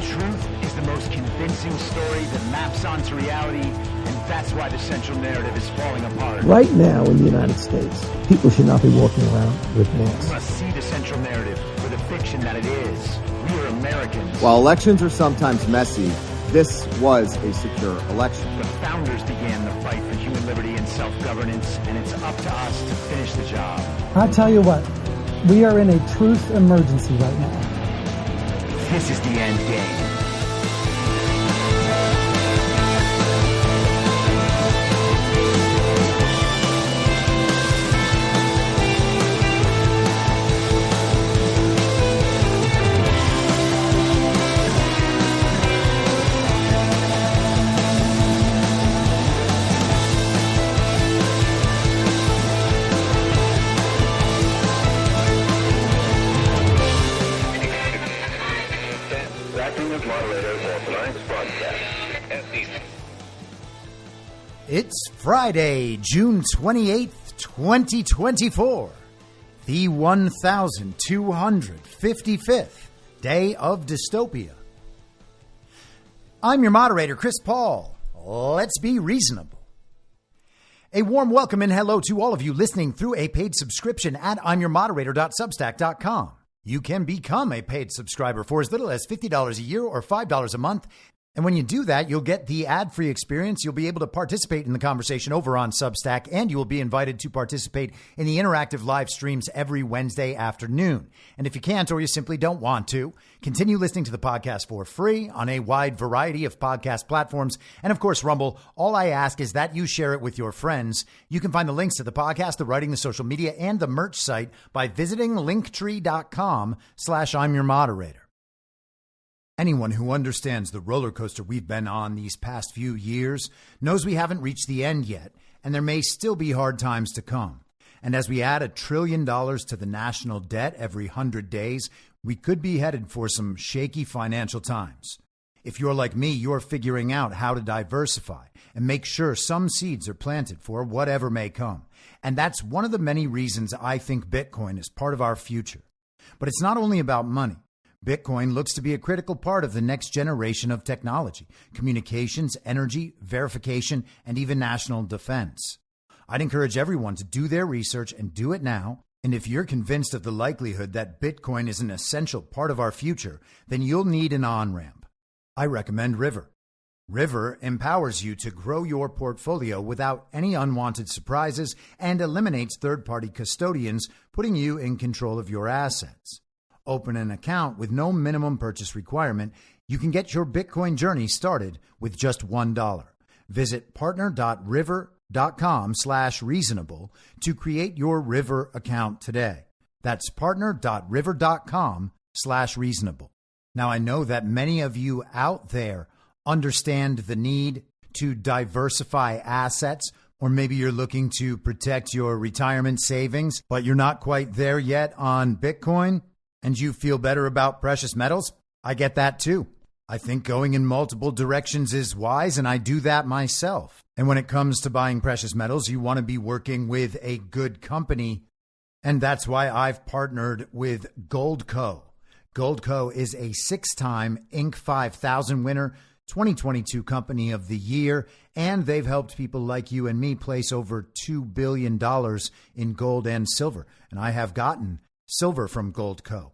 truth is the most convincing story that maps onto reality, and that's why the central narrative is falling apart. Right now in the United States, people should not be walking around with masks. We must see the central narrative for the fiction that it is. We are Americans. While elections are sometimes messy, this was a secure election. The founders began the fight for human liberty and self-governance, and it's up to us to finish the job. I'll tell you what, we are in a truth emergency right now. This is the end game. It's Friday, June 28th, 2024, the 1255th day of dystopia. I'm your moderator, Chris Paul. Let's be reasonable. A warm welcome and hello to all of you listening through a paid subscription at I'mYourModerator.substack.com. You can become a paid subscriber for as little as $50 a year or $5 a month. And when you do that, you'll get the ad-free experience. You'll be able to participate in the conversation over on Substack, and you will be invited to participate in the interactive live streams every Wednesday afternoon. And if you can't or you simply don't want to, continue listening to the podcast for free on a wide variety of podcast platforms. And of course, Rumble, all I ask is that you share it with your friends. You can find the links to the podcast, the writing, the social media, and the merch site by visiting linktree.com/I'mYourModerator. Anyone who understands the roller coaster we've been on these past few years knows we haven't reached the end yet, and there may still be hard times to come. And as we add $1 trillion to the national debt every 100 days, we could be headed for some shaky financial times. If you're like me, you're figuring out how to diversify and make sure some seeds are planted for whatever may come. And that's one of the many reasons I think Bitcoin is part of our future. But it's not only about money. Bitcoin looks to be a critical part of the next generation of technology, communications, energy, verification, and even national defense. I'd encourage everyone to do their research and do it now. And if you're convinced of the likelihood that Bitcoin is an essential part of our future, then you'll need an on-ramp. I recommend River. River empowers you to grow your portfolio without any unwanted surprises and eliminates third-party custodians, putting you in control of your assets. Open an account with no minimum purchase requirement. You can get your Bitcoin journey started with just $1. Visit partner.river.com/reasonable to create your River account today. That's partner.river.com/reasonable. Now, I know that many of you out there understand the need to diversify assets, or maybe you're looking to protect your retirement savings, but you're not quite there yet on Bitcoin. And you feel better about precious metals? I get that too. I think going in multiple directions is wise, and I do that myself. And when it comes to buying precious metals, you want to be working with a good company. And that's why I've partnered with Goldco. Goldco is a 6-time Inc. 5000 winner, 2022 Company of the Year, and they've helped people like you and me place over $2 billion in gold and silver. And I have gotten silver from Goldco.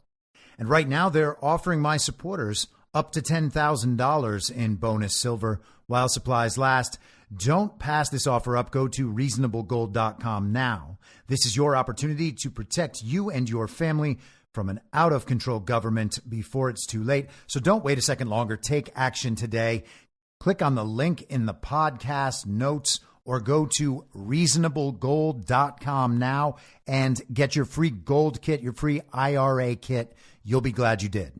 And right now they're offering my supporters up to $10,000 in bonus silver while supplies last. Don't pass this offer up. Go to reasonablegold.com now. This is your opportunity to protect you and your family from an out-of-control government before it's too late. So don't wait a second longer. Take action today. Click on the link in the podcast notes or go to reasonablegold.com now and get your free gold kit, your free IRA kit. You'll be glad you did.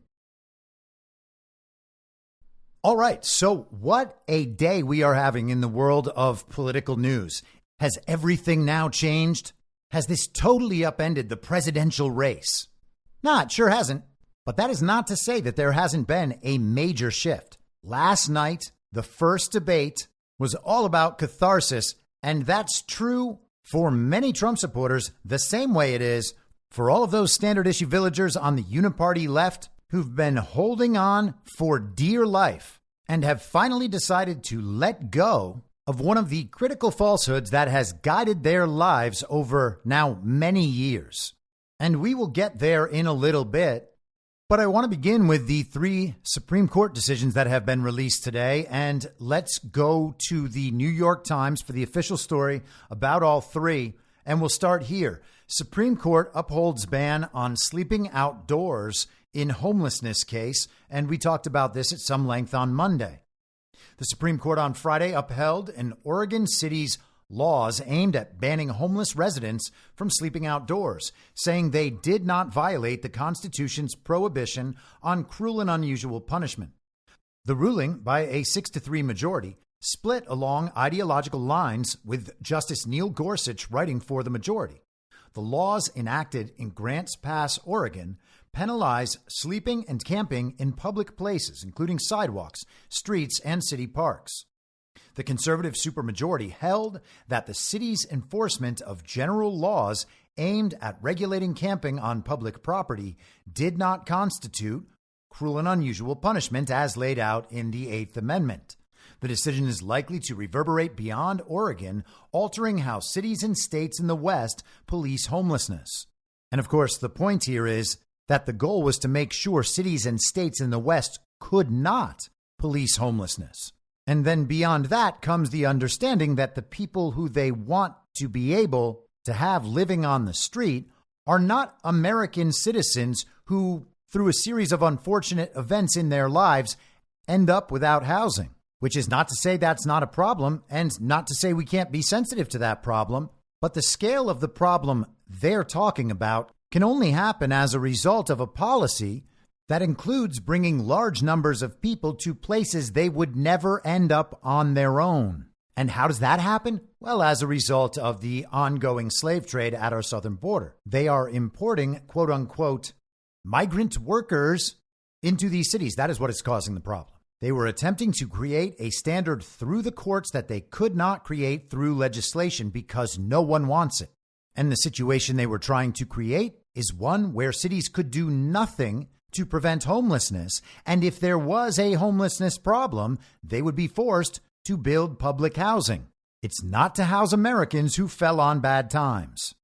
All right, so what a day we are having in the world of political news. Has everything now changed? Has this totally upended the presidential race? No, it sure hasn't. But that is not to say that there hasn't been a major shift. Last night, the first debate was all about catharsis, and that's true for many Trump supporters the same way it is for all of those standard issue villagers on the Uniparty left who've been holding on for dear life and have finally decided to let go of one of the critical falsehoods that has guided their lives over now many years. And we will get there in a little bit, but I want to begin with the 3 Supreme Court decisions that have been released today, and let's go to the New York Times for the official story about all 3, and we'll start here. Supreme Court upholds ban on sleeping outdoors in homelessness case, and we talked about this at some length on Monday. The Supreme Court on Friday upheld an Oregon city's laws aimed at banning homeless residents from sleeping outdoors, saying they did not violate the Constitution's prohibition on cruel and unusual punishment. The ruling, by a 6-3 majority, split along ideological lines, with Justice Neil Gorsuch writing for the majority. The laws enacted in Grants Pass, Oregon, penalize sleeping and camping in public places, including sidewalks, streets, and city parks. The conservative supermajority held that the city's enforcement of general laws aimed at regulating camping on public property did not constitute cruel and unusual punishment as laid out in the Eighth Amendment. The decision is likely to reverberate beyond Oregon, altering how cities and states in the West police homelessness. And of course, the point here is that the goal was to make sure cities and states in the West could not police homelessness. And then beyond that comes the understanding that the people who they want to be able to have living on the street are not American citizens who, through a series of unfortunate events in their lives, end up without housing. Which is not to say that's not a problem, and not to say we can't be sensitive to that problem, but the scale of the problem they're talking about can only happen as a result of a policy that includes bringing large numbers of people to places they would never end up on their own. And how does that happen? Well, as a result of the ongoing slave trade at our southern border. They are importing, quote unquote, migrant workers into these cities. That is what is causing the problem. They were attempting to create a standard through the courts that they could not create through legislation because no one wants it. And the situation they were trying to create is one where cities could do nothing to prevent homelessness. And if there was a homelessness problem, they would be forced to build public housing. It's not to house Americans who fell on bad times.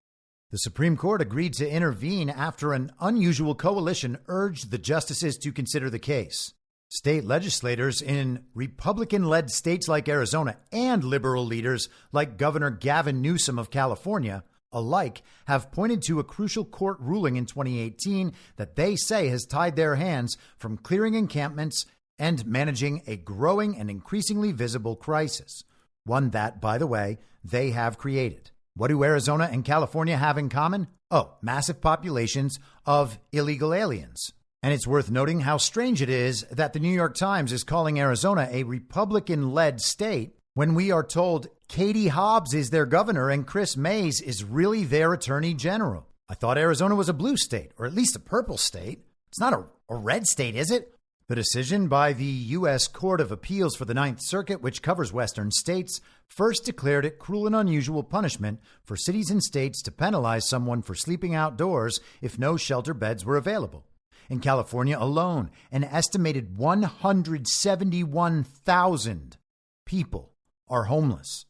The Supreme Court agreed to intervene after an unusual coalition urged the justices to consider the case. State legislators in Republican-led states like Arizona and liberal leaders like Governor Gavin Newsom of California alike have pointed to a crucial court ruling in 2018 that they say has tied their hands from clearing encampments and managing a growing and increasingly visible crisis, one that, by the way, they have created. What do Arizona and California have in common? Oh, massive populations of illegal aliens. And it's worth noting how strange it is that the New York Times is calling Arizona a Republican-led state when we are told Katie Hobbs is their governor and Chris Mays is really their attorney general. I thought Arizona was a blue state, or at least a purple state. It's not a red state, is it? The decision by the U.S. Court of Appeals for the Ninth Circuit, which covers Western states, first declared it cruel and unusual punishment for cities and states to penalize someone for sleeping outdoors if no shelter beds were available. In California alone, an estimated 171,000 people are homeless,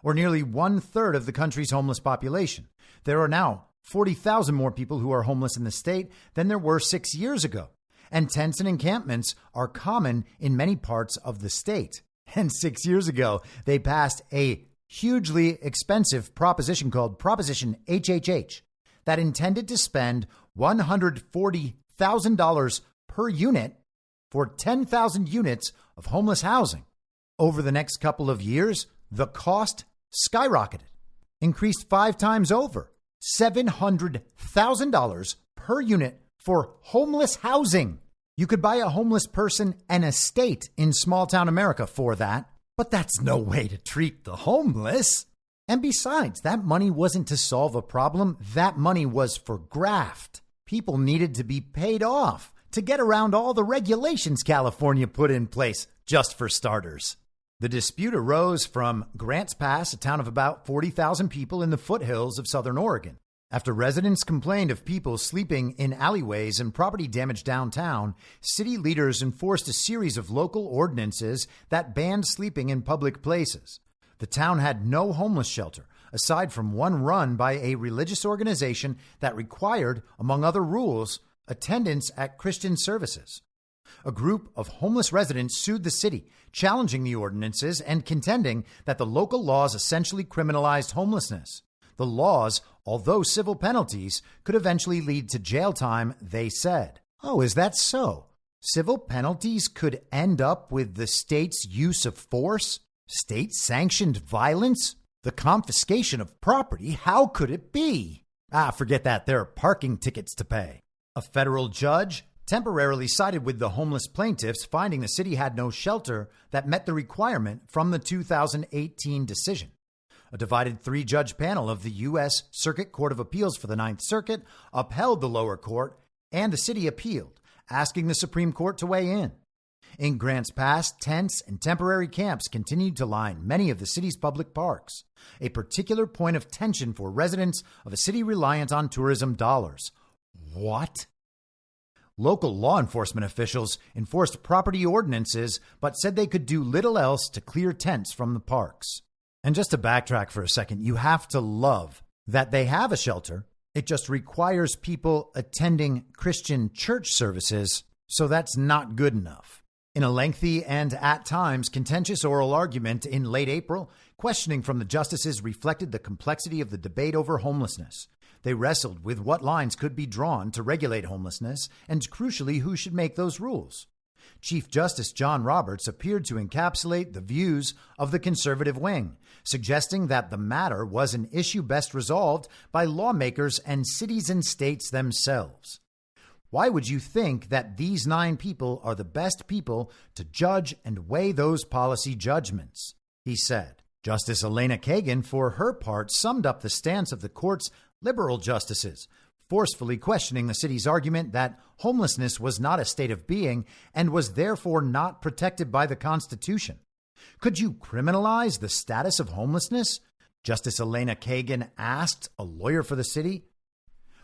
or nearly 1/3 of the country's homeless population. There are now 40,000 more people who are homeless in the state than there were 6 years ago. And tents and encampments are common in many parts of the state. And 6 years ago, they passed a hugely expensive proposition called Proposition HHH that intended to spend $140,000 per unit for 10,000 units of homeless housing. Over the next couple of years, the cost skyrocketed, increased 5 times over, $700,000 per unit for homeless housing. You could buy a homeless person an estate in small town America for that, but that's no way to treat the homeless. And besides, that money wasn't to solve a problem. That money was for graft. People needed to be paid off to get around all the regulations California put in place, just for starters. The dispute arose from Grants Pass, a town of about 40,000 people in the foothills of southern Oregon. After residents complained of people sleeping in alleyways and property damage downtown, city leaders enforced a series of local ordinances that banned sleeping in public places. The town had no homeless shelter, aside from one run by a religious organization that required, among other rules, attendance at Christian services. A group of homeless residents sued the city, challenging the ordinances and contending that the local laws essentially criminalized homelessness. The laws, although civil penalties, could eventually lead to jail time, they said. Oh, is that so? Civil penalties could end up with the state's use of force? State-sanctioned violence? The confiscation of property? How could it be? Forget that. There are parking tickets to pay. A federal judge temporarily sided with the homeless plaintiffs, finding the city had no shelter that met the requirement from the 2018 decision. A divided three-judge panel of the U.S. Circuit Court of Appeals for the Ninth Circuit upheld the lower court, and the city appealed, asking the Supreme Court to weigh in. In grants past, tents and temporary camps continued to line many of the city's public parks, a particular point of tension for residents of a city reliant on tourism dollars. What? Local law enforcement officials enforced property ordinances, but said they could do little else to clear tents from the parks. And just to backtrack for a second, you have to love that they have a shelter. It just requires people attending Christian church services, so that's not good enough. In a lengthy and at times contentious oral argument in late April, questioning from the justices reflected the complexity of the debate over homelessness. They wrestled with what lines could be drawn to regulate homelessness and, crucially, who should make those rules. Chief Justice John Roberts appeared to encapsulate the views of the conservative wing, suggesting that the matter was an issue best resolved by lawmakers and cities and states themselves. Why would you think that these 9 people are the best people to judge and weigh those policy judgments? He said. Justice Elena Kagan, for her part, summed up the stance of the court's liberal justices, forcefully questioning the city's argument that homelessness was not a state of being and was therefore not protected by the Constitution. Could you criminalize the status of homelessness? Justice Elena Kagan asked a lawyer for the city.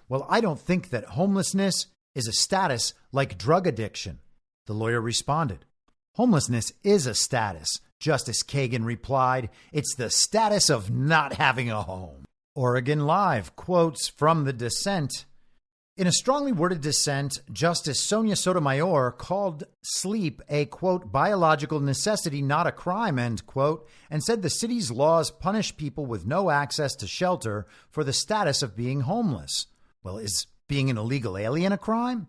Well, I don't think that homelessness is a status like drug addiction, the lawyer responded. Homelessness is a status, Justice Kagan replied. It's the status of not having a home. Oregon Live quotes from the dissent. In a strongly worded dissent, Justice Sonia Sotomayor called sleep a, quote, biological necessity, not a crime, end quote, and said the city's laws punish people with no access to shelter for the status of being homeless. Well, is being an illegal alien a crime?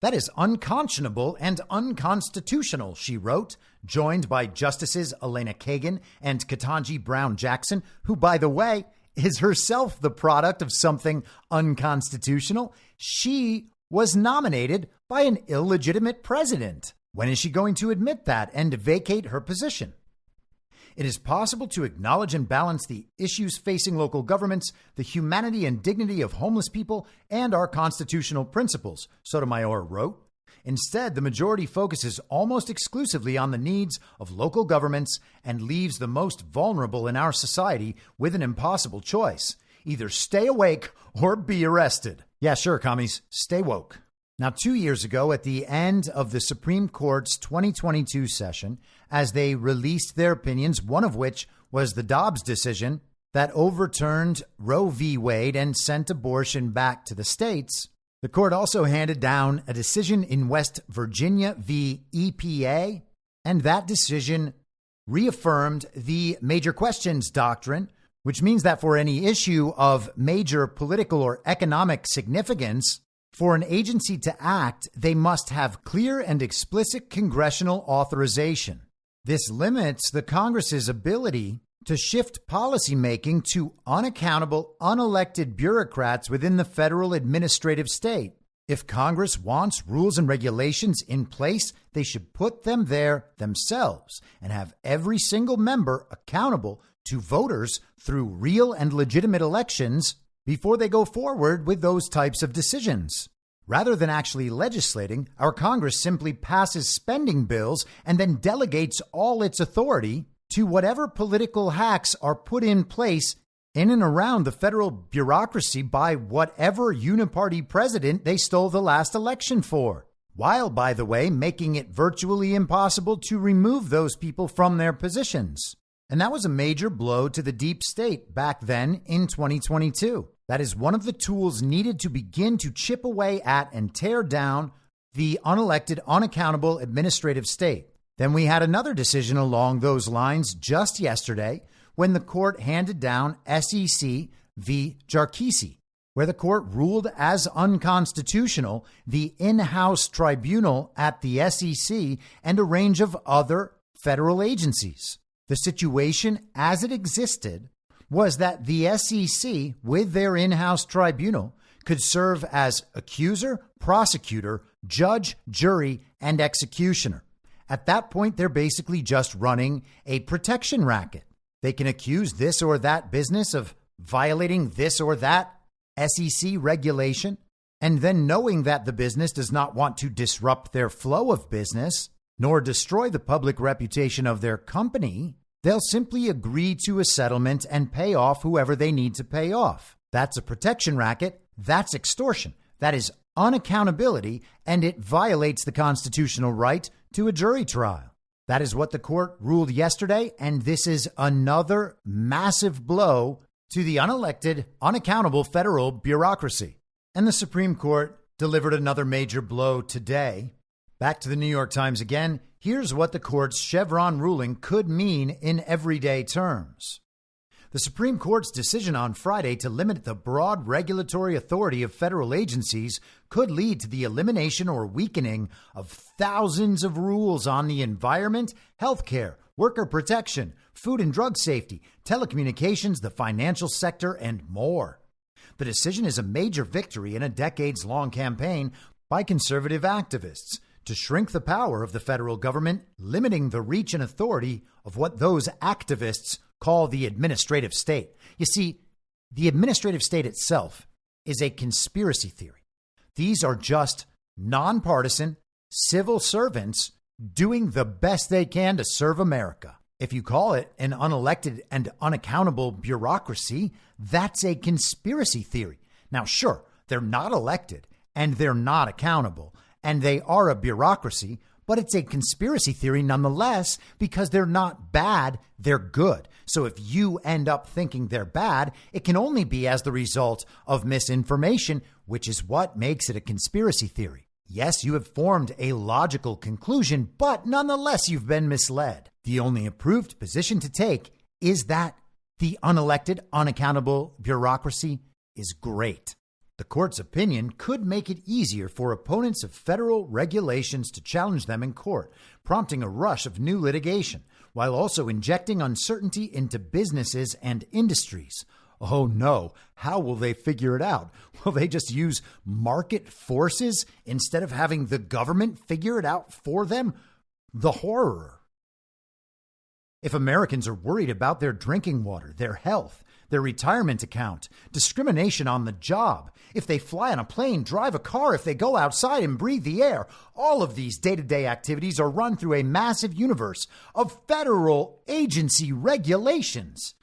That is unconscionable and unconstitutional, she wrote, joined by Justices Elena Kagan and Ketanji Brown Jackson, who, by the way, is herself the product of something unconstitutional. She was nominated by an illegitimate president. When is she going to admit that and vacate her position? It is possible to acknowledge and balance the issues facing local governments, the humanity and dignity of homeless people, and our constitutional principles, Sotomayor wrote. Instead, the majority focuses almost exclusively on the needs of local governments and leaves the most vulnerable in our society with an impossible choice. Either stay awake or be arrested. Yeah, sure, commies. Stay woke. Now, 2 years ago, at the end of the Supreme Court's 2022 session, as they released their opinions, one of which was the Dobbs decision that overturned Roe v. Wade and sent abortion back to the states, the court also handed down a decision in West Virginia v. EPA, and that decision reaffirmed the major questions doctrine, which means that for any issue of major political or economic significance, for an agency to act, they must have clear and explicit congressional authorization. This limits the Congress's ability to shift policymaking to unaccountable, unelected bureaucrats within the federal administrative state. If Congress wants rules and regulations in place, they should put them there themselves and have every single member accountable to voters through real and legitimate elections before they go forward with those types of decisions. Rather than actually legislating, our Congress simply passes spending bills and then delegates all its authority to whatever political hacks are put in place in and around the federal bureaucracy by whatever Uniparty president they stole the last election for, while, by the way, making it virtually impossible to remove those people from their positions. And that was a major blow to the deep state back then in 2022. That is one of the tools needed to begin to chip away at and tear down the unelected, unaccountable administrative state. Then we had another decision along those lines just yesterday when the court handed down SEC v. Jarkisi, where the court ruled as unconstitutional the in-house tribunal at the SEC and a range of other federal agencies. The situation as it existed was that the SEC, with their in-house tribunal, could serve as accuser, prosecutor, judge, jury, and executioner. At that point, they're basically just running a protection racket. They can accuse this or that business of violating this or that SEC regulation, and then knowing that the business does not want to disrupt their flow of business, nor destroy the public reputation of their company, they'll simply agree to a settlement and pay off whoever they need to pay off. That's a protection racket. That's extortion. That is unaccountability, and it violates the constitutional right to a jury trial. That is what the court ruled yesterday, and this is another massive blow to the unelected, unaccountable federal bureaucracy. And the Supreme Court delivered another major blow today. Back to the New York Times again. Here's what the court's Chevron ruling could mean in everyday terms. The Supreme Court's decision on Friday to limit the broad regulatory authority of federal agencies could lead to the elimination or weakening of thousands of rules on the environment, healthcare, worker protection, food and drug safety, telecommunications, the financial sector, and more. The decision is a major victory in a decades-long campaign by conservative activists to shrink the power of the federal government, limiting the reach and authority of what those activists call the administrative state. You see, the administrative state itself is a conspiracy theory. These are just nonpartisan civil servants doing the best they can to serve America. If you call it an unelected and unaccountable bureaucracy, that's a conspiracy theory. Now, sure, they're not elected and they're not accountable and they are a bureaucracy, but it's a conspiracy theory nonetheless because they're not bad, they're good. So if you end up thinking they're bad, it can only be as the result of misinformation, which is what makes it a conspiracy theory. Yes, you have formed a logical conclusion, but nonetheless, you've been misled. The only approved position to take is that the unelected, unaccountable bureaucracy is great. The court's opinion could make it easier for opponents of federal regulations to challenge them in court, prompting a rush of new litigation, while also injecting uncertainty into businesses and industries. Oh no, how will they figure it out? Will they just use market forces instead of having the government figure it out for them? The horror. If Americans are worried about their drinking water, their health, their retirement account, discrimination on the job, if they fly on a plane, drive a car, if they go outside and breathe the air, all of these day-to-day activities are run through a massive universe of federal agency regulations,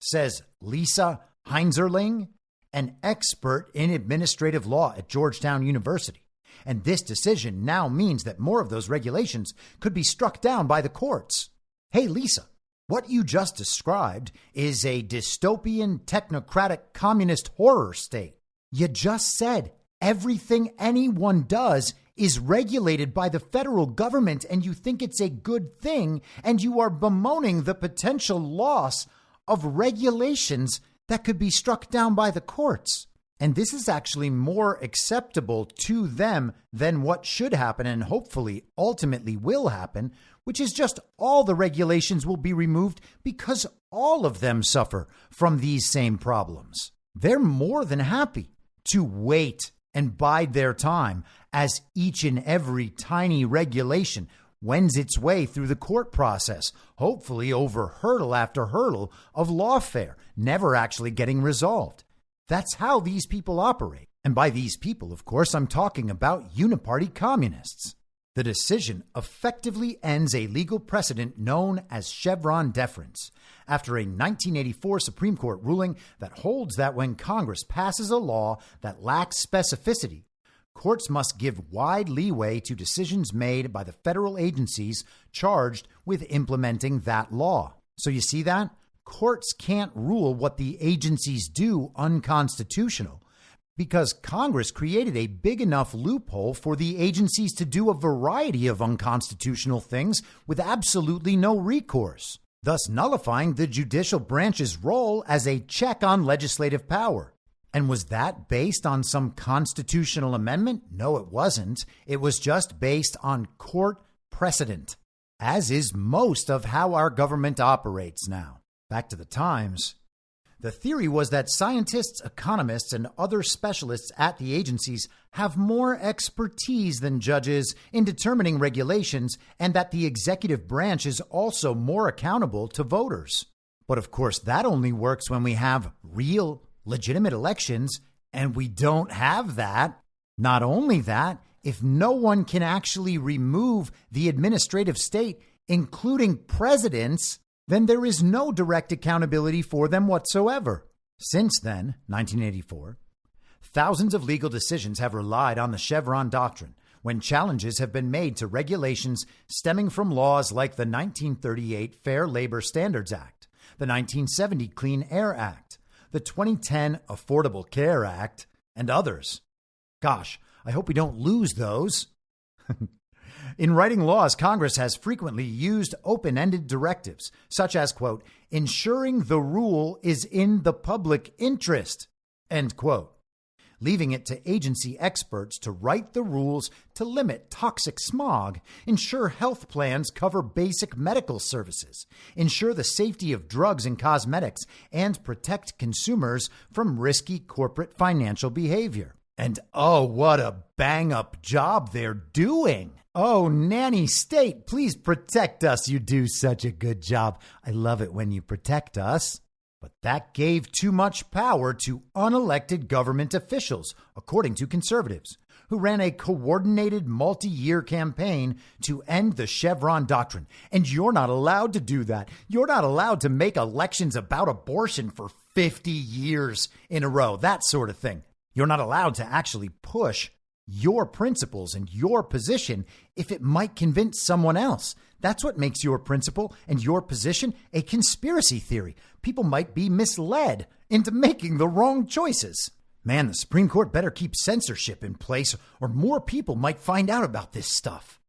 says Lisa Heinzerling, an expert in administrative law at Georgetown University. And this decision now means that more of those regulations could be struck down by the courts. Hey, Lisa, what you just described is a dystopian, technocratic, communist horror state. You just said everything anyone does is regulated by the federal government, and you think it's a good thing, and you are bemoaning the potential loss of regulations that could be struck down by the courts. And this is actually more acceptable to them than what should happen and hopefully ultimately will happen, which is just all the regulations will be removed because all of them suffer from these same problems. They're more than happy to wait and bide their time as each and every tiny regulation wends its way through the court process, hopefully over hurdle after hurdle of lawfare, never actually getting resolved. That's how these people operate. And by these people, of course, I'm talking about Uniparty communists. The decision effectively ends a legal precedent known as Chevron deference after a 1984 Supreme Court ruling that holds that when Congress passes a law that lacks specificity, courts must give wide leeway to decisions made by the federal agencies charged with implementing that law. So you see that? Courts can't rule what the agencies do unconstitutional because Congress created a big enough loophole for the agencies to do a variety of unconstitutional things with absolutely no recourse, thus nullifying the judicial branch's role as a check on legislative power. And was that based on some constitutional amendment? No, it wasn't. It was just based on court precedent, as is most of how our government operates now. Back to the Times. The theory was that scientists, economists, and other specialists at the agencies have more expertise than judges in determining regulations and that the executive branch is also more accountable to voters. But of course, that only works when we have real, legitimate elections, and we don't have that. Not only that, if no one can actually remove the administrative state, including presidents, then there is no direct accountability for them whatsoever. Since then, 1984, thousands of legal decisions have relied on the Chevron doctrine when challenges have been made to regulations stemming from laws like the 1938 Fair Labor Standards Act, the 1970 Clean Air Act, the 2010 Affordable Care Act, and others. Gosh, I hope we don't lose those. In writing laws, Congress has frequently used open-ended directives, such as, quote, ensuring the rule is in the public interest, end quote, leaving it to agency experts to write the rules to limit toxic smog, ensure health plans cover basic medical services, ensure the safety of drugs and cosmetics, and protect consumers from risky corporate financial behavior. And oh, what a bang-up job they're doing. Oh, nanny state, please protect us. You do such a good job. I love it when you protect us. But that gave too much power to unelected government officials, according to conservatives, who ran a coordinated multi-year campaign to end the Chevron doctrine. And you're not allowed to do that. You're not allowed to make elections about abortion for 50 years in a row, that sort of thing. You're not allowed to actually push your principles and your position if it might convince someone else. That's what makes your principle and your position a conspiracy theory. People might be misled into making the wrong choices. Man, the Supreme Court better keep censorship in place or more people might find out about this stuff.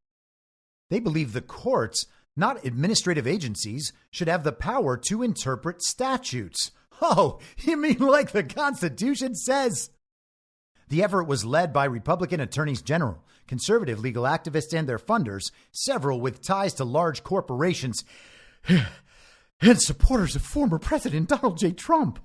They believe the courts, not administrative agencies, should have the power to interpret statutes. Oh, you mean like the Constitution says? The effort was led by Republican attorneys general, conservative legal activists and their funders, several with ties to large corporations, and supporters of former President Donald J. Trump.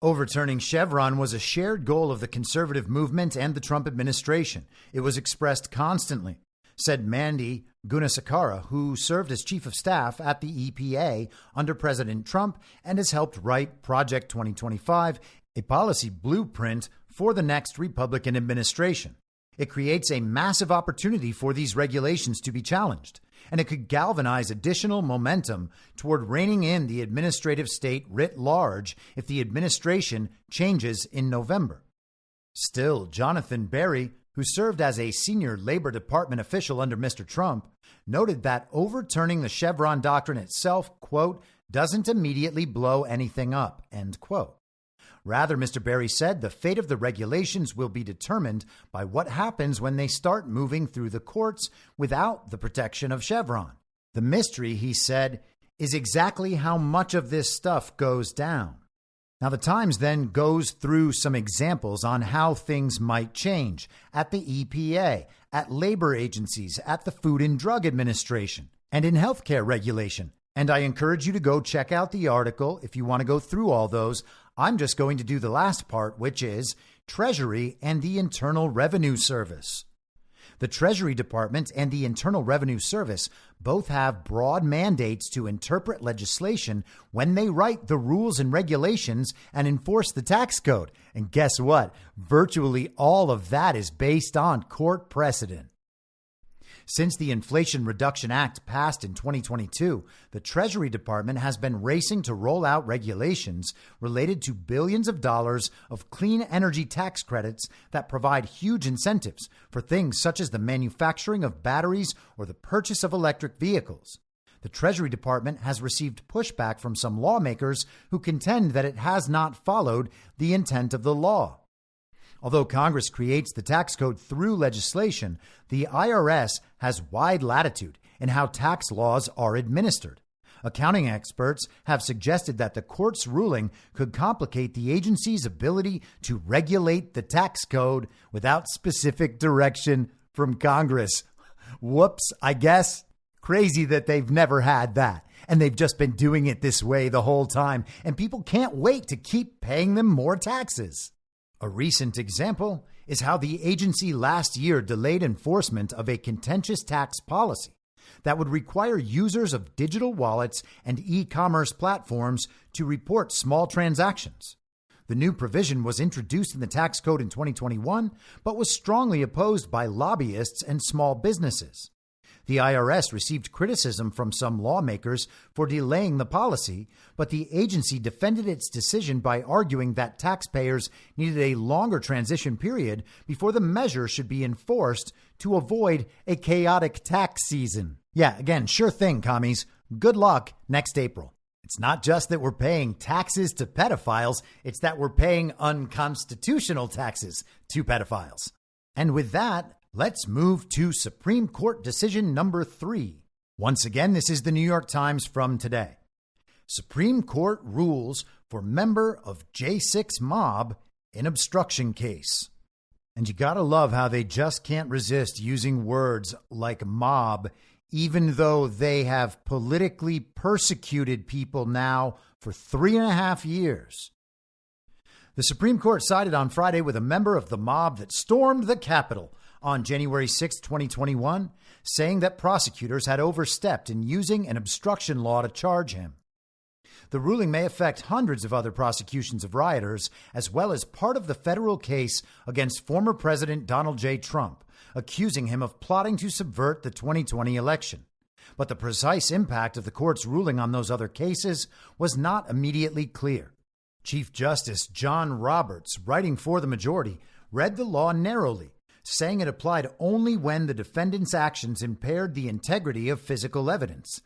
Overturning Chevron was a shared goal of the conservative movement and the Trump administration. It was expressed constantly, said Mandy Gunasekaran, who served as chief of staff at the EPA under President Trump and has helped write Project 2025, a policy blueprint for the next Republican administration. It creates a massive opportunity for these regulations to be challenged, and it could galvanize additional momentum toward reining in the administrative state writ large if the administration changes in November. Still, Jonathan Berry, who served as a senior Labor Department official under Mr. Trump, noted that overturning the Chevron doctrine itself, quote, doesn't immediately blow anything up, end quote. Rather, Mr. Berry said the fate of the regulations will be determined by what happens when they start moving through the courts without the protection of Chevron. The mystery, he said, is exactly how much of this stuff goes down. Now, the Times then goes through some examples on how things might change at the EPA, at labor agencies, at the Food and Drug Administration, and in healthcare regulation. And I encourage you to go check out the article if you want to go through all those. I'm just going to do the last part, which is Treasury and the Internal Revenue Service. The Treasury Department and the Internal Revenue Service both have broad mandates to interpret legislation when they write the rules and regulations and enforce the tax code. And guess what? Virtually all of that is based on court precedent. Since the Inflation Reduction Act passed in 2022, the Treasury Department has been racing to roll out regulations related to billions of dollars of clean energy tax credits that provide huge incentives for things such as the manufacturing of batteries or the purchase of electric vehicles. The Treasury Department has received pushback from some lawmakers who contend that it has not followed the intent of the law. Although Congress creates the tax code through legislation, the IRS has wide latitude in how tax laws are administered. Accounting experts have suggested that the court's ruling could complicate the agency's ability to regulate the tax code without specific direction from Congress. Whoops, I guess. Crazy that they've never had that. And they've just been doing it this way the whole time. And people can't wait to keep paying them more taxes. A recent example is how the agency last year delayed enforcement of a contentious tax policy that would require users of digital wallets and e-commerce platforms to report small transactions. The new provision was introduced in the tax code in 2021, but was strongly opposed by lobbyists and small businesses. The IRS received criticism from some lawmakers for delaying the policy, but the agency defended its decision by arguing that taxpayers needed a longer transition period before the measure should be enforced to avoid a chaotic tax season. Yeah, again, sure thing, commies. Good luck next April. It's not just that we're paying taxes to pedophiles, it's that we're paying unconstitutional taxes to pedophiles. And with that, let's move to Supreme Court decision number 3. Once again, this is the New York Times from today. Supreme Court rules for member of J6 mob in obstruction case. And you gotta love how they just can't resist using words like mob, even though they have politically persecuted people now for 3.5 years. The Supreme Court sided on Friday with a member of the mob that stormed the Capitol on January 6, 2021, saying that prosecutors had overstepped in using an obstruction law to charge him. The ruling may affect hundreds of other prosecutions of rioters, as well as part of the federal case against former President Donald J. Trump, accusing him of plotting to subvert the 2020 election. But the precise impact of the court's ruling on those other cases was not immediately clear. Chief Justice John Roberts, writing for the majority, read the law narrowly, saying it applied only when the defendant's actions impaired the integrity of physical evidence.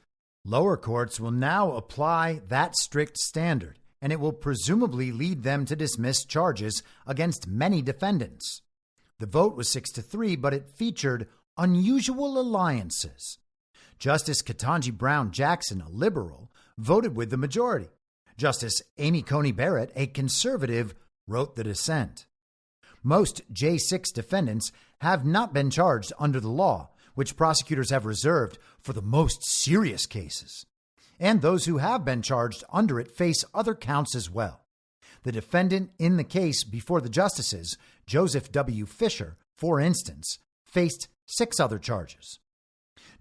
Lower courts will now apply that strict standard, and it will presumably lead them to dismiss charges against many defendants. The vote was 6-3, but it featured unusual alliances. Justice Ketanji Brown Jackson, a liberal, voted with the majority. Justice Amy Coney Barrett, a conservative, wrote the dissent. Most J6 defendants have not been charged under the law, which prosecutors have reserved for the most serious cases. And those who have been charged under it face other counts as well. The defendant in the case before the justices, Joseph W. Fisher, for instance, faced 6 other charges.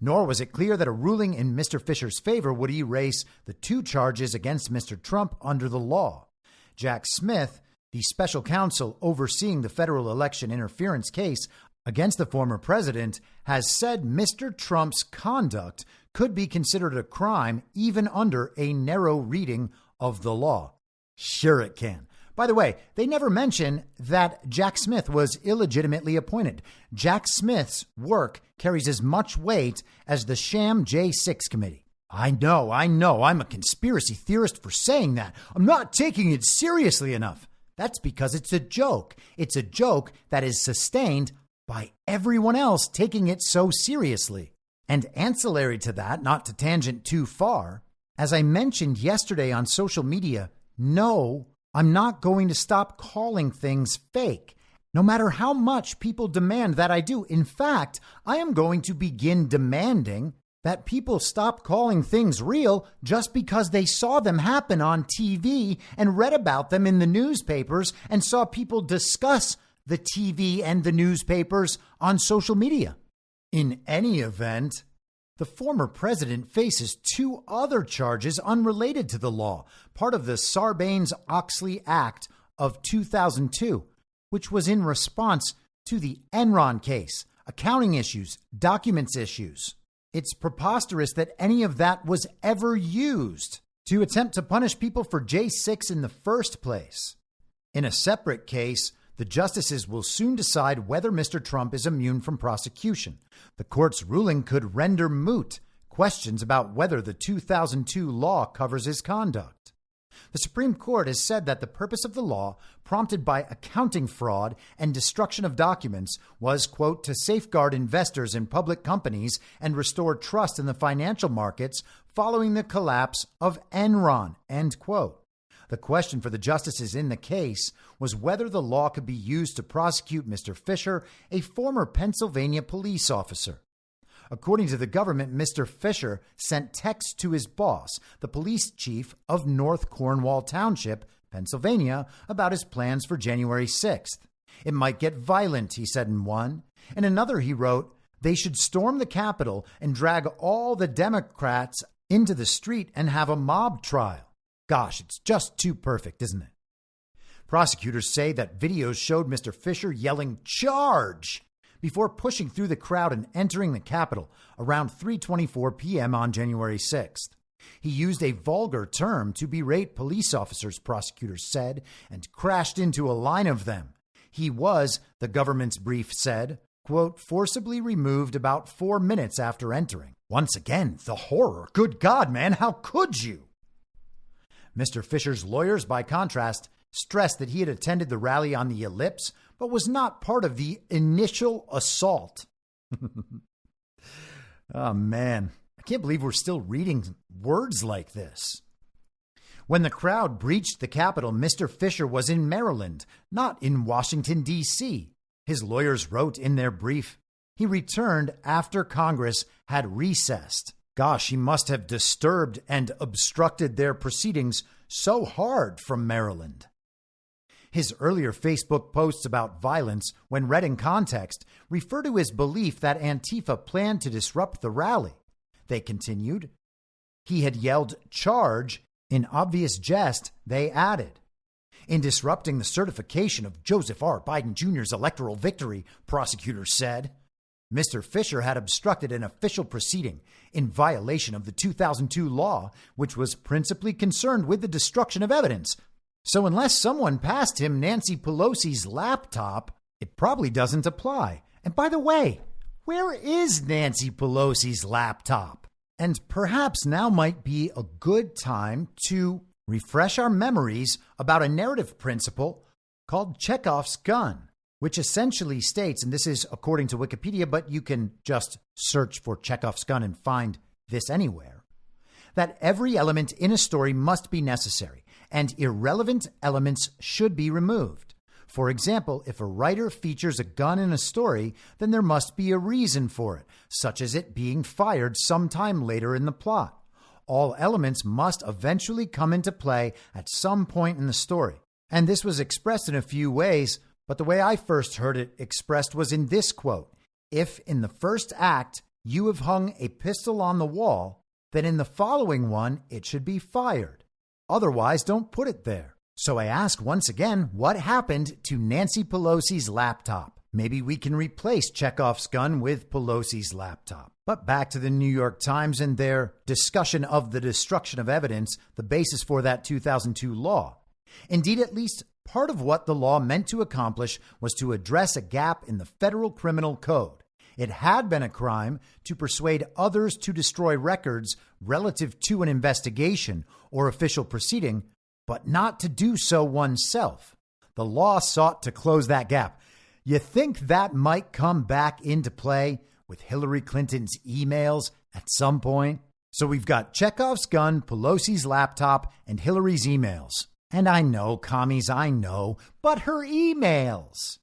Nor was it clear that a ruling in Mr. Fisher's favor would erase the 2 charges against Mr. Trump under the law. Jack Smith, the special counsel overseeing the federal election interference case against the former president, has said Mr. Trump's conduct could be considered a crime even under a narrow reading of the law. Sure it can. By the way, they never mention that Jack Smith was illegitimately appointed. Jack Smith's work carries as much weight as the sham J6 committee. I know, I'm a conspiracy theorist for saying that. I'm not taking it seriously enough. That's because it's a joke. It's a joke that is sustained by everyone else taking it so seriously. And ancillary to that, not to tangent too far, as I mentioned yesterday on social media, no, I'm not going to stop calling things fake, no matter how much people demand that I do. In fact, I am going to begin demanding that people stop calling things real just because they saw them happen on TV and read about them in the newspapers and saw people discuss the TV and the newspapers on social media. In any event, the former president faces 2 other charges unrelated to the law, part of the Sarbanes-Oxley Act of 2002, which was in response to the Enron case, accounting issues, documents issues. It's preposterous that any of that was ever used to attempt to punish people for J6 in the first place. In a separate case, the justices will soon decide whether Mr. Trump is immune from prosecution. The court's ruling could render moot questions about whether the 2002 law covers his conduct. The Supreme Court has said that the purpose of the law, prompted by accounting fraud and destruction of documents, was, quote, to safeguard investors in public companies and restore trust in the financial markets following the collapse of Enron, end quote. The question for the justices in the case was whether the law could be used to prosecute Mr. Fisher, a former Pennsylvania police officer. According to the government, Mr. Fisher sent texts to his boss, the police chief of North Cornwall Township, Pennsylvania, about his plans for January 6th. It might get violent, he said in one. In another, he wrote, they should storm the Capitol and drag all the Democrats into the street and have a mob trial. Gosh, it's just too perfect, isn't it? Prosecutors say that videos showed Mr. Fisher yelling, "Charge!" before pushing through the crowd and entering the Capitol around 3:24 p.m. on January 6th. He used a vulgar term to berate police officers, prosecutors said, and crashed into a line of them. He was, the government's brief said, quote, forcibly removed about 4 minutes after entering. Once again, the horror. Good God, man, how could you? Mr. Fisher's lawyers, by contrast, stressed that he had attended the rally on the Ellipse, but was not part of the initial assault. Oh, man. I can't believe we're still reading words like this. When the crowd breached the Capitol, Mr. Fisher was in Maryland, not in Washington, D.C. His lawyers wrote in their brief, he returned after Congress had recessed. Gosh, he must have disturbed and obstructed their proceedings so hard from Maryland. His earlier Facebook posts about violence, when read in context, refer to his belief that Antifa planned to disrupt the rally. They continued, he had yelled, "Charge!" In obvious jest, they added, in disrupting the certification of Joseph R. Biden Jr.'s electoral victory, prosecutors said. Mr. Fisher had obstructed an official proceeding in violation of the 2002 law, which was principally concerned with the destruction of evidence. So unless someone passed him Nancy Pelosi's laptop, it probably doesn't apply. And by the way, where is Nancy Pelosi's laptop? And perhaps now might be a good time to refresh our memories about a narrative principle called Chekhov's gun, which essentially states, and this is according to Wikipedia, but you can just search for Chekhov's gun and find this anywhere, that every element in a story must be necessary and irrelevant elements should be removed. For example, if a writer features a gun in a story, then there must be a reason for it, such as it being fired sometime later in the plot. All elements must eventually come into play at some point in the story. And this was expressed in a few ways, but the way I first heard it expressed was in this quote, if in the first act you have hung a pistol on the wall, then in the following one it should be fired. Otherwise, don't put it there. So I ask once again, what happened to Nancy Pelosi's laptop? Maybe we can replace Chekhov's gun with Pelosi's laptop. But back to the New York Times and their discussion of the destruction of evidence, the basis for that 2002 law. Indeed, at least part of what the law meant to accomplish was to address a gap in the federal criminal code. It had been a crime to persuade others to destroy records relative to an investigation or official proceeding, but not to do so oneself. The law sought to close that gap. You think that might come back into play with Hillary Clinton's emails at some point? So we've got Chekhov's gun, Pelosi's laptop, and Hillary's emails. And I know, commies, I know, but her emails.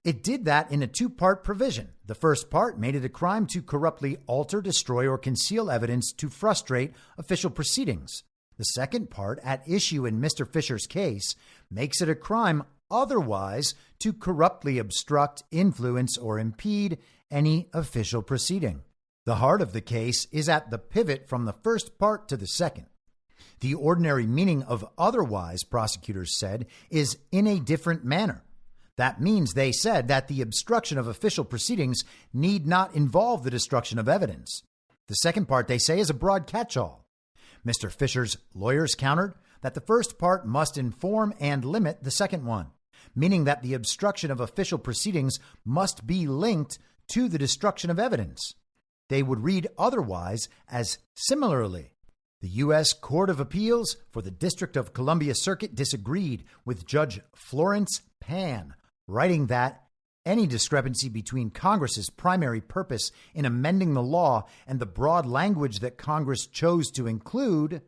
It did that in a two-part provision. The first part made it a crime to corruptly alter, destroy, or conceal evidence to frustrate official proceedings. The second part, at issue in Mr. Fisher's case, makes it a crime otherwise to corruptly obstruct, influence, or impede any official proceeding. The heart of the case is at the pivot from the first part to the second. The ordinary meaning of otherwise, prosecutors said, is in a different manner. That means, they said, that the obstruction of official proceedings need not involve the destruction of evidence. The second part, they say, is a broad catch-all. Mr. Fisher's lawyers countered that the first part must inform and limit the second one, meaning that the obstruction of official proceedings must be linked to the destruction of evidence. They would read otherwise as similarly. The U.S. Court of Appeals for the District of Columbia Circuit disagreed with Judge Florence Pan, writing that any discrepancy between Congress's primary purpose in amending the law and the broad language that Congress chose to include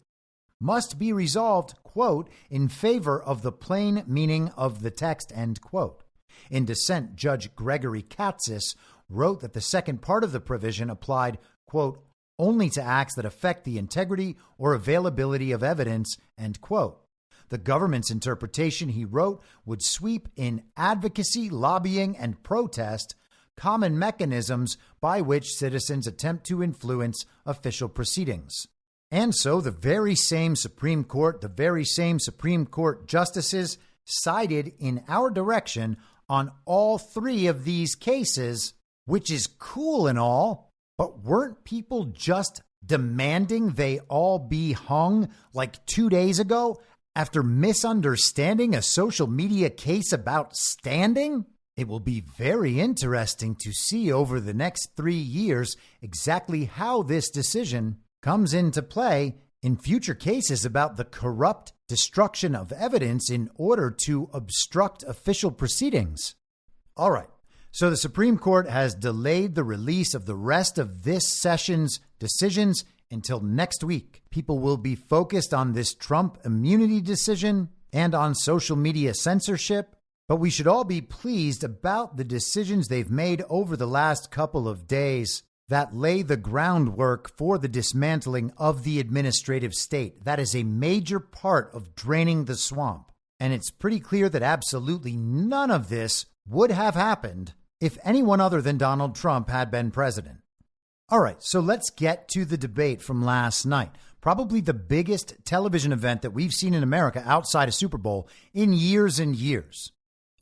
must be resolved, quote, in favor of the plain meaning of the text, end quote. In dissent, Judge Gregory Catharsis wrote that the second part of the provision applied, quote, only to acts that affect the integrity or availability of evidence, end quote. The government's interpretation, he wrote, would sweep in advocacy, lobbying, and protest, common mechanisms by which citizens attempt to influence official proceedings. And so the very same Supreme Court justices sided in our direction on all three of these cases, which is cool and all, but weren't people just demanding they all be hung like 2 days ago after misunderstanding a social media case about standing? It will be very interesting to see over the next 3 years exactly how this decision comes into play in future cases about the corrupt destruction of evidence in order to obstruct official proceedings. All right, so the Supreme Court has delayed the release of the rest of this session's decisions until next week. People will be focused on this Trump immunity decision and on social media censorship, but we should all be pleased about the decisions they've made over the last couple of days that lay the groundwork for the dismantling of the administrative state. That is a major part of draining the swamp. And it's pretty clear that absolutely none of this would have happened if anyone other than Donald Trump had been president. All right, so let's get to the debate from last night. Probably the biggest television event that we've seen in America outside of Super Bowl in years and years.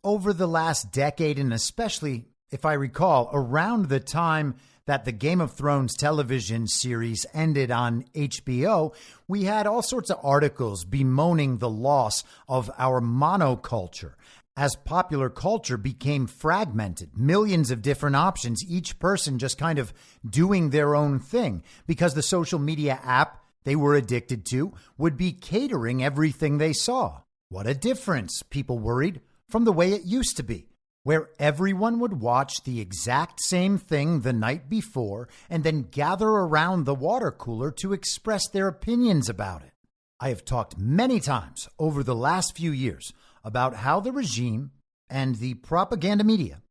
Over the last decade, and especially, if I recall, around the time that the Game of Thrones television series ended on HBO, we had all sorts of articles bemoaning the loss of our monoculture. As popular culture became fragmented, millions of different options, each person just kind of doing their own thing, because the social media app they were addicted to would be catering everything they saw. What a difference, people worried, from the way it used to be, where everyone would watch the exact same thing the night before and then gather around the water cooler to express their opinions about it. I have talked many times over the last few years about how the regime and the propaganda media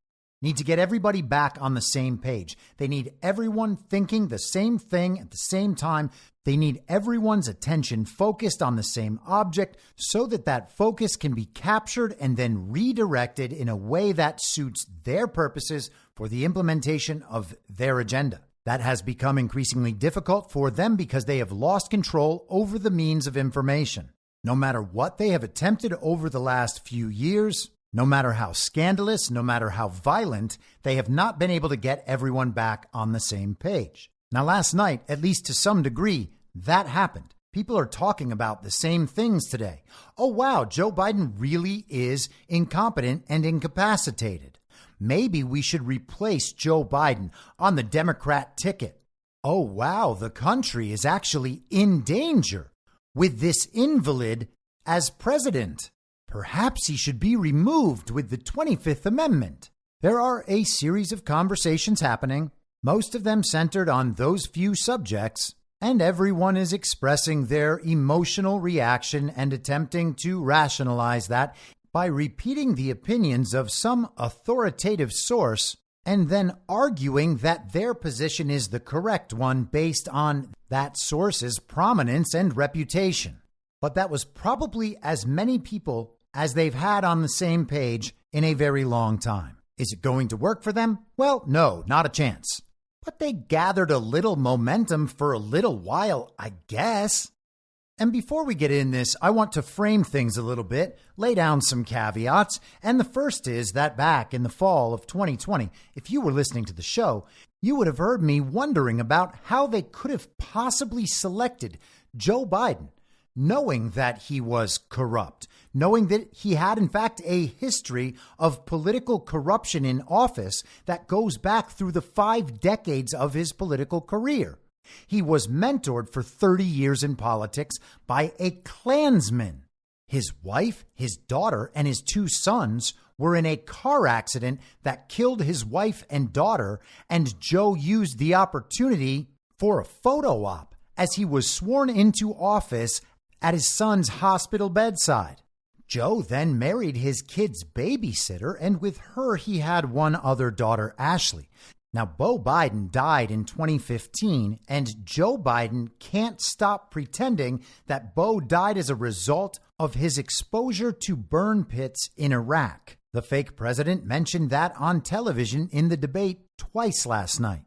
need to get everybody back on the same page. They need everyone thinking the same thing at the same time. They need everyone's attention focused on the same object so that that focus can be captured and then redirected in a way that suits their purposes for the implementation of their agenda. That has become increasingly difficult for them because they have lost control over the means of information. No matter what they have attempted over the last few years, no matter how scandalous, no matter how violent, they have not been able to get everyone back on the same page. Now, last night, at least to some degree, that happened. People are talking about the same things today. Oh, wow, Joe Biden really is incompetent and incapacitated. Maybe we should replace Joe Biden on the Democrat ticket. Oh, wow, the country is actually in danger with this invalid as president. Perhaps he should be removed with the 25th Amendment. There are a series of conversations happening, most of them centered on those few subjects, and everyone is expressing their emotional reaction and attempting to rationalize that by repeating the opinions of some authoritative source and then arguing that their position is the correct one based on that source's prominence and reputation. But that was probably as many people as they've had on the same page in a very long time. Is it going to work for them? Well, no, not a chance. But they gathered a little momentum for a little while, I guess. And before we get in this, I want to frame things a little bit, lay down some caveats. And the first is that back in the fall of 2020, if you were listening to the show, you would have heard me wondering about how they could have possibly selected Joe Biden, knowing that he was corrupt, knowing that he had, in fact, a history of political corruption in office that goes back through the 5 decades of his political career. He was mentored for 30 years in politics by a Klansman. His wife, his daughter, and his 2 sons were in a car accident that killed his wife and daughter, and Joe used the opportunity for a photo op as he was sworn into office at his son's hospital bedside. Joe then married his kid's babysitter, and with her he had one other daughter, Ashley. Now, Beau Biden died in 2015, and Joe Biden can't stop pretending that Beau died as a result of his exposure to burn pits in Iraq. The fake president mentioned that on television in the debate twice last night.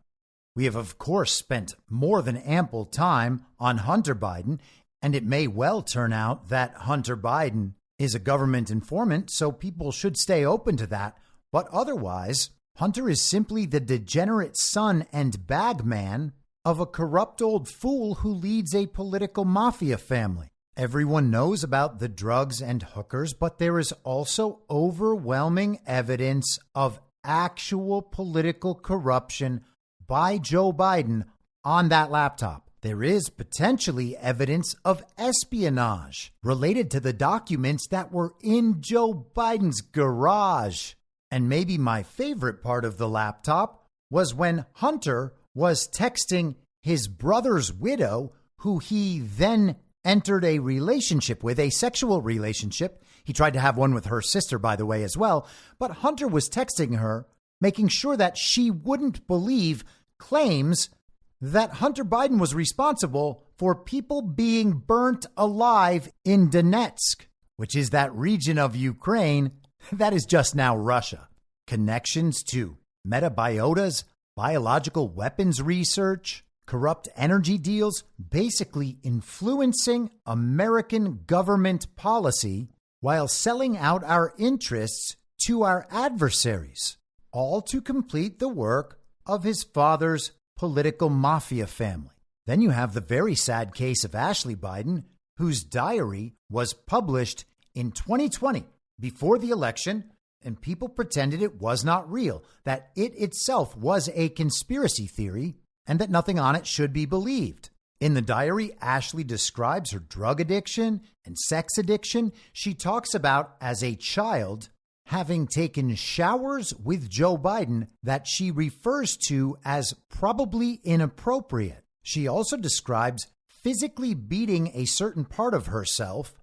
We have, of course, spent more than ample time on Hunter Biden, and it may well turn out that Hunter Biden is a government informant, so people should stay open to that. But otherwise, Hunter is simply the degenerate son and bagman of a corrupt old fool who leads a political mafia family. Everyone knows about the drugs and hookers, but there is also overwhelming evidence of actual political corruption by Joe Biden on that laptop. There is potentially evidence of espionage related to the documents that were in Joe Biden's garage. And maybe my favorite part of the laptop was when Hunter was texting his brother's widow, who he then entered a relationship with, a sexual relationship. He tried to have one with her sister, by the way, as well. But Hunter was texting her, making sure that she wouldn't believe claims that Hunter Biden was responsible for people being burnt alive in Donetsk, which is that region of Ukraine that is just now Russia. Connections to metabiotas, biological weapons research, corrupt energy deals, basically influencing American government policy while selling out our interests to our adversaries, all to complete the work of his father's political mafia family. Then you have the very sad case of Ashley Biden, whose diary was published in 2020 before the election, and people pretended it was not real, that it itself was a conspiracy theory, and that nothing on it should be believed. In the diary, Ashley describes her drug addiction and sex addiction. She talks about, as a child, having taken showers with Joe Biden that she refers to as probably inappropriate. She also describes physically beating a certain part of herself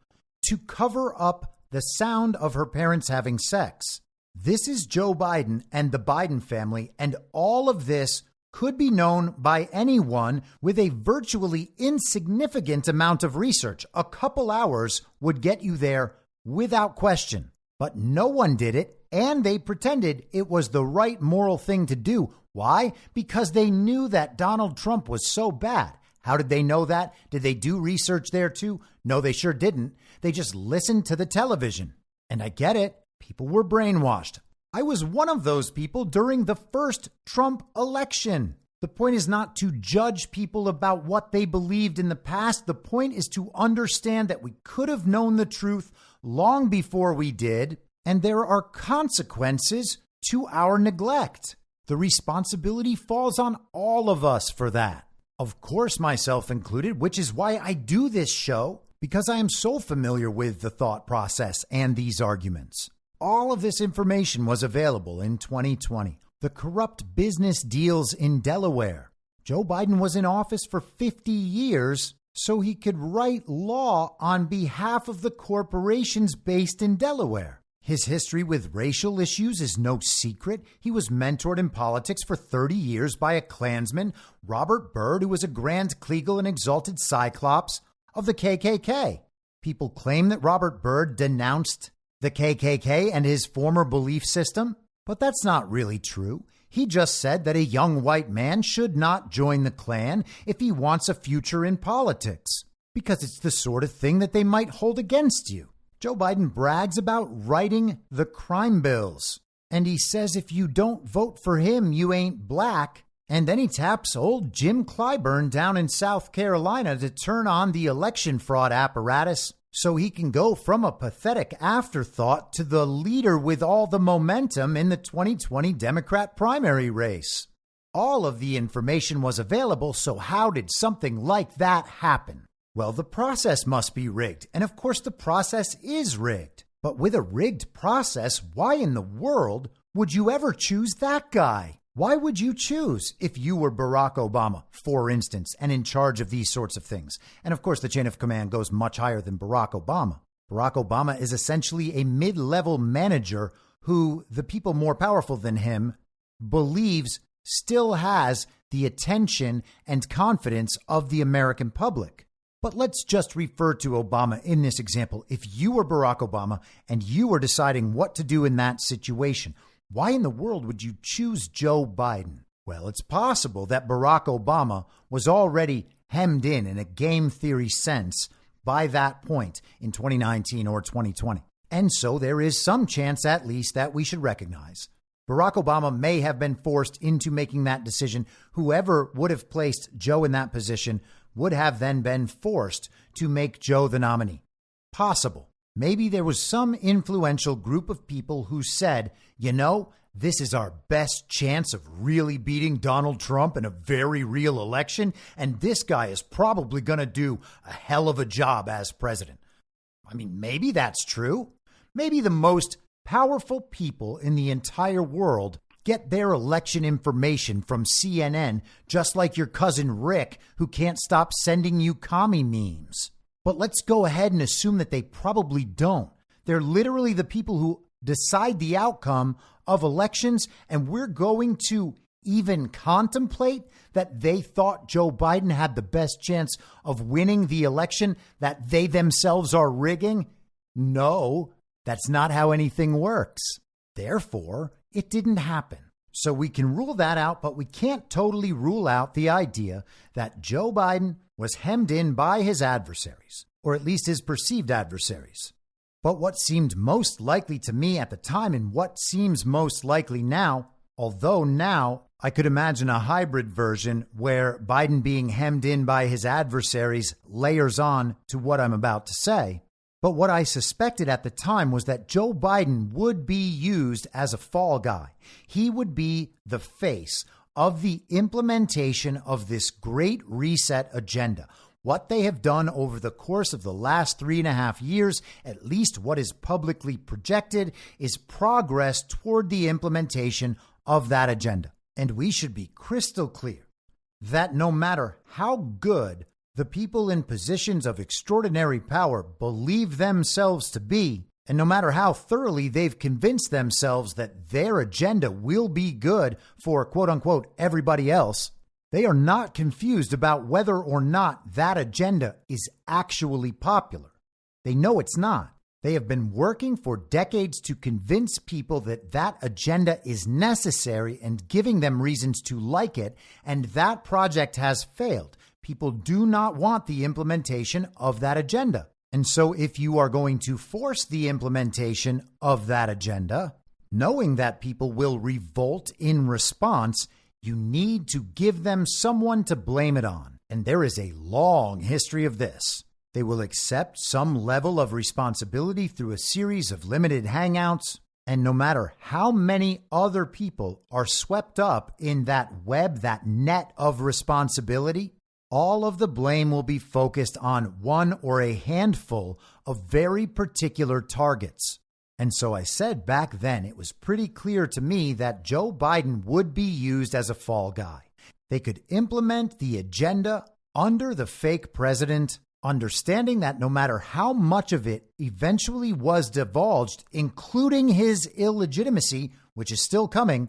to cover up the sound of her parents having sex. This is Joe Biden and the Biden family, and all of this could be known by anyone with a virtually insignificant amount of research. A couple hours would get you there without question. But no one did it, and they pretended it was the right moral thing to do. Why? Because they knew that Donald Trump was so bad. How did they know that? Did they do research there too? No, they sure didn't. They just listened to the television. And I get it. People were brainwashed. I was one of those people during the first Trump election. The point is not to judge people about what they believed in the past. The point is to understand that we could have known the truth long before we did, and there are consequences to our neglect. The responsibility falls on all of us for that. Of course, myself included, which is why I do this show, because I am so familiar with the thought process and these arguments. All of this information was available in 2020. The corrupt business deals in Delaware. Joe Biden was in office for 50 years so he could write law on behalf of the corporations based in Delaware. His history with racial issues is no secret. He was mentored in politics for 30 years by a Klansman, Robert Byrd, who was a Grand Kleagle and exalted Cyclops of the KKK. People claim that Robert Byrd denounced the KKK and his former belief system, but that's not really true. He just said that a young white man should not join the Klan if he wants a future in politics. because it's the sort of thing that they might hold against you. Joe Biden brags about writing the crime bills, and he says if you don't vote for him, you ain't black. And then he taps old Jim Clyburn down in South Carolina to turn on the election fraud apparatus so he can go from a pathetic afterthought to the leader with all the momentum in the 2020 Democrat primary race. All of the information was available, so how did something like that happen? Well, the process must be rigged, and of course the process is rigged. But with a rigged process, why in the world would you ever choose that guy? Why would you choose if you were Barack Obama, for instance, and in charge of these sorts of things? And of course, the chain of command goes much higher than Barack Obama. Barack Obama is essentially a mid-level manager who the people more powerful than him believes still has the attention and confidence of the American public. But let's just refer to Obama in this example. If you were Barack Obama and you were deciding what to do in that situation, why in the world would you choose Joe Biden? Well, it's possible that Barack Obama was already hemmed in a game theory sense by that point in 2019 or 2020. And so there is some chance, at least, that we should recognize Barack Obama may have been forced into making that decision. Whoever would have placed Joe in that position would have then been forced to make Joe the nominee. Possible. Maybe there was some influential group of people who said, you know, this is our best chance of really beating Donald Trump in a very real election, and this guy is probably going to do a hell of a job as president. I mean, maybe that's true. Maybe the most powerful people in the entire world get their election information from CNN, just like your cousin Rick, who can't stop sending you commie memes. But let's go ahead and assume that they probably don't. They're literally the people who decide the outcome of elections, and we're going to even contemplate that they thought Joe Biden had the best chance of winning the election that they themselves are rigging? No, that's not how anything works. Therefore, it didn't happen. So we can rule that out, but we can't totally rule out the idea that Joe Biden was hemmed in by his adversaries, or at least his perceived adversaries. But what seemed most likely to me at the time and what seems most likely now, although now I could imagine a hybrid version where Biden being hemmed in by his adversaries layers on to what I'm about to say. But what I suspected at the time was that Joe Biden would be used as a fall guy. He would be the face of the implementation of this great reset agenda. What they have done over the course of the last 3.5 years, at least what is publicly projected, is progress toward the implementation of that agenda. And we should be crystal clear that no matter how good the people in positions of extraordinary power believe themselves to be, and no matter how thoroughly they've convinced themselves that their agenda will be good for quote unquote everybody else, they are not confused about whether or not that agenda is actually popular. They know it's not. They have been working for decades to convince people that that agenda is necessary and giving them reasons to like it, and that project has failed. People do not want the implementation of that agenda. And so if you are going to force the implementation of that agenda, knowing that people will revolt in response, you need to give them someone to blame it on. And there is a long history of this. They will accept some level of responsibility through a series of limited hangouts. And no matter how many other people are swept up in that web, that net of responsibility, all of the blame will be focused on one or a handful of very particular targets. And so I said back then, it was pretty clear to me that Joe Biden would be used as a fall guy. They could implement the agenda under the fake president, understanding that no matter how much of it eventually was divulged, including his illegitimacy, which is still coming,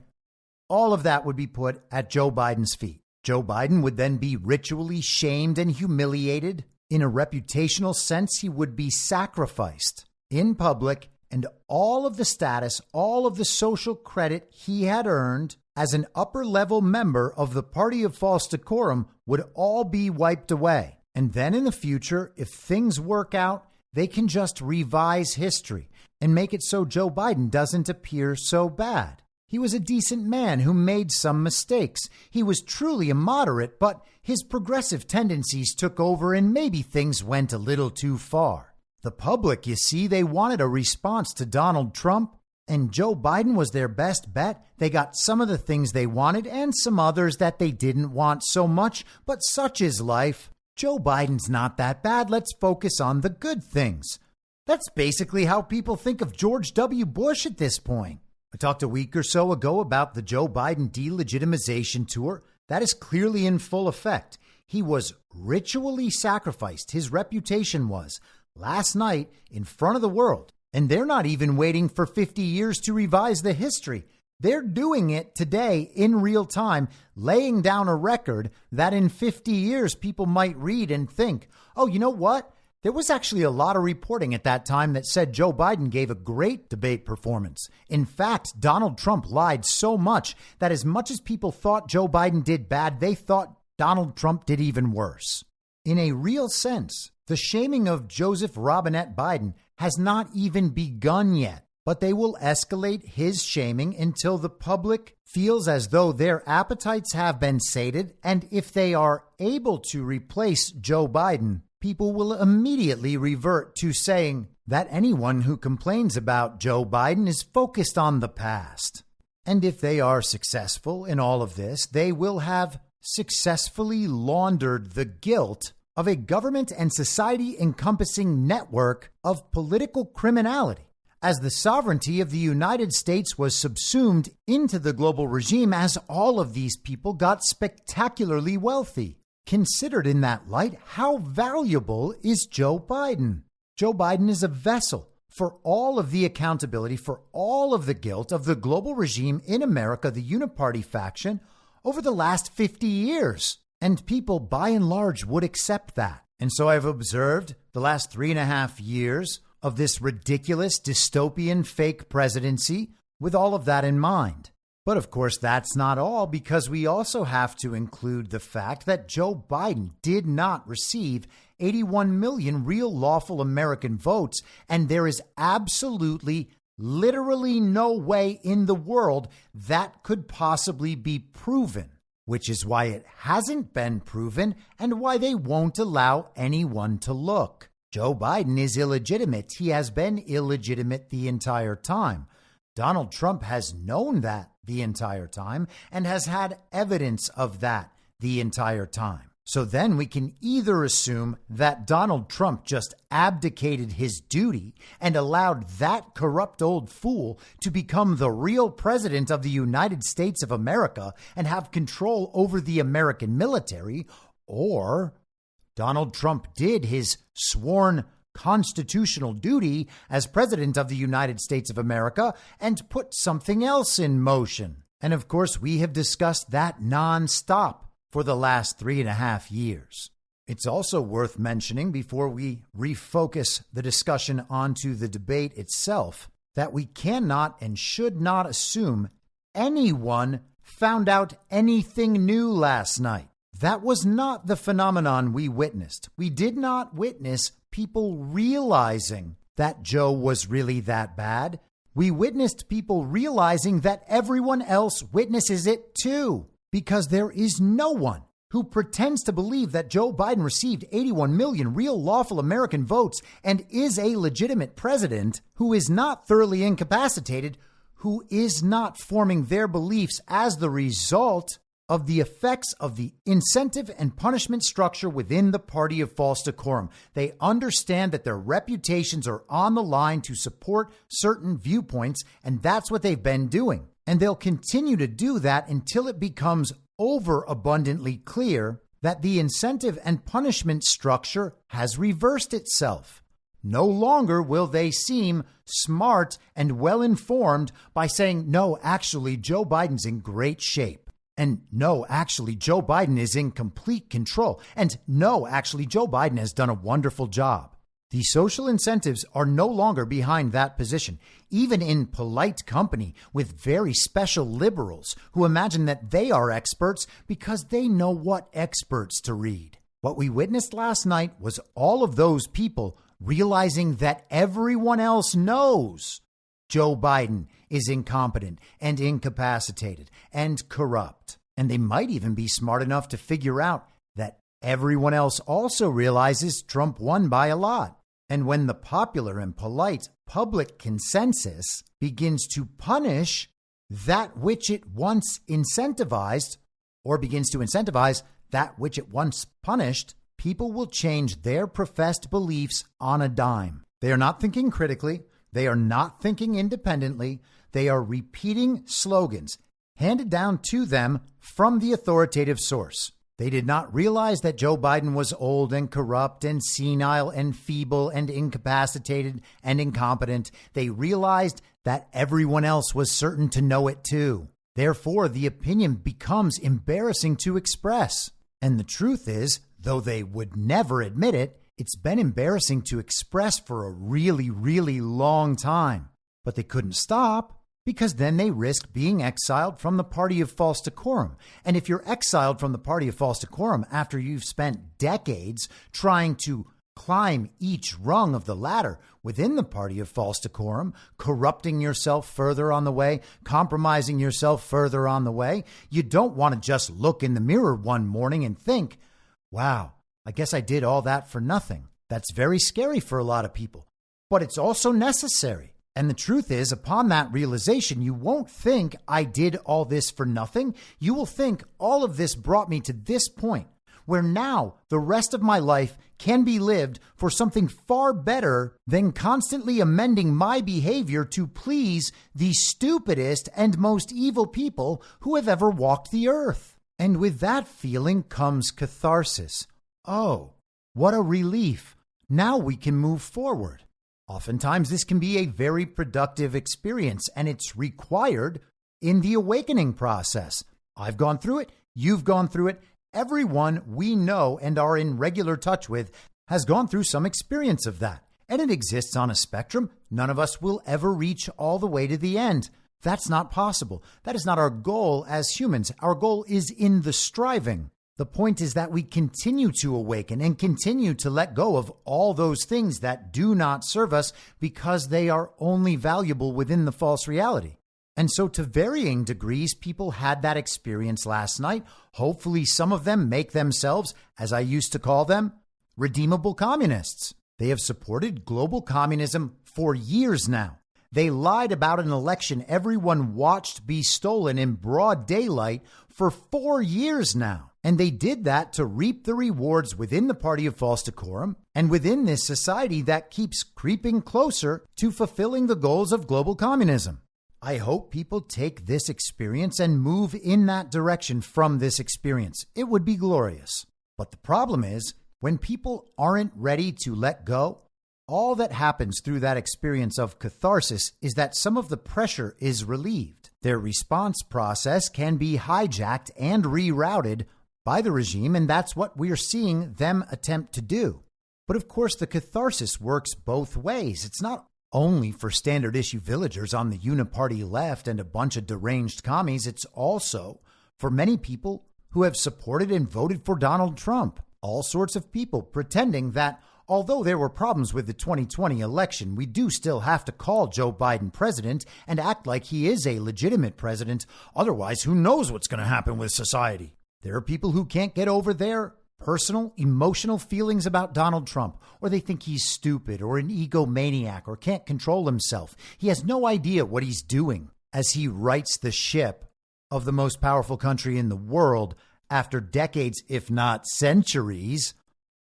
all of that would be put at Joe Biden's feet. Joe Biden would then be ritually shamed and humiliated. In a reputational sense, he would be sacrificed in public, and all of the status, all of the social credit he had earned as an upper-level member of the party of false decorum would all be wiped away. And then in the future, if things work out, they can just revise history and make it so Joe Biden doesn't appear so bad. He was a decent man who made some mistakes. He was truly a moderate, but his progressive tendencies took over and maybe things went a little too far. The public, you see, they wanted a response to Donald Trump, and Joe Biden was their best bet. They got some of the things they wanted and some others that they didn't want so much, but such is life. Joe Biden's not that bad. Let's focus on the good things. That's basically how people think of George W. Bush at this point. I talked a week or so ago about the Joe Biden delegitimization tour. That is clearly in full effect. He was ritually sacrificed. His reputation was last night in front of the world. And they're not even waiting for 50 years to revise the history. They're doing it today in real time, laying down a record that in 50 years people might read and think, oh, you know what? There was actually a lot of reporting at that time that said Joe Biden gave a great debate performance. In fact, Donald Trump lied so much as people thought Joe Biden did bad, they thought Donald Trump did even worse. In a real sense, the shaming of Joseph Robinette Biden has not even begun yet, but they will escalate his shaming until the public feels as though their appetites have been sated. And if they are able to replace Joe Biden, people will immediately revert to saying that anyone who complains about Joe Biden is focused on the past. And if they are successful in all of this, they will have successfully laundered the guilt of a government and society encompassing network of political criminality, as the sovereignty of the United States was subsumed into the global regime as all of these people got spectacularly wealthy. Considered in that light, how valuable is Joe Biden? Joe Biden is a vessel for all of the accountability, for all of the guilt of the global regime in America, the Uniparty faction, over the last 50 years. And people, by and large, would accept that. And so I've observed the last 3.5 years of this ridiculous dystopian fake presidency with all of that in mind. But of course, that's not all, because we also have to include the fact that Joe Biden did not receive 81 million real lawful American votes. And there is absolutely, literally no way in the world that could possibly be proven, which is why it hasn't been proven and why they won't allow anyone to look. Joe Biden is illegitimate. He has been illegitimate the entire time. Donald Trump has known that the entire time and has had evidence of that the entire time. So then we can either assume that Donald Trump just abdicated his duty and allowed that corrupt old fool to become the real president of the United States of America and have control over the American military, or Donald Trump did his sworn constitutional duty as president of the United States of America and put something else in motion. And of course, we have discussed that nonstop for the last 3.5 years. It's also worth mentioning, before we refocus the discussion onto the debate itself, that we cannot and should not assume anyone found out anything new last night. That was not the phenomenon we witnessed. We did not witness people realizing that Joe was really that bad. We witnessed people realizing that everyone else witnesses it too. Because there is no one who pretends to believe that Joe Biden received 81 million real lawful American votes and is a legitimate president, who is not thoroughly incapacitated, who is not forming their beliefs as the result of the effects of the incentive and punishment structure within the party of false decorum. They understand that their reputations are on the line to support certain viewpoints, and that's what they've been doing. And they'll continue to do that until it becomes overabundantly clear that the incentive and punishment structure has reversed itself. No longer will they seem smart and well-informed by saying, no, actually, Joe Biden's in great shape. And no, actually, Joe Biden is in complete control. And no, actually, Joe Biden has done a wonderful job. The social incentives are no longer behind that position, even in polite company with very special liberals who imagine that they are experts because they know what experts to read. What we witnessed last night was all of those people realizing that everyone else knows Joe Biden is incompetent and incapacitated and corrupt. And they might even be smart enough to figure out that everyone else also realizes Trump won by a lot. And when the popular and polite public consensus begins to punish that which it once incentivized, or begins to incentivize that which it once punished, people will change their professed beliefs on a dime. They are not thinking critically. They are not thinking independently. They are repeating slogans handed down to them from the authoritative source. They did not realize that Joe Biden was old and corrupt and senile and feeble and incapacitated and incompetent. They realized that everyone else was certain to know it too. Therefore, the opinion becomes embarrassing to express. And the truth is, though they would never admit it, it's been embarrassing to express for a really, really long time. But they couldn't stop, because then they risk being exiled from the party of false decorum. And if you're exiled from the party of false decorum after you've spent decades trying to climb each rung of the ladder within the party of false decorum, corrupting yourself further on the way, compromising yourself further on the way, you don't want to just look in the mirror one morning and think, wow, I guess I did all that for nothing. That's very scary for a lot of people, but it's also necessary. And the truth is, upon that realization, you won't think I did all this for nothing. You will think all of this brought me to this point where now the rest of my life can be lived for something far better than constantly amending my behavior to please the stupidest and most evil people who have ever walked the earth. And with that feeling comes catharsis. Oh, what a relief. Now we can move forward. Oftentimes, this can be a very productive experience, and it's required in the awakening process. I've gone through it. You've gone through it. Everyone we know and are in regular touch with has gone through some experience of that. And it exists on a spectrum. None of us will ever reach all the way to the end. That's not possible. That is not our goal as humans. Our goal is in the striving. The point is that we continue to awaken and continue to let go of all those things that do not serve us because they are only valuable within the false reality. And so to varying degrees, people had that experience last night. Hopefully some of them make themselves, as I used to call them, redeemable communists. They have supported global communism for years now. They lied about an election everyone watched be stolen in broad daylight for 4 years now. And they did that to reap the rewards within the party of false decorum and within this society that keeps creeping closer to fulfilling the goals of global communism. I hope people take this experience and move in that direction from this experience. It would be glorious. But the problem is, when people aren't ready to let go, all that happens through that experience of catharsis is that some of the pressure is relieved. Their response process can be hijacked and rerouted by the regime, and that's what we're seeing them attempt to do. But of course, the catharsis works both ways. It's not only for standard issue villagers on the Uniparty left and a bunch of deranged commies. It's also for many people who have supported and voted for Donald Trump. All sorts of people pretending that although there were problems with the 2020 election, we do still have to call Joe Biden president and act like he is a legitimate president. Otherwise, who knows what's going to happen with society? There are people who can't get over their personal, emotional feelings about Donald Trump, or they think he's stupid or an egomaniac or can't control himself. He has no idea what he's doing as he rights the ship of the most powerful country in the world after decades, if not centuries,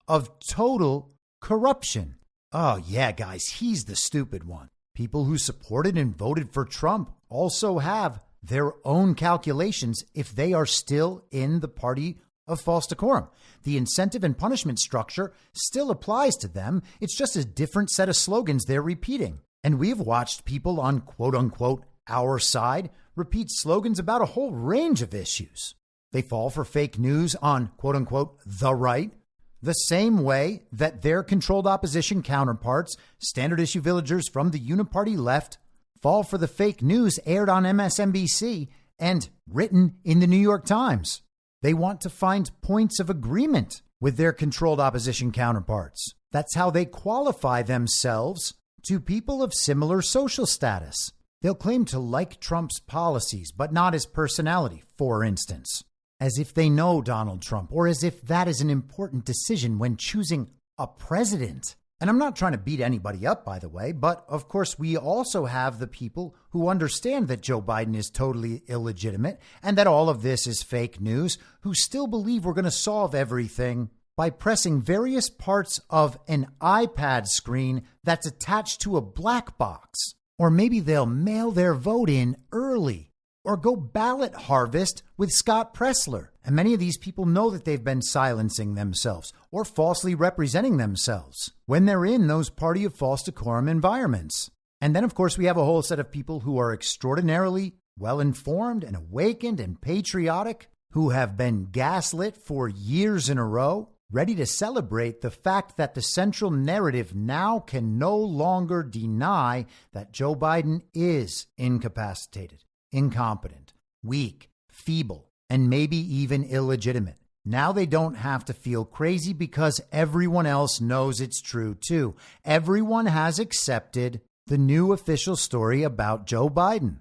of total corruption. Oh, yeah, guys, he's the stupid one. People who supported and voted for Trump also have their own calculations if they are still in the party of false decorum. The incentive and punishment structure still applies to them. It's just a different set of slogans they're repeating. And we've watched people on quote unquote our side repeat slogans about a whole range of issues. They fall for fake news on quote unquote the right, the same way that their controlled opposition counterparts, standard issue villagers from the Uniparty left, fall for the fake news aired on MSNBC and written in the New York Times. They want to find points of agreement with their controlled opposition counterparts. That's how they qualify themselves to people of similar social status. They'll claim to like Trump's policies, but not his personality, for instance, as if they know Donald Trump, or as if that is an important decision when choosing a president. And I'm not trying to beat anybody up, by the way, but of course we also have the people who understand that Joe Biden is totally illegitimate and that all of this is fake news, who still believe we're going to solve everything by pressing various parts of an iPad screen that's attached to a black box. Or maybe they'll mail their vote in early or go ballot harvest with Scott Pressler. And many of these people know that they've been silencing themselves or falsely representing themselves when they're in those party of false decorum environments. And then, of course, we have a whole set of people who are extraordinarily well-informed and awakened and patriotic, who have been gaslit for years in a row, ready to celebrate the fact that the central narrative now can no longer deny that Joe Biden is incapacitated, incompetent, weak, feeble, and maybe even illegitimate. Now they don't have to feel crazy because everyone else knows it's true too. Everyone has accepted the new official story about Joe Biden.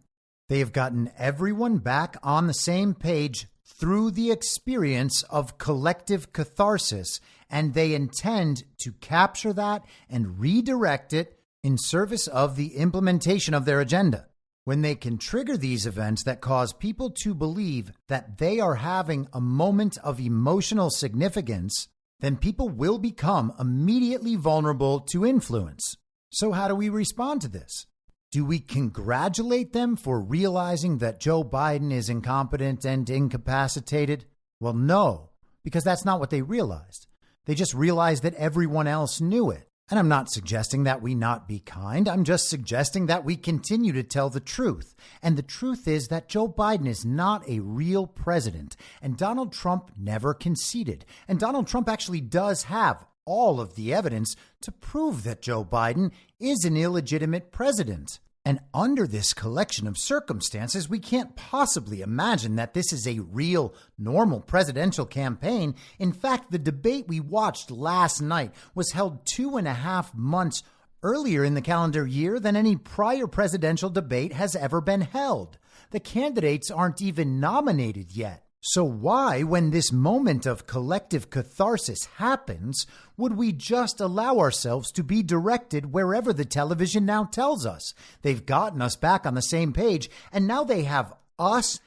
They have gotten everyone back on the same page through the experience of collective catharsis, and they intend to capture that and redirect it in service of the implementation of their agenda. When they can trigger these events that cause people to believe that they are having a moment of emotional significance, then people will become immediately vulnerable to influence. So how do we respond to this? Do we congratulate them for realizing that Joe Biden is incompetent and incapacitated? Well, no, because that's not what they realized. They just realized that everyone else knew it. And I'm not suggesting that we not be kind. I'm just suggesting that we continue to tell the truth. And the truth is that Joe Biden is not a real president. And Donald Trump never conceded. And Donald Trump actually does have all of the evidence to prove that Joe Biden is an illegitimate president. And under this collection of circumstances, we can't possibly imagine that this is a real, normal presidential campaign. In fact, the debate we watched last night was held 2.5 months earlier in the calendar year than any prior presidential debate has ever been held. The candidates aren't even nominated yet. So why, when this moment of collective catharsis happens, would we just allow ourselves to be directed wherever the television now tells us? They've gotten us back on the same page, and now they have us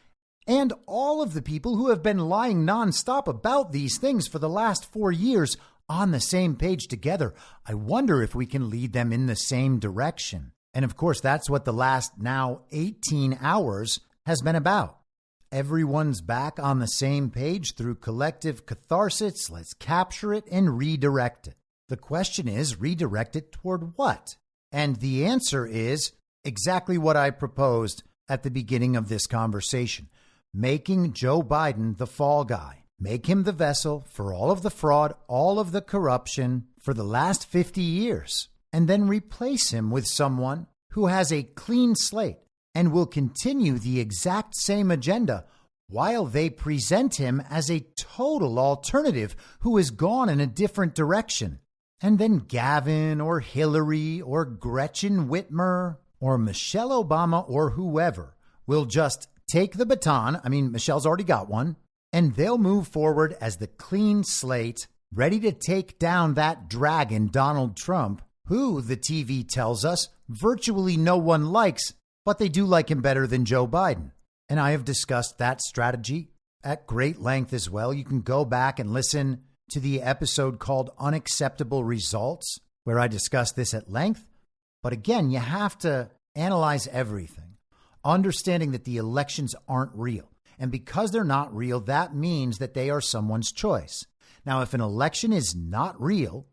and all of the people who have been lying nonstop about these things for the last 4 years on the same page together. I wonder if we can lead them in the same direction. And of course, that's what the last now 18 hours has been about. Everyone's back on the same page through collective catharsis. Let's capture it and redirect it. The question is, redirect it toward what? And the answer is exactly what I proposed at the beginning of this conversation. Making Joe Biden the fall guy. Make him the vessel for all of the fraud, all of the corruption for the last 50 years. And then replace him with someone who has a clean slate and will continue the exact same agenda while they present him as a total alternative who has gone in a different direction. And then Gavin or Hillary or Gretchen Whitmer or Michelle Obama or whoever will just take the baton. I mean, Michelle's already got one, and they'll move forward as the clean slate, ready to take down that dragon, Donald Trump, who, the TV tells us, virtually no one likes, but they do like him better than Joe Biden. And I have discussed that strategy at great length as well. You can go back and listen to the episode called Unacceptable Results, where I discuss this at length. But again, you have to analyze everything, understanding that the elections aren't real. And because they're not real, that means that they are someone's choice. Now, if an election is not real,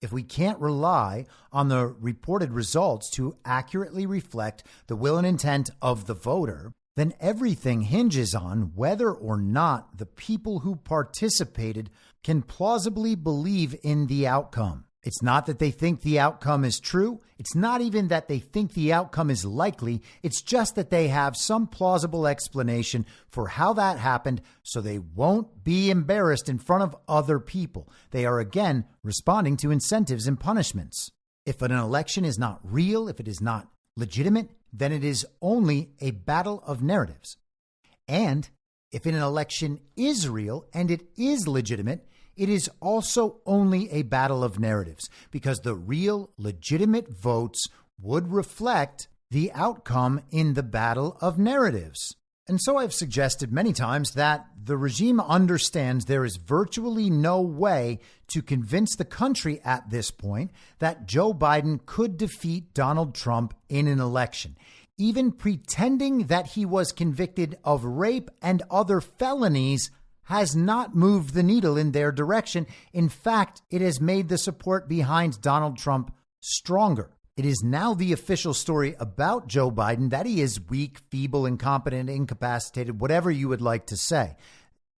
if we can't rely on the reported results to accurately reflect the will and intent of the voter, then everything hinges on whether or not the people who participated can plausibly believe in the outcome. It's not that they think the outcome is true. It's not even that they think the outcome is likely. It's just that they have some plausible explanation for how that happened so they won't be embarrassed in front of other people. They are, again, responding to incentives and punishments. If an election is not real, if it is not legitimate, then it is only a battle of narratives. And if an election is real and it is legitimate, it is also only a battle of narratives, because the real, legitimate votes would reflect the outcome in the battle of narratives. And so I've suggested many times that the regime understands there is virtually no way to convince the country at this point that Joe Biden could defeat Donald Trump in an election. Even pretending that he was convicted of rape and other felonies has not moved the needle in their direction. In fact, it has made the support behind Donald Trump stronger. It is now the official story about Joe Biden that he is weak, feeble, incompetent, incapacitated, whatever you would like to say.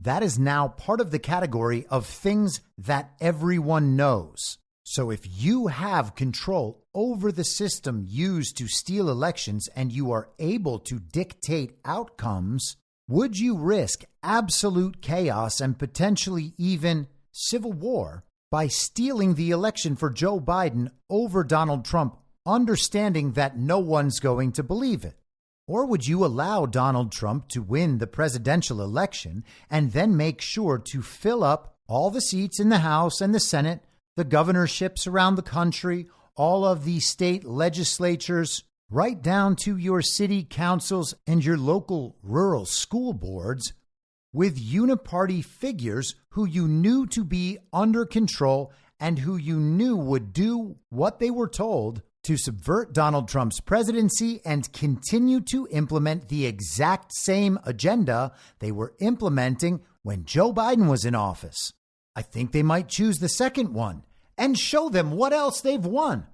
That is now part of the category of things that everyone knows. So if you have control over the system used to steal elections and you are able to dictate outcomes, would you risk absolute chaos and potentially even civil war by stealing the election for Joe Biden over Donald Trump, understanding that no one's going to believe it? Or would you allow Donald Trump to win the presidential election and then make sure to fill up all the seats in the House and the Senate, the governorships around the country, all of the state legislatures, right down to your city councils and your local rural school boards, with Uniparty figures who you knew to be under control and who you knew would do what they were told to subvert Donald Trump's presidency and continue to implement the exact same agenda they were implementing when Joe Biden was in office? I think they might choose the second one and show them what else they've won.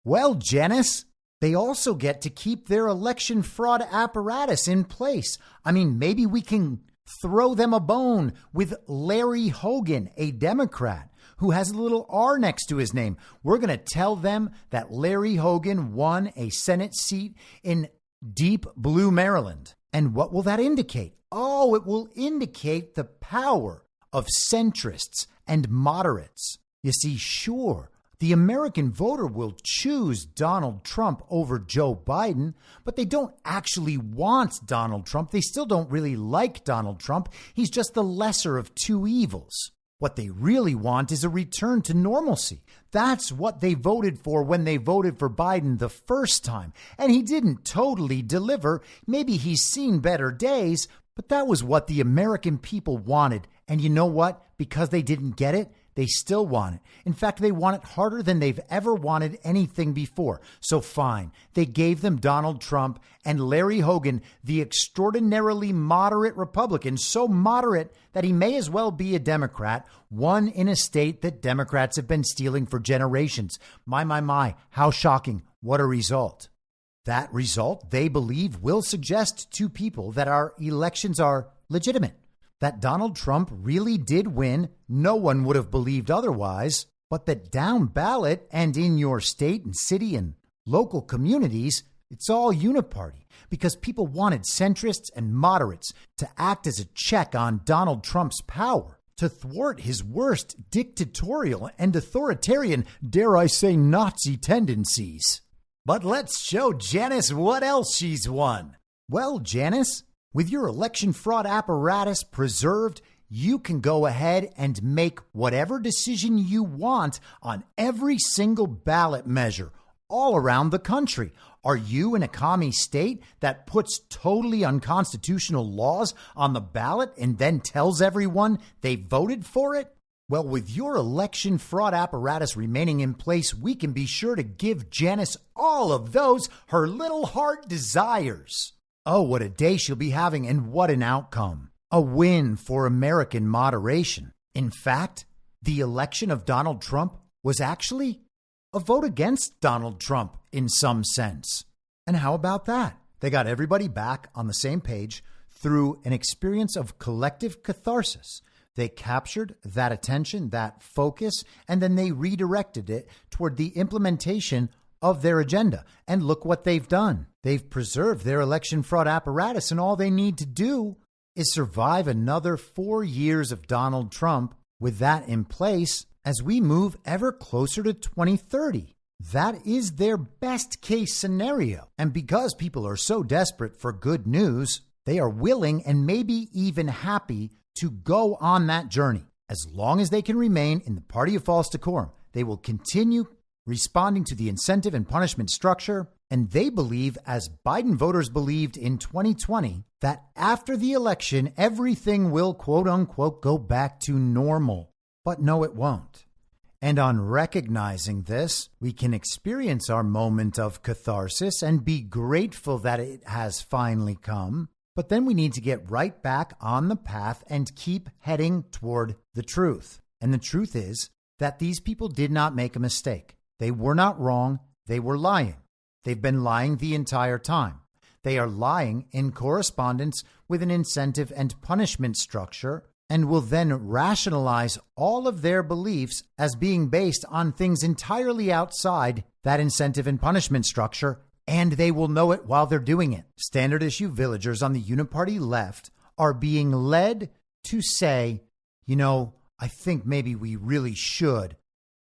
Well, Janice, they also get to keep their election fraud apparatus in place. I mean, maybe we can throw them a bone with Larry Hogan, a Democrat who has a little R next to his name. We're going to tell them that Larry Hogan won a Senate seat in deep blue Maryland. And what will that indicate? Oh, it will indicate the power of centrists and moderates. You see, sure, the American voter will choose Donald Trump over Joe Biden, but they don't actually want Donald Trump. They still don't really like Donald Trump. He's just the lesser of two evils. What they really want is a return to normalcy. That's what they voted for when they voted for Biden the first time. And he didn't totally deliver. Maybe he's seen better days, but that was what the American people wanted. And you know what? Because they didn't get it, they still want it. In fact, they want it harder than they've ever wanted anything before. So fine, they gave them Donald Trump and Larry Hogan, the extraordinarily moderate Republican, so moderate that he may as well be a Democrat, one in a state that Democrats have been stealing for generations. My, how shocking. What a result. That result, they believe, will suggest to people that our elections are legitimate. That Donald Trump really did win, no one would have believed otherwise, but that down ballot and in your state and city and local communities, it's all Uniparty, because people wanted centrists and moderates to act as a check on Donald Trump's power, to thwart his worst dictatorial and authoritarian, dare I say, Nazi tendencies. But let's show Janice what else she's won. Well, Janice, with your election fraud apparatus preserved, you can go ahead and make whatever decision you want on every single ballot measure all around the country. Are you in a commie state that puts totally unconstitutional laws on the ballot and then tells everyone they voted for it? Well, with your election fraud apparatus remaining in place, we can be sure to give Janice all of those her little heart desires. Oh, what a day she'll be having, and what an outcome. A win for American moderation. In fact, the election of Donald Trump was actually a vote against Donald Trump in some sense. And how about that? They got everybody back on the same page through an experience of collective catharsis. They captured that attention, that focus, and then they redirected it toward the implementation of their agenda. And look what they've done. They've preserved their election fraud apparatus, and all they need to do is survive another 4 years of Donald Trump with that in place as we move ever closer to 2030. That is their best case scenario. And because people are so desperate for good news, they are willing and maybe even happy to go on that journey. As long as they can remain in the party of false decorum, they will continue responding to the incentive and punishment structure. And they believe, as Biden voters believed in 2020, that after the election, everything will, quote unquote, go back to normal. But no, it won't. And on recognizing this, we can experience our moment of catharsis and be grateful that it has finally come. But then we need to get right back on the path and keep heading toward the truth. And the truth is that these people did not make a mistake. They were not wrong. They were lying. They've been lying the entire time. They are lying in correspondence with an incentive and punishment structure, and will then rationalize all of their beliefs as being based on things entirely outside that incentive and punishment structure, and they will know it while they're doing it. Standard issue villagers on the Uniparty left are being led to say, I think maybe we really should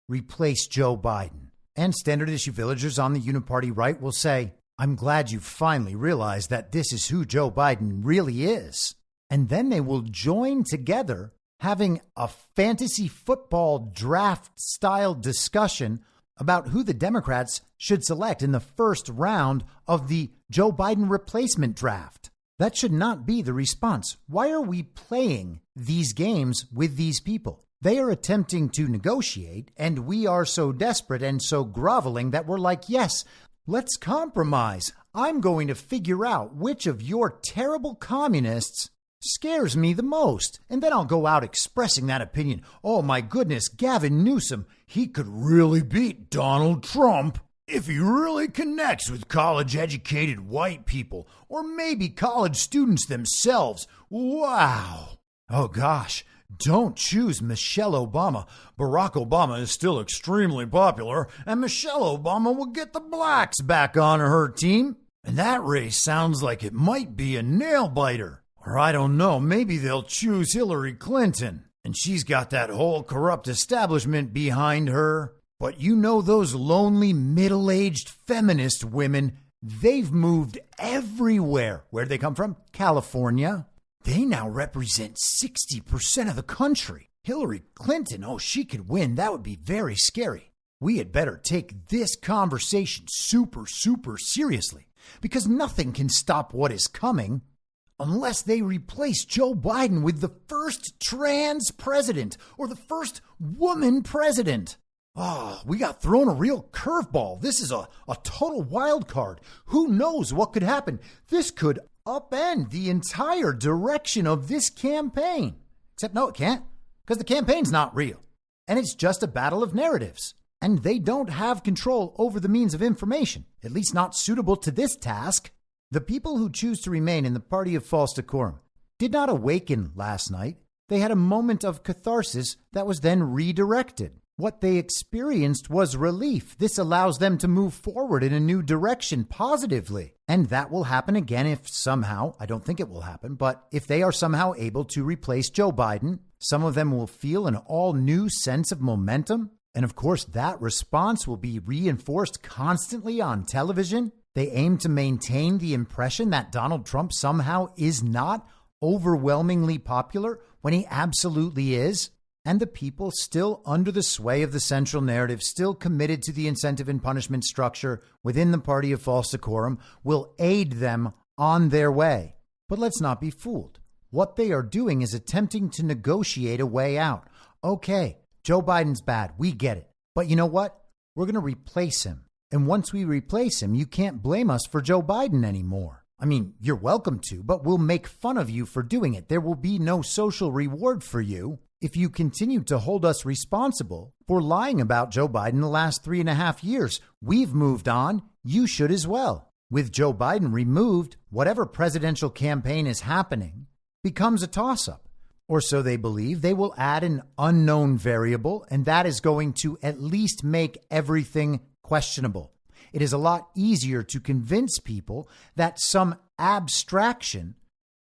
replace Joe Biden. And standard issue villagers on the Uniparty right will say, I'm glad you finally realized that this is who Joe Biden really is. And then they will join together having a fantasy football draft style discussion about who the Democrats should select in the first round of the Joe Biden replacement draft. That should not be the response. Why are we playing these games with these people? They are attempting to negotiate, and we are so desperate and so groveling that we're like, yes, let's compromise. I'm going to figure out which of your terrible communists scares me the most. And then I'll go out expressing that opinion. Oh my goodness, Gavin Newsom, he could really beat Donald Trump if he really connects with college-educated white people, or maybe college students themselves. Wow. Oh gosh, don't choose Michelle Obama. Barack Obama is still extremely popular, and Michelle Obama will get the blacks back on her team. And that race sounds like it might be a nail-biter. Or I don't know, maybe they'll choose Hillary Clinton, and she's got that whole corrupt establishment behind her. But those lonely middle-aged feminist women, they've moved everywhere. Where'd they come from? California. They now represent 60% of the country. Hillary Clinton, she could win. That would be very scary. We had better take this conversation super, super seriously, because nothing can stop what is coming unless they replace Joe Biden with the first trans president or the first woman president. We got thrown a real curveball. This is a total wild card. Who knows what could happen? This could upend the entire direction of this campaign. Except no, it can't, because the campaign's not real. And it's just a battle of narratives. And they don't have control over the means of information, at least not suitable to this task. The people who choose to remain in the party of false decorum did not awaken last night. They had a moment of catharsis that was then redirected. What they experienced was relief. This allows them to move forward in a new direction positively. And that will happen again if somehow, I don't think it will happen, but if they are somehow able to replace Joe Biden, some of them will feel an all new sense of momentum. And of course, that response will be reinforced constantly on television. They aim to maintain the impression that Donald Trump somehow is not overwhelmingly popular when he absolutely is. And the people still under the sway of the central narrative, still committed to the incentive and punishment structure within the party of false decorum, will aid them on their way. But let's not be fooled. What they are doing is attempting to negotiate a way out. Okay, Joe Biden's bad. We get it. But you know what? We're going to replace him. And once we replace him, you can't blame us for Joe Biden anymore. I mean, you're welcome to, but we'll make fun of you for doing it. There will be no social reward for you if you continue to hold us responsible for lying about Joe Biden the last 3.5 years. We've moved on. You should as well. With Joe Biden removed, whatever presidential campaign is happening becomes a toss-up. or so they believe, they will add an unknown variable, and that is going to at least make everything questionable. It is a lot easier to convince people that some abstraction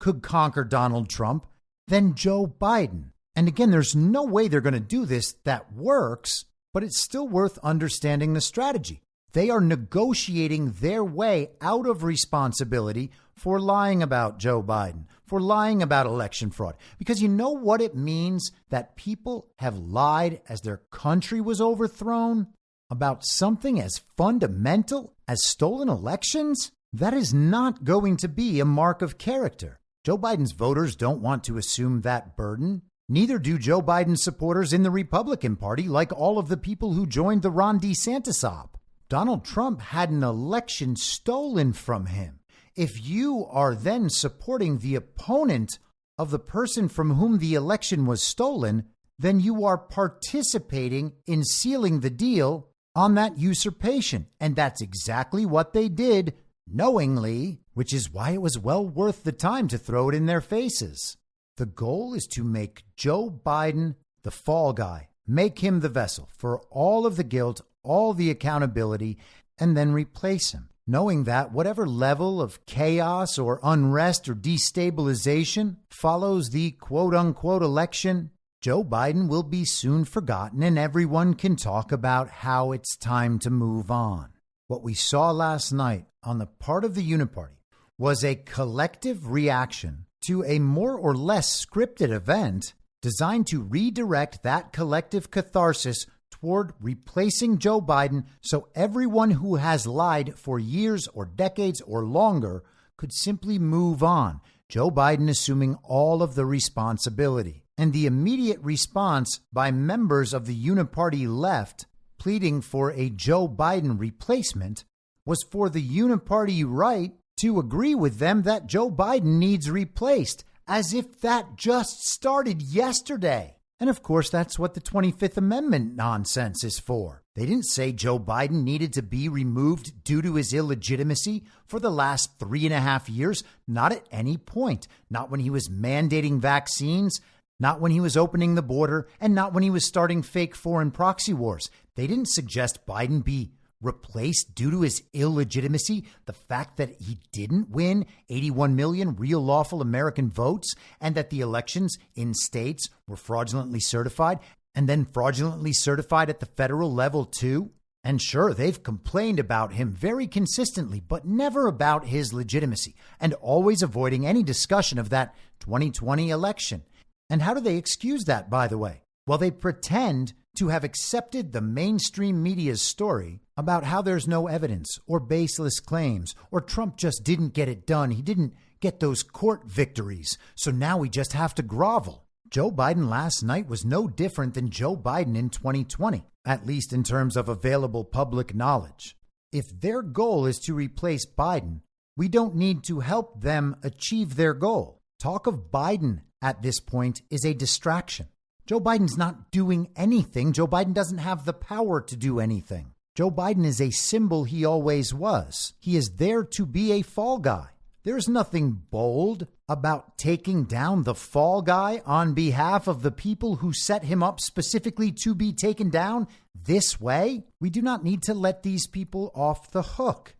could conquer Donald Trump than Joe Biden. And again, there's no way they're going to do this that works, but it's still worth understanding the strategy. They are negotiating their way out of responsibility for lying about Joe Biden, for lying about election fraud. Because you know what it means that people have lied as their country was overthrown about something as fundamental as stolen elections? That is not going to be a mark of character. Joe Biden's voters don't want to assume that burden. Neither do Joe Biden's supporters in the Republican Party, like all of the people who joined the Ron DeSantis op. Donald Trump had an election stolen from him. If you are then supporting the opponent of the person from whom the election was stolen, then you are participating in sealing the deal on that usurpation. And that's exactly what they did knowingly, which is why it was well worth the time to throw it in their faces. The goal is to make Joe Biden the fall guy, make him the vessel for all of the guilt, all the accountability, and then replace him, knowing that whatever level of chaos or unrest or destabilization follows the quote-unquote election, Joe Biden will be soon forgotten and everyone can talk about how it's time to move on. What we saw last night on the part of the Uniparty was a collective reaction to a more or less scripted event designed to redirect that collective catharsis toward replacing Joe Biden so everyone who has lied for years or decades or longer could simply move on, Joe Biden assuming all of the responsibility. And the immediate response by members of the Uniparty left pleading for a Joe Biden replacement was for the Uniparty right to agree with them that Joe Biden needs replaced, as if that just started yesterday. And of course, that's what the 25th Amendment nonsense is for. They didn't say Joe Biden needed to be removed due to his illegitimacy for the last 3.5 years. Not at any point. Not when he was mandating vaccines, not when he was opening the border, and not when he was starting fake foreign proxy wars. They didn't suggest Biden be replaced due to his illegitimacy, the fact that he didn't win 81 million real lawful American votes, and that the elections in states were fraudulently certified and then fraudulently certified at the federal level too. And sure, they've complained about him very consistently, but never about his legitimacy, and always avoiding any discussion of that 2020 election. And how do they excuse that, by the way? Well, they pretend to have accepted the mainstream media's story about how there's no evidence or baseless claims or Trump just didn't get it done. He didn't get those court victories. So now we just have to grovel. Joe Biden last night was no different than Joe Biden in 2020, at least in terms of available public knowledge. If their goal is to replace Biden, we don't need to help them achieve their goal. Talk of Biden at this point is a distraction. Joe Biden's not doing anything. Joe Biden doesn't have the power to do anything. Joe Biden is a symbol he always was. He is there to be a fall guy. There's nothing bold about taking down the fall guy on behalf of the people who set him up specifically to be taken down this way. We do not need to let these people off the hook.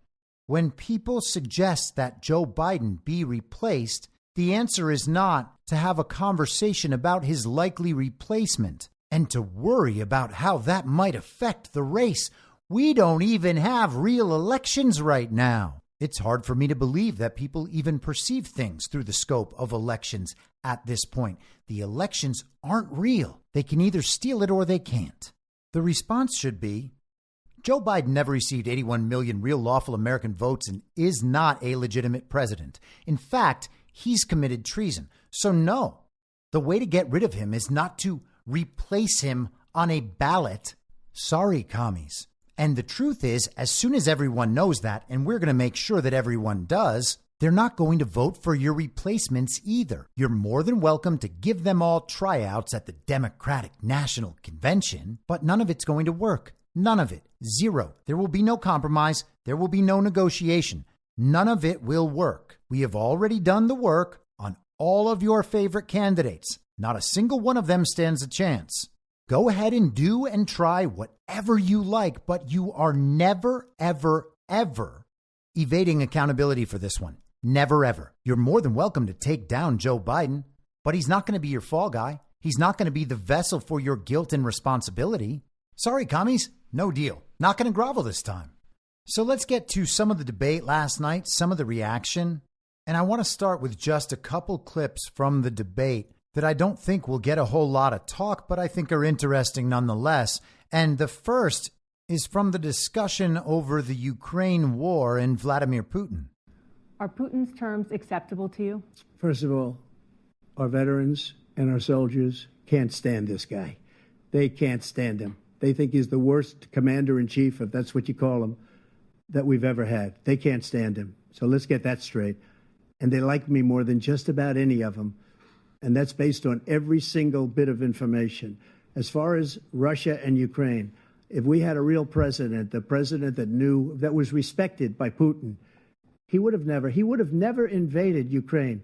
When people suggest that Joe Biden be replaced, the answer is not to have a conversation about his likely replacement and to worry about how that might affect the race. We don't even have real elections right now. It's hard for me to believe that people even perceive things through the scope of elections at this point. The elections aren't real. They can either steal it or they can't. The response should be, Joe Biden never received 81 million real lawful American votes and is not a legitimate president. In fact, he's committed treason. So no, the way to get rid of him is not to replace him on a ballot. Sorry, commies. And the truth is, as soon as everyone knows that, and we're going to make sure that everyone does, they're not going to vote for your replacements either. You're more than welcome to give them all tryouts at the Democratic National Convention, but none of it's going to work. None of it. Zero. There will be no compromise. There will be no negotiation. None of it will work. We have already done the work on all of your favorite candidates. Not a single one of them stands a chance. Go ahead and do and try whatever you like, but you are never, ever, ever evading accountability for this one. Never, ever. You're more than welcome to take down Joe Biden, but he's not going to be your fall guy. He's not going to be the vessel for your guilt and responsibility. Sorry, commies, no deal. Not going to grovel this time. So let's get to some of the debate last night, some of the reaction. And I want to start with just a couple clips from the debate that I don't think will get a whole lot of talk, but I think are interesting nonetheless. And the first is from the discussion over the Ukraine war and Vladimir Putin. Are Putin's terms acceptable to you? First of all, our veterans and our soldiers can't stand this guy. They can't stand him. They think he's the worst commander-in-chief, if that's what you call him, that we've ever had. They can't stand him. So let's get that straight. And they like me more than just about any of them. And that's based on every single bit of information. As far as Russia and Ukraine, if we had a real president, the president that knew, that was respected by Putin, he would have never invaded Ukraine.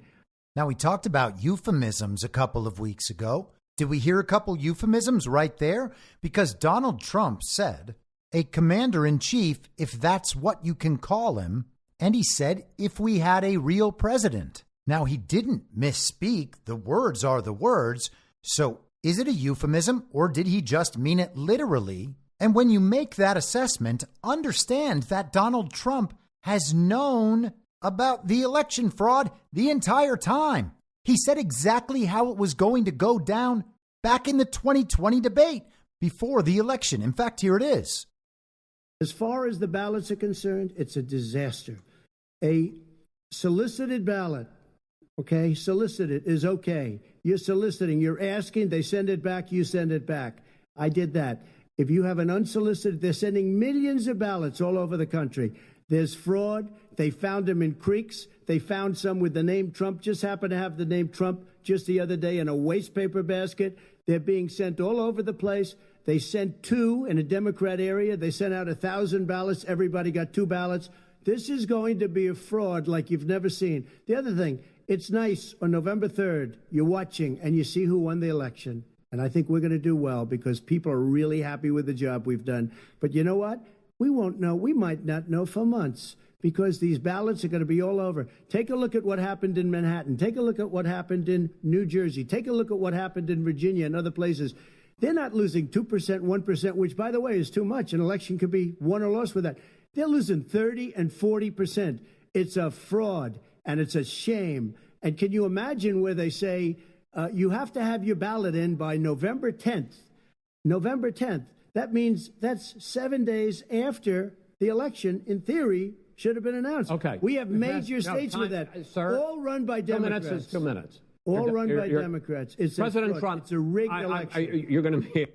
Now, we talked about euphemisms a couple of weeks ago. Did we hear a couple euphemisms right there? Because Donald Trump said, a commander-in-chief, if that's what you can call him. And he said, if we had a real president. Now, he didn't misspeak. The words are the words. So is it a euphemism, or did he just mean it literally? And when you make that assessment, understand that Donald Trump has known about the election fraud the entire time. He said exactly how it was going to go down back in the 2020 debate before the election. In fact, here it is. As far as the ballots are concerned, it's a disaster. A solicited ballot, okay, solicited is okay. You're soliciting, you're asking, they send it back, you send it back. I did that. If you have an unsolicited, they're sending millions of ballots all over the country. There's fraud. They found them in creeks. They found some with the name Trump, just happened to have the name Trump just the other day in a waste paper basket. They're being sent all over the place. They sent 2 in a Democrat area. They sent out 1,000 ballots. Everybody got 2 ballots. This is going to be a fraud like you've never seen. The other thing, it's nice on November 3rd, you're watching and you see who won the election. And I think we're going to do well because people are really happy with the job we've done. But you know what? We won't know. We might not know for months because these ballots are going to be all over. Take a look at what happened in Manhattan. Take a look at what happened in New Jersey. Take a look at what happened in Virginia and other places. They're not losing 2%, 1%, which, by the way, is too much. An election could be won or lost with that. They're losing 30 and 40%. It's a fraud, and it's a shame. And can you imagine where they say you have to have your ballot in by November 10th? November 10th. That means that's 7 days after the election, in theory, should have been announced. Okay. We have major states with that. Sir, all run by Democrats. 2 minutes is 2 minutes. All run by Democrats. It's President Trump. It's a rigged election. You're going to be...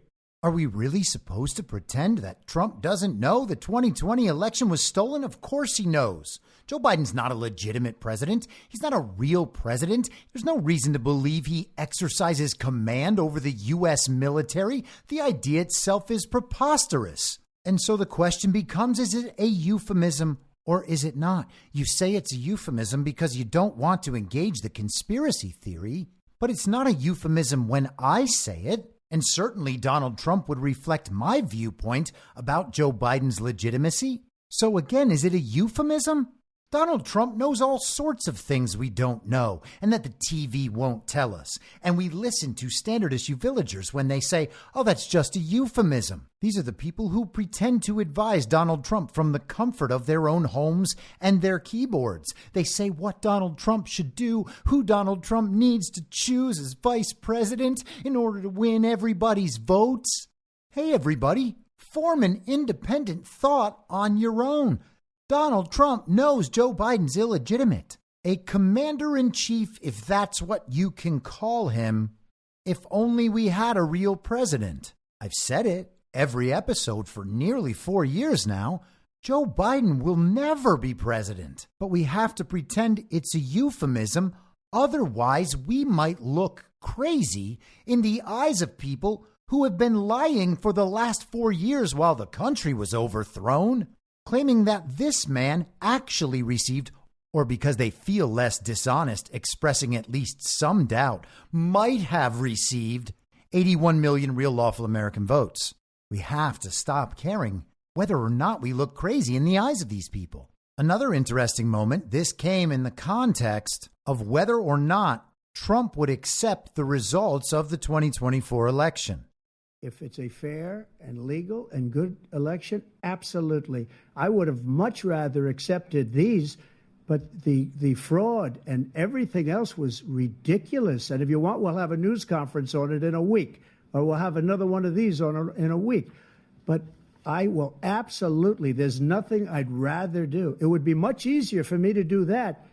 Are we really supposed to pretend that Trump doesn't know the 2020 election was stolen? Of course he knows. Joe Biden's not a legitimate president. He's not a real president. There's no reason to believe he exercises command over the U.S. military. The idea itself is preposterous. And so the question becomes, is it a euphemism or is it not? You say it's a euphemism because you don't want to engage the conspiracy theory, but it's not a euphemism when I say it. And certainly Donald Trump would reflect my viewpoint about Joe Biden's legitimacy. So again, is it a euphemism? Donald Trump knows all sorts of things we don't know and that the TV won't tell us. And we listen to standard issue villagers when they say, oh, that's just a euphemism. These are the people who pretend to advise Donald Trump from the comfort of their own homes and their keyboards. They say what Donald Trump should do, who Donald Trump needs to choose as vice president in order to win everybody's votes. Hey, everybody, form an independent thought on your own. Donald Trump knows Joe Biden's illegitimate. A commander-in-chief, if that's what you can call him. If only we had a real president. I've said it every episode for nearly 4 years now. Joe Biden will never be president. But we have to pretend it's a euphemism. Otherwise, we might look crazy in the eyes of people who have been lying for the last 4 years while the country was overthrown, claiming that this man actually received or because they feel less dishonest, expressing at least some doubt, might have received 81 million real lawful American votes. We have to stop caring whether or not we look crazy in the eyes of these people. Another interesting moment, this came in the context of whether or not Trump would accept the results of the 2024 election. If it's a fair and legal and good election, absolutely. I would have much rather accepted these, but the fraud and everything else was ridiculous. And if you want, we'll have a news conference on it in a week, or we'll have another one of these in a week. But I will absolutely, there's nothing I'd rather do. It would be much easier for me to do that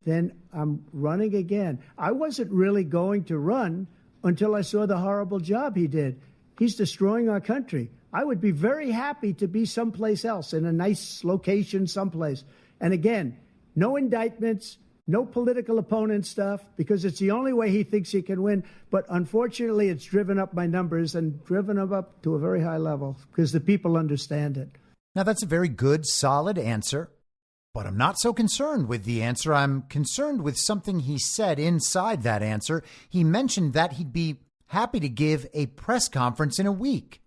than I'm running again. I wasn't really going to run until I saw the horrible job he did. He's destroying our country. I would be very happy to be someplace else, in a nice location someplace. And again, no indictments, no political opponent stuff, because it's the only way he thinks he can win. But unfortunately, it's driven up my numbers and driven them up to a very high level because the people understand it. Now, that's a very good, solid answer, but I'm not so concerned with the answer. I'm concerned with something he said inside that answer. He mentioned that he'd be happy to give a press conference in a week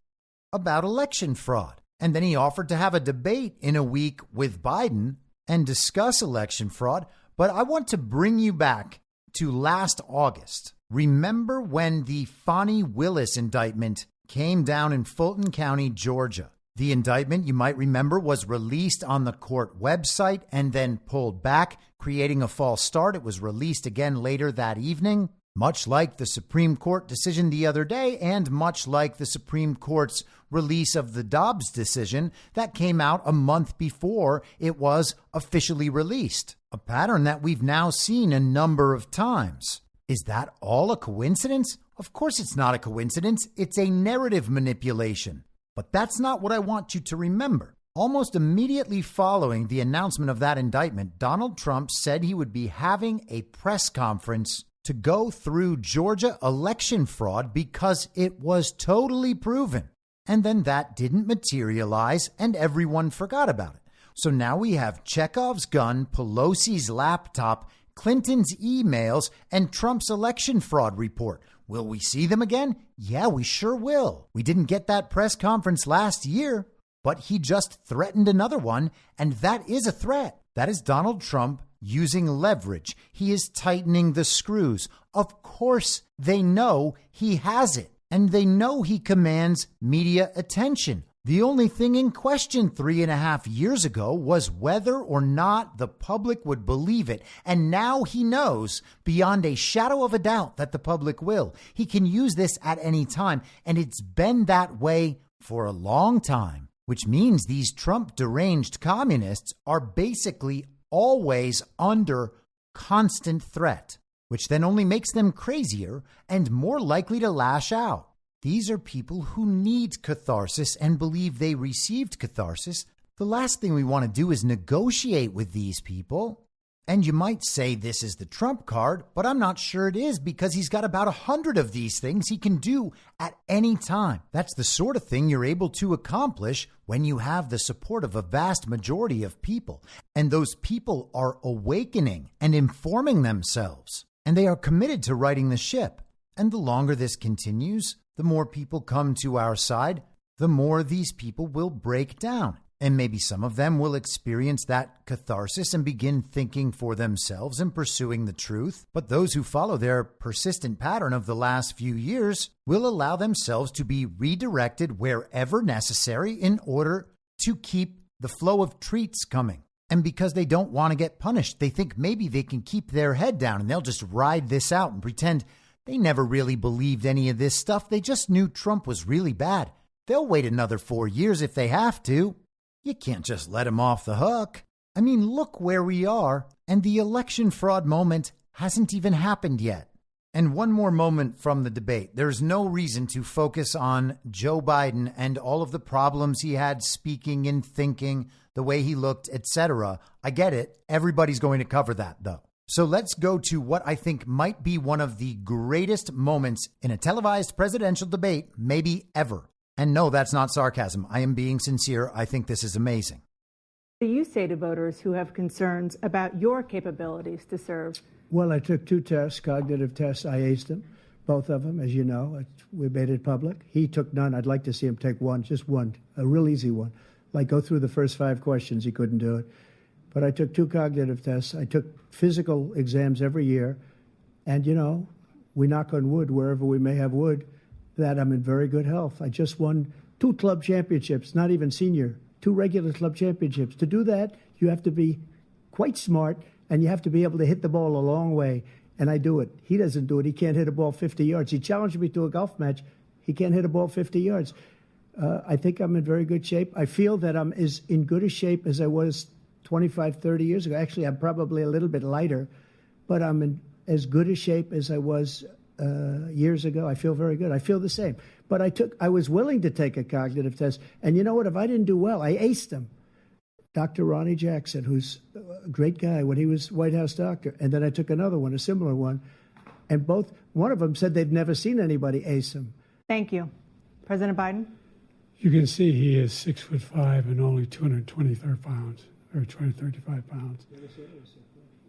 about election fraud. And then he offered to have a debate in a week with Biden and discuss election fraud. But I want to bring you back to last August. Remember when the Fani Willis indictment came down in Fulton County, Georgia? The indictment, you might remember, was released on the court website and then pulled back, creating a false start. It was released again later that evening, much like the Supreme Court decision the other day and much like the Supreme Court's release of the Dobbs decision that came out a month before it was officially released. A pattern that we've now seen a number of times. Is that all a coincidence? Of course it's not a coincidence. It's a narrative manipulation. But that's not what I want you to remember. Almost immediately following the announcement of that indictment, Donald Trump said he would be having a press conference to go through Georgia election fraud because it was totally proven. And then that didn't materialize and everyone forgot about it. So now we have Chekhov's gun, Pelosi's laptop, Clinton's emails, and Trump's election fraud report. Will we see them again? Yeah, we sure will. We didn't get that press conference last year, but he just threatened another one, and that is a threat. That is Donald Trump using leverage. He is tightening the screws. Of course, they know he has it, and they know he commands media attention. The only thing in question 3.5 years ago was whether or not the public would believe it. And now he knows beyond a shadow of a doubt that the public will. He can use this at any time. And it's been that way for a long time, which means these Trump deranged communists are basically always under constant threat, which then only makes them crazier and more likely to lash out. These are people who need catharsis and believe they received catharsis. The last thing we want to do is negotiate with these people. And you might say this is the Trump card, but I'm not sure it is because he's got about 100 of these things he can do at any time. That's the sort of thing you're able to accomplish when you have the support of a vast majority of people. And those people are awakening and informing themselves. And they are committed to righting the ship. And the longer this continues, the more people come to our side, the more these people will break down. And maybe some of them will experience that catharsis and begin thinking for themselves and pursuing the truth. But those who follow their persistent pattern of the last few years will allow themselves to be redirected wherever necessary in order to keep the flow of treats coming. And because they don't want to get punished, they think maybe they can keep their head down and they'll just ride this out and pretend they never really believed any of this stuff. They just knew Trump was really bad. They'll wait another 4 years if they have to. You can't just let him off the hook. I mean, look where we are, and the election fraud moment hasn't even happened yet. And one more moment from the debate. There's no reason to focus on Joe Biden and all of the problems he had speaking and thinking, the way he looked, etc. I get it. Everybody's going to cover that, though. So let's go to what I think might be one of the greatest moments in a televised presidential debate, maybe ever. And no, that's not sarcasm. I am being sincere. I think this is amazing. do you say to voters who have concerns about your capabilities to serve? Well, I took 2 tests, cognitive tests. I aced them, both of them, as you know. We made it public. He took none. I'd like to see him take one, just one, a real easy one. Like go through the first 5 questions. He couldn't do it. But I took 2 cognitive tests. I took physical exams every year. And, you know, we knock on wood wherever we may have wood, that I'm in very good health. I just won 2 club championships, not even senior, 2 regular club championships. To do that, you have to be quite smart, and you have to be able to hit the ball a long way. And I do it. He doesn't do it. He can't hit a ball 50 yards. He challenged me to a golf match. He can't hit a ball 50 yards. I think I'm in very good shape. I feel that I'm as in good a shape as I was 25, 30 years ago. Actually, I'm probably a little bit lighter, but I'm in as good a shape as I was years ago. I feel very good. I feel the same. But I was willing to take a cognitive test. And you know what? If I didn't do well, I aced them. Dr. Ronnie Jackson, who's a great guy when he was White House doctor. And then I took another one, a similar one. And one of them said they've never seen anybody ace him. Thank you. President Biden? You can see he is 6'5" and only 223 pounds, or 235 pounds.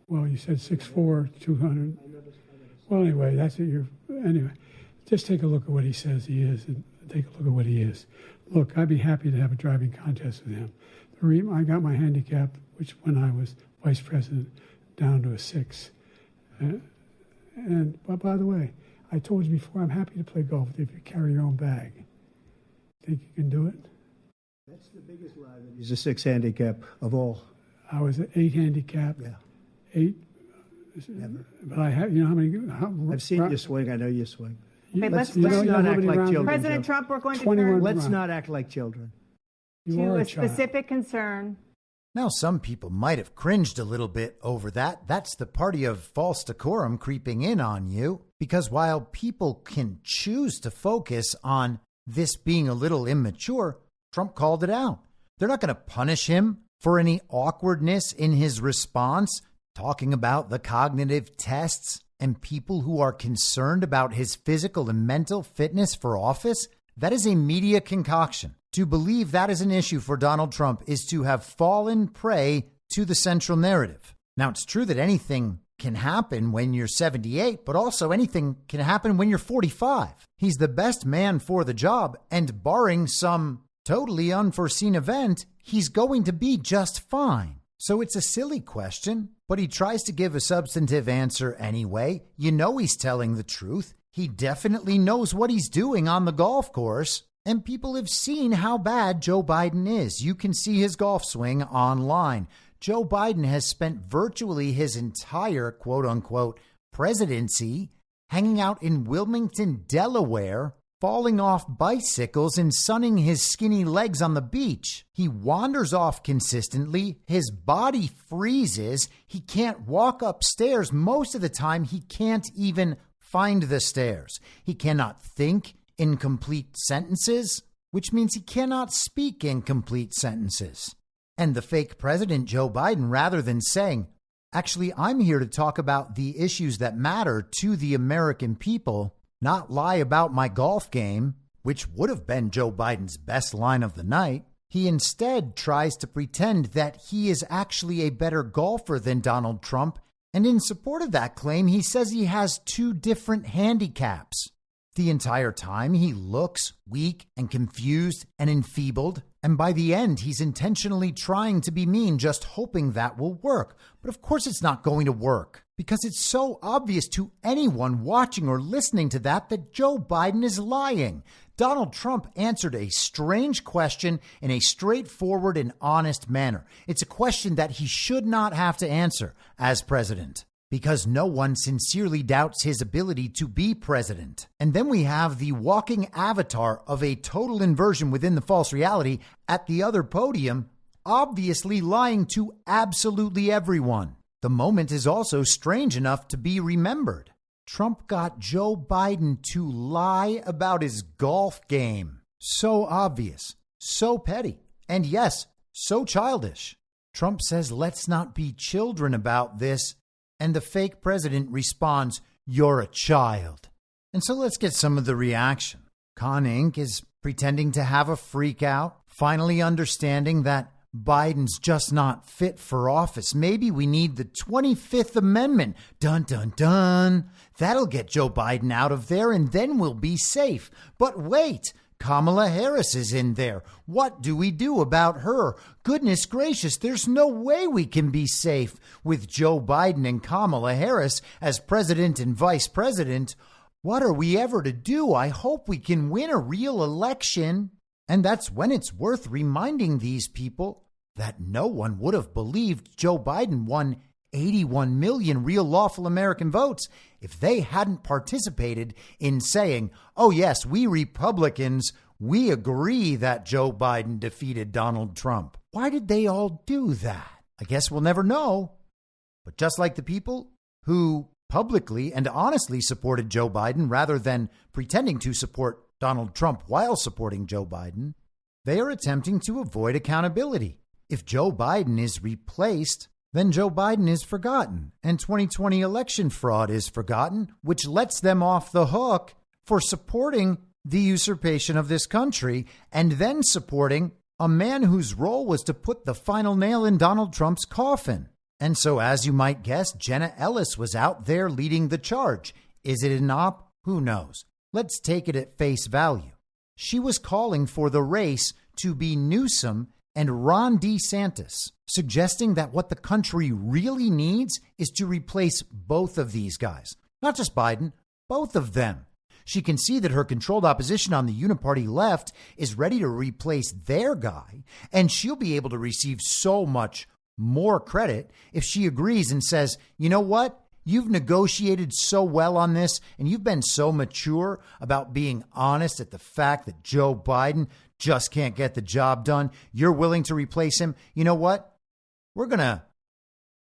Well, you said 6'4", 200. Well, anyway, that's what anyway, just take a look at what he says he is and take a look at what he is. Look, I'd be happy to have a driving contest with him. I got my handicap, which when I was vice president, down to a 6. But by the way, I told you before, I'm happy to play golf if you carry your own bag. Think you can do it? That's the biggest lie that he's a 6 handicap of all. I was an 8 handicap. Yeah. 8. Never. But I have, you know how many? I've seen you swing. I know you swing. Okay, let's not act like children. President Trump, we're going to 21 turn Let's not act like children. to a specific concern. Now, some people might have cringed a little bit over that. That's the party of false decorum creeping in on you. Because while people can choose to focus on this being a little immature, Trump called it out. They're not going to punish him for any awkwardness in his response, talking about the cognitive tests and people who are concerned about his physical and mental fitness for office. That is a media concoction. To believe that is an issue for Donald Trump is to have fallen prey to the central narrative. Now, it's true that anything can happen when you're 78, but also anything can happen when you're 45. He's the best man for the job, and barring some totally unforeseen event, he's going to be just fine. So it's a silly question, but he tries to give a substantive answer anyway. You know he's telling the truth. He definitely knows what he's doing on the golf course. And people have seen how bad Joe Biden is. You can see his golf swing online. Joe Biden has spent virtually his entire quote-unquote presidency hanging out in Wilmington, Delaware, falling off bicycles and sunning his skinny legs on the beach. He wanders off consistently. His body freezes. He can't walk upstairs. Most of the time, he can't even find the stairs. He cannot think in complete sentences, which means he cannot speak in complete sentences. And the fake president, Joe Biden, rather than saying, actually, I'm here to talk about the issues that matter to the American people, not lie about my golf game, which would have been Joe Biden's best line of the night, he instead tries to pretend that he is actually a better golfer than Donald Trump. And in support of that claim, he says he has 2 different handicaps. The entire time, he looks weak and confused and enfeebled. And by the end, he's intentionally trying to be mean, just hoping that will work. But of course, it's not going to work because it's so obvious to anyone watching or listening to that Joe Biden is lying. Donald Trump answered a strange question in a straightforward and honest manner. It's a question that he should not have to answer as president, because no one sincerely doubts his ability to be president. And then we have the walking avatar of a total inversion within the false reality at the other podium, obviously lying to absolutely everyone. The moment is also strange enough to be remembered. Trump got Joe Biden to lie about his golf game. So obvious, so petty, and yes, so childish. Trump says, let's not be children about this. And the fake president responds, you're a child. And so let's get some of the reaction. Con Inc. is pretending to have a freak out, finally understanding that Biden's just not fit for office. Maybe we need the 25th Amendment. Dun, dun, dun. That'll get Joe Biden out of there and then we'll be safe. But wait, Kamala Harris is in there. What do we do about her? Goodness gracious, there's no way we can be safe with Joe Biden and Kamala Harris as president and vice president. What are we ever to do? I hope we can win a real election. And that's when it's worth reminding these people that no one would have believed Joe Biden won 81 million real lawful American votes if they hadn't participated in saying, oh, yes, we Republicans, we agree that Joe Biden defeated Donald Trump. Why did they all do that? I guess we'll never know. But just like the people who publicly and honestly supported Joe Biden rather than pretending to support Donald Trump while supporting Joe Biden, they are attempting to avoid accountability. If Joe Biden is replaced, then Joe Biden is forgotten, and 2020 election fraud is forgotten, which lets them off the hook for supporting the usurpation of this country and then supporting a man whose role was to put the final nail in Donald Trump's coffin. And so, as you might guess, Jenna Ellis was out there leading the charge. Is it an op? Who knows? Let's take it at face value. She was calling for the race to be Newsom and Ron DeSantis, suggesting that what the country really needs is to replace both of these guys. Not just Biden, both of them. She can see that her controlled opposition on the Uniparty left is ready to replace their guy, and she'll be able to receive so much more credit if she agrees and says, you know what? You've negotiated so well on this, and you've been so mature about being honest at the fact that Joe Biden just can't get the job done. You're willing to replace him. You know what? We're going to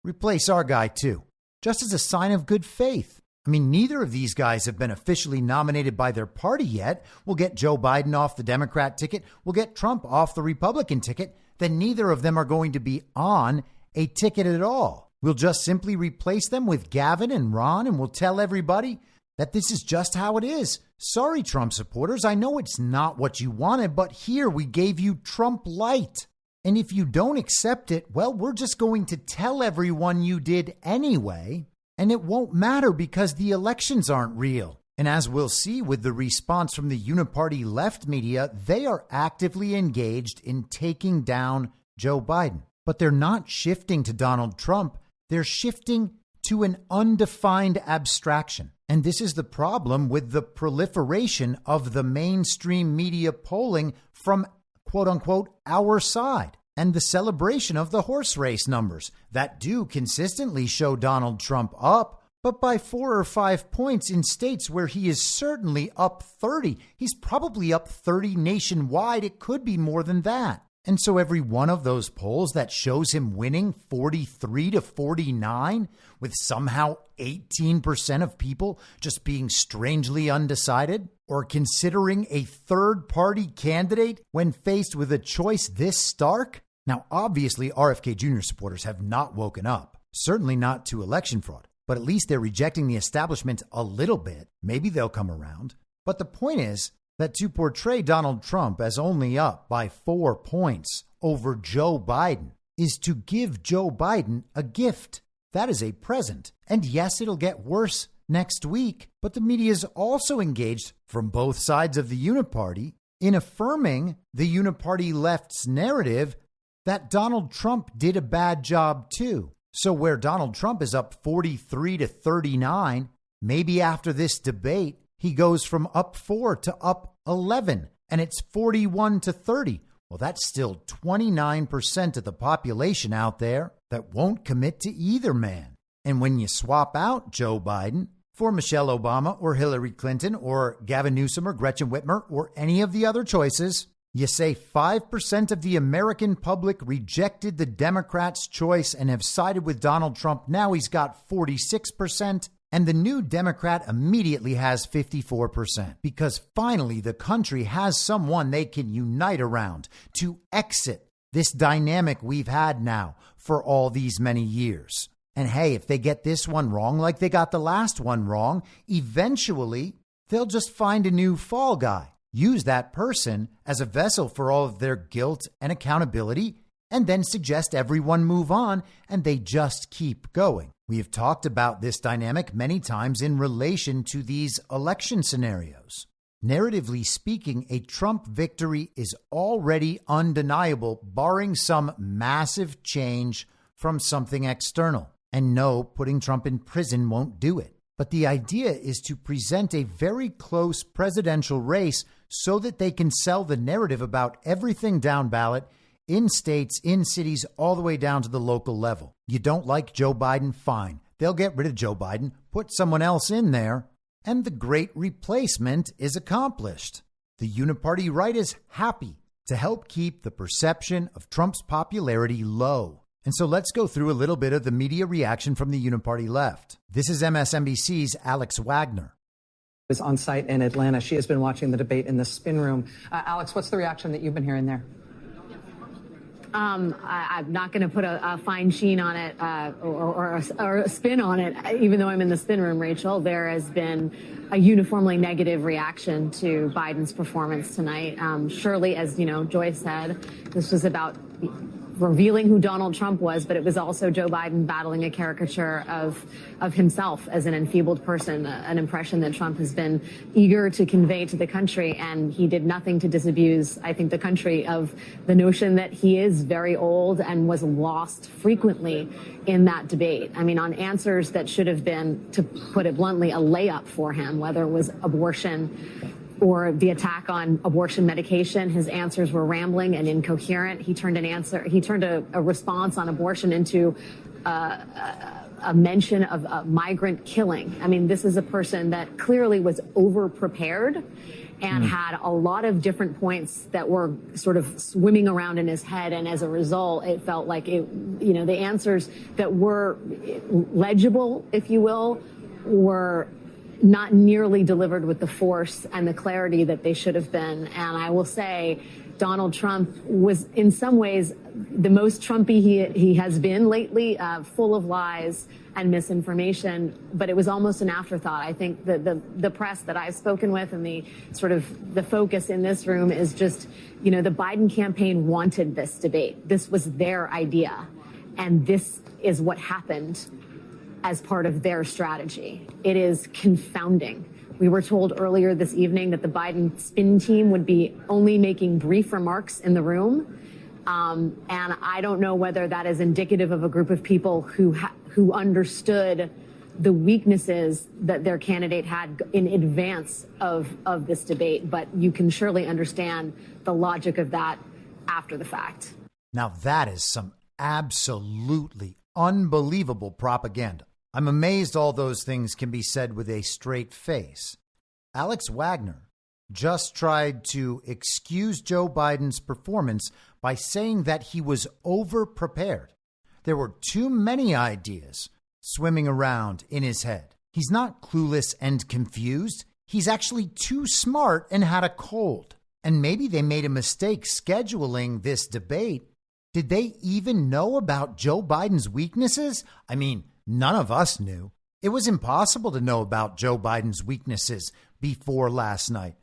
replace our guy too, just as a sign of good faith. I mean, neither of these guys have been officially nominated by their party yet. We'll get Joe Biden off the Democrat ticket. We'll get Trump off the Republican ticket. Then neither of them are going to be on a ticket at all. We'll just simply replace them with Gavin and Ron, and we'll tell everybody that this is just how it is. Sorry, Trump supporters. I know it's not what you wanted, but here we gave you Trump light. And if you don't accept it, well, we're just going to tell everyone you did anyway, and it won't matter because the elections aren't real. And as we'll see with the response from the Uniparty left media, they are actively engaged in taking down Joe Biden. But they're not shifting to Donald Trump. They're shifting to an undefined abstraction. And this is the problem with the proliferation of the mainstream media polling from, quote unquote, our side, and the celebration of the horse race numbers that do consistently show Donald Trump up, but by 4 or 5 points in states where he is certainly up 30. He's probably up 30 nationwide. It could be more than that. And so every one of those polls that shows him winning 43 to 49 with somehow 18% of people just being strangely undecided or considering a third party candidate when faced with a choice this stark. Now, obviously, RFK Jr. supporters have not woken up, certainly not to election fraud, but at least they're rejecting the establishment a little bit. Maybe they'll come around. But the point is, that to portray Donald Trump as only up by 4 points over Joe Biden is to give Joe Biden a gift. That is a present. And yes, it'll get worse next week, but the media is also engaged from both sides of the Uniparty in affirming the Uniparty left's narrative that Donald Trump did a bad job too. So where Donald Trump is up 43 to 39, maybe after this debate, he goes from up 4 to up 11, and it's 41 to 30. Well, that's still 29% of the population out there that won't commit to either man. And when you swap out Joe Biden for Michelle Obama or Hillary Clinton or Gavin Newsom or Gretchen Whitmer or any of the other choices, you say 5% of the American public rejected the Democrats' choice and have sided with Donald Trump. Now he's got 46%. And the new Democrat immediately has 54% because finally the country has someone they can unite around to exit this dynamic we've had now for all these many years. And hey, if they get this one wrong, like they got the last one wrong, eventually they'll just find a new fall guy, use that person as a vessel for all of their guilt and accountability, and then suggest everyone move on, and they just keep going. We have talked about this dynamic many times in relation to these election scenarios. Narratively speaking, a Trump victory is already undeniable, barring some massive change from something external. And no, putting Trump in prison won't do it. But the idea is to present a very close presidential race so that they can sell the narrative about everything down ballot in states, in cities, all the way down to the local level. You don't like Joe Biden? Fine. They'll get rid of Joe Biden, put someone else in there, and the great replacement is accomplished. The Uniparty right is happy to help keep the perception of Trump's popularity low. And so let's go through a little bit of the media reaction from the Uniparty left. This is MSNBC's Alex Wagner. Was on site in Atlanta. She has been watching the debate in the spin room. Alex, what's the reaction that you've been hearing there? I'm not going to put a fine sheen on it or a spin on it, even though I'm in the spin room, Rachel. There has been a uniformly negative reaction to Biden's performance tonight. Surely, as you know, Joy said, this was about revealing who Donald Trump was, but it was also Joe Biden battling a caricature of himself as an enfeebled person, an impression that Trump has been eager to convey to the country. And he did nothing to disabuse, I think, the country of the notion that he is very old and was lost frequently in that debate. I mean, on answers that should have been, to put it bluntly, a layup for him, whether it was abortion or the attack on abortion medication. His answers were rambling and incoherent. He turned a response on abortion into a mention of migrant killing. I mean, this is a person that clearly was over-prepared and had a lot of different points that were sort of swimming around in his head. And as a result, it felt like the answers that were legible, if you will, were not nearly delivered with the force and the clarity that they should have been. And I will say Donald Trump was in some ways the most Trumpy he has been lately, full of lies and misinformation, but it was almost an afterthought. I think the press that I've spoken with and the sort of the focus in this room is just, the Biden campaign wanted this debate. This was their idea. And this is what happened as part of their strategy. It is confounding. We were told earlier this evening that the Biden spin team would be only making brief remarks in the room. And I don't know whether that is indicative of a group of people who understood the weaknesses that their candidate had in advance of this debate. But you can surely understand the logic of that after the fact. Now that is some absolutely unbelievable propaganda. I'm amazed all those things can be said with a straight face. Alex Wagner just tried to excuse Joe Biden's performance by saying that he was over-prepared. There were too many ideas swimming around in his head. He's not clueless and confused. He's actually too smart and had a cold. And maybe they made a mistake scheduling this debate. Did they even know about Joe Biden's weaknesses? I mean, none of us knew. It was impossible to know about Joe Biden's weaknesses before last night.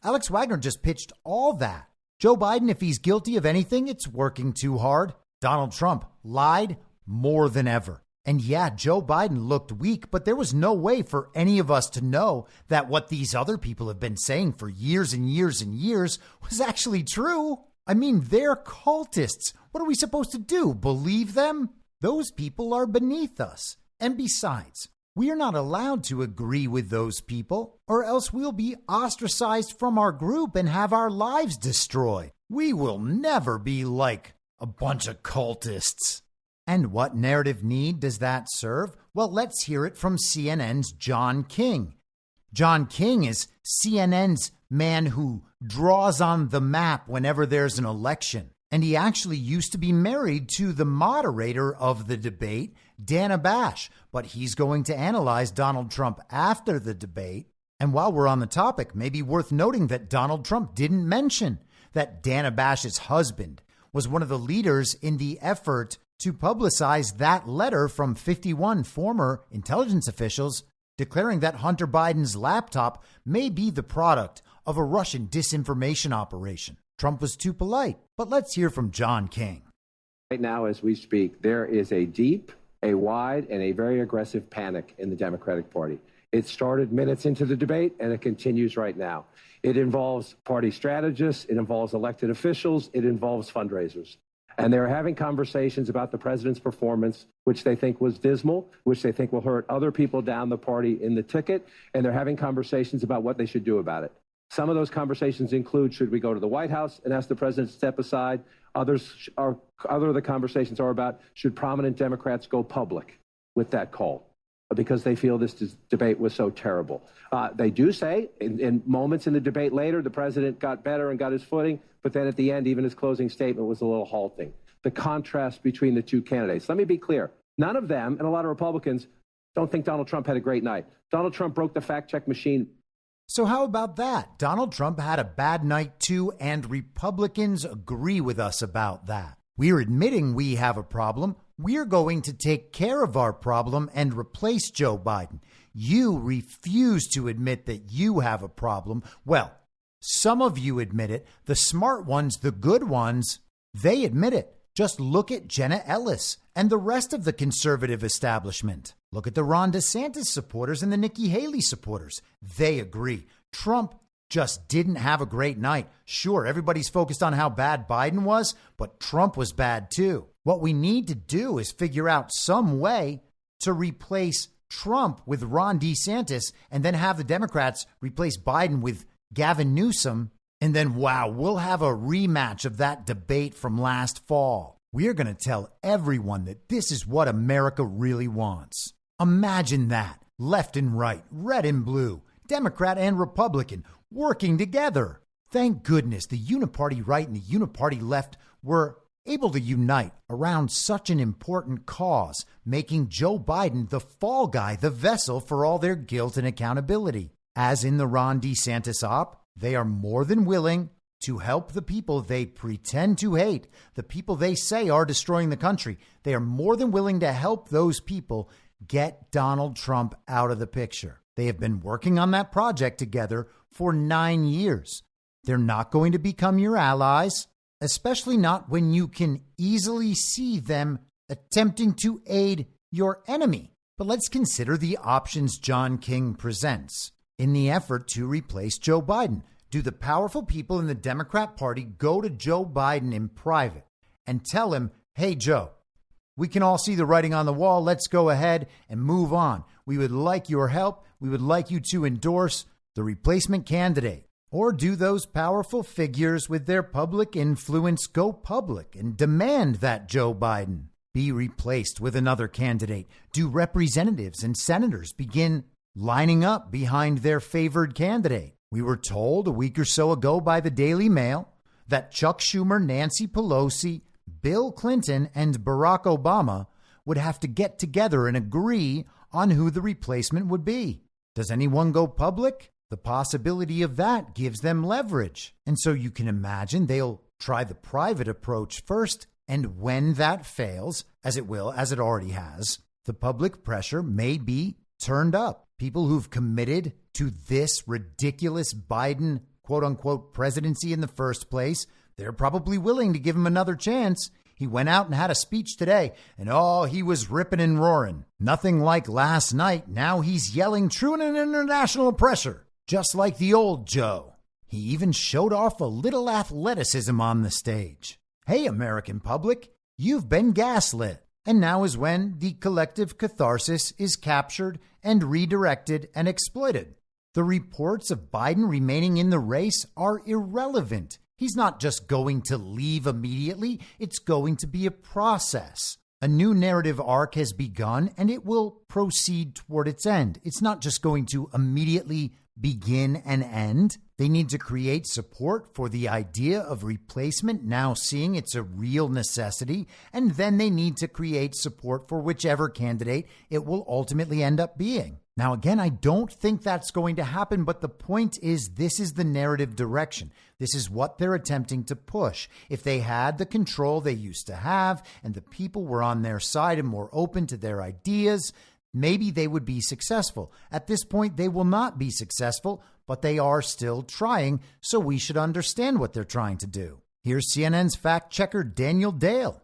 Alex Wagner just pitched all that. Joe Biden, if he's guilty of anything, it's working too hard. Donald Trump lied more than ever. And yeah, Joe Biden looked weak, but there was no way for any of us to know that what these other people have been saying for years and years and years was actually true. I mean, they're cultists. What are we supposed to do? Believe them? Those people are beneath us. And besides, we are not allowed to agree with those people, or else we'll be ostracized from our group and have our lives destroyed. We will never be like a bunch of cultists. And what narrative need does that serve? Well, let's hear it from CNN's John King. John King is CNN's man who draws on the map whenever there's an election. And he actually used to be married to the moderator of the debate, Dana Bash. But he's going to analyze Donald Trump after the debate. And while we're on the topic, maybe worth noting that Donald Trump didn't mention that Dana Bash's husband was one of the leaders in the effort to publicize that letter from 51 former intelligence officials declaring that Hunter Biden's laptop may be the product of a Russian disinformation operation. Trump was too polite, but let's hear from John King. Right now, as we speak, there is a deep, a wide, and a very aggressive panic in the Democratic Party. It started minutes into the debate, and it continues right now. It involves party strategists, it involves elected officials, it involves fundraisers. And they're having conversations about the president's performance, which they think was dismal, which they think will hurt other people down the party in the ticket, and they're having conversations about what they should do about it. Some of those conversations include, should we go to the White House and ask the president to step aside? Other of the conversations are about, should prominent Democrats go public with that call? Because they feel this debate was so terrible. They do say in moments in the debate later, the president got better and got his footing, but then at the end, even his closing statement was a little halting. The contrast between the two candidates. Let me be clear. None of them, and a lot of Republicans, don't think Donald Trump had a great night. Donald Trump broke the fact-check machine. So how about that? Donald Trump had a bad night too, and Republicans agree with us about that. We're admitting we have a problem. We're going to take care of our problem and replace Joe Biden. You refuse to admit that you have a problem. Well, some of you admit it. The smart ones, the good ones, they admit it. Just look at Jenna Ellis and the rest of the conservative establishment. Look at the Ron DeSantis supporters and the Nikki Haley supporters. They agree. Trump just didn't have a great night. Sure, everybody's focused on how bad Biden was, but Trump was bad too. What we need to do is figure out some way to replace Trump with Ron DeSantis and then have the Democrats replace Biden with Gavin Newsom. And then, wow, we'll have a rematch of that debate from last fall. We're going to tell everyone that this is what America really wants. Imagine that. Left and right, red and blue, Democrat and Republican working together. Thank goodness the Uniparty right and the Uniparty left were able to unite around such an important cause, making Joe Biden the fall guy, the vessel for all their guilt and accountability. As in the Ron DeSantis op, they are more than willing to help the people they pretend to hate, the people they say are destroying the country. They are more than willing to help those people get Donald Trump out of the picture. They have been working on that project together for 9 years. They're not going to become your allies, especially not when you can easily see them attempting to aid your enemy. But let's consider the options John King presents in the effort to replace Joe Biden. Do the powerful people in the Democrat Party go to Joe Biden in private and tell him, hey, Joe, we can all see the writing on the wall. Let's go ahead and move on. We would like your help. We would like you to endorse the replacement candidate. Or do those powerful figures with their public influence go public and demand that Joe Biden be replaced with another candidate? Do representatives and senators begin lining up behind their favored candidate? We were told a week or so ago by the Daily Mail that Chuck Schumer, Nancy Pelosi, Bill Clinton, and Barack Obama would have to get together and agree on who the replacement would be. Does anyone go public? The possibility of that gives them leverage. And so you can imagine they'll try the private approach first. And when that fails, as it will, as it already has, the public pressure may be turned up. People who've committed to this ridiculous Biden, quote unquote, presidency in the first place, they're probably willing to give him another chance. He went out and had a speech today, and he was ripping and roaring. Nothing like last night. Now he's yelling true and international pressure, just like the old Joe. He even showed off a little athleticism on the stage. Hey, American public, you've been gaslit. And now is when the collective catharsis is captured and redirected and exploited. The reports of Biden remaining in the race are irrelevant. He's not just going to leave immediately. It's going to be a process. A new narrative arc has begun, and it will proceed toward its end. It's not just going to immediately begin and end. They need to create support for the idea of replacement, now seeing it's a real necessity, and then they need to create support for whichever candidate it will ultimately end up being. Now, again, I don't think that's going to happen, but the point is this is the narrative direction. This is what they're attempting to push. If they had the control they used to have and the people were on their side and more open to their ideas, maybe they would be successful. At this point, they will not be successful, but they are still trying, so we should understand what they're trying to do. Here's CNN's fact checker Daniel Dale.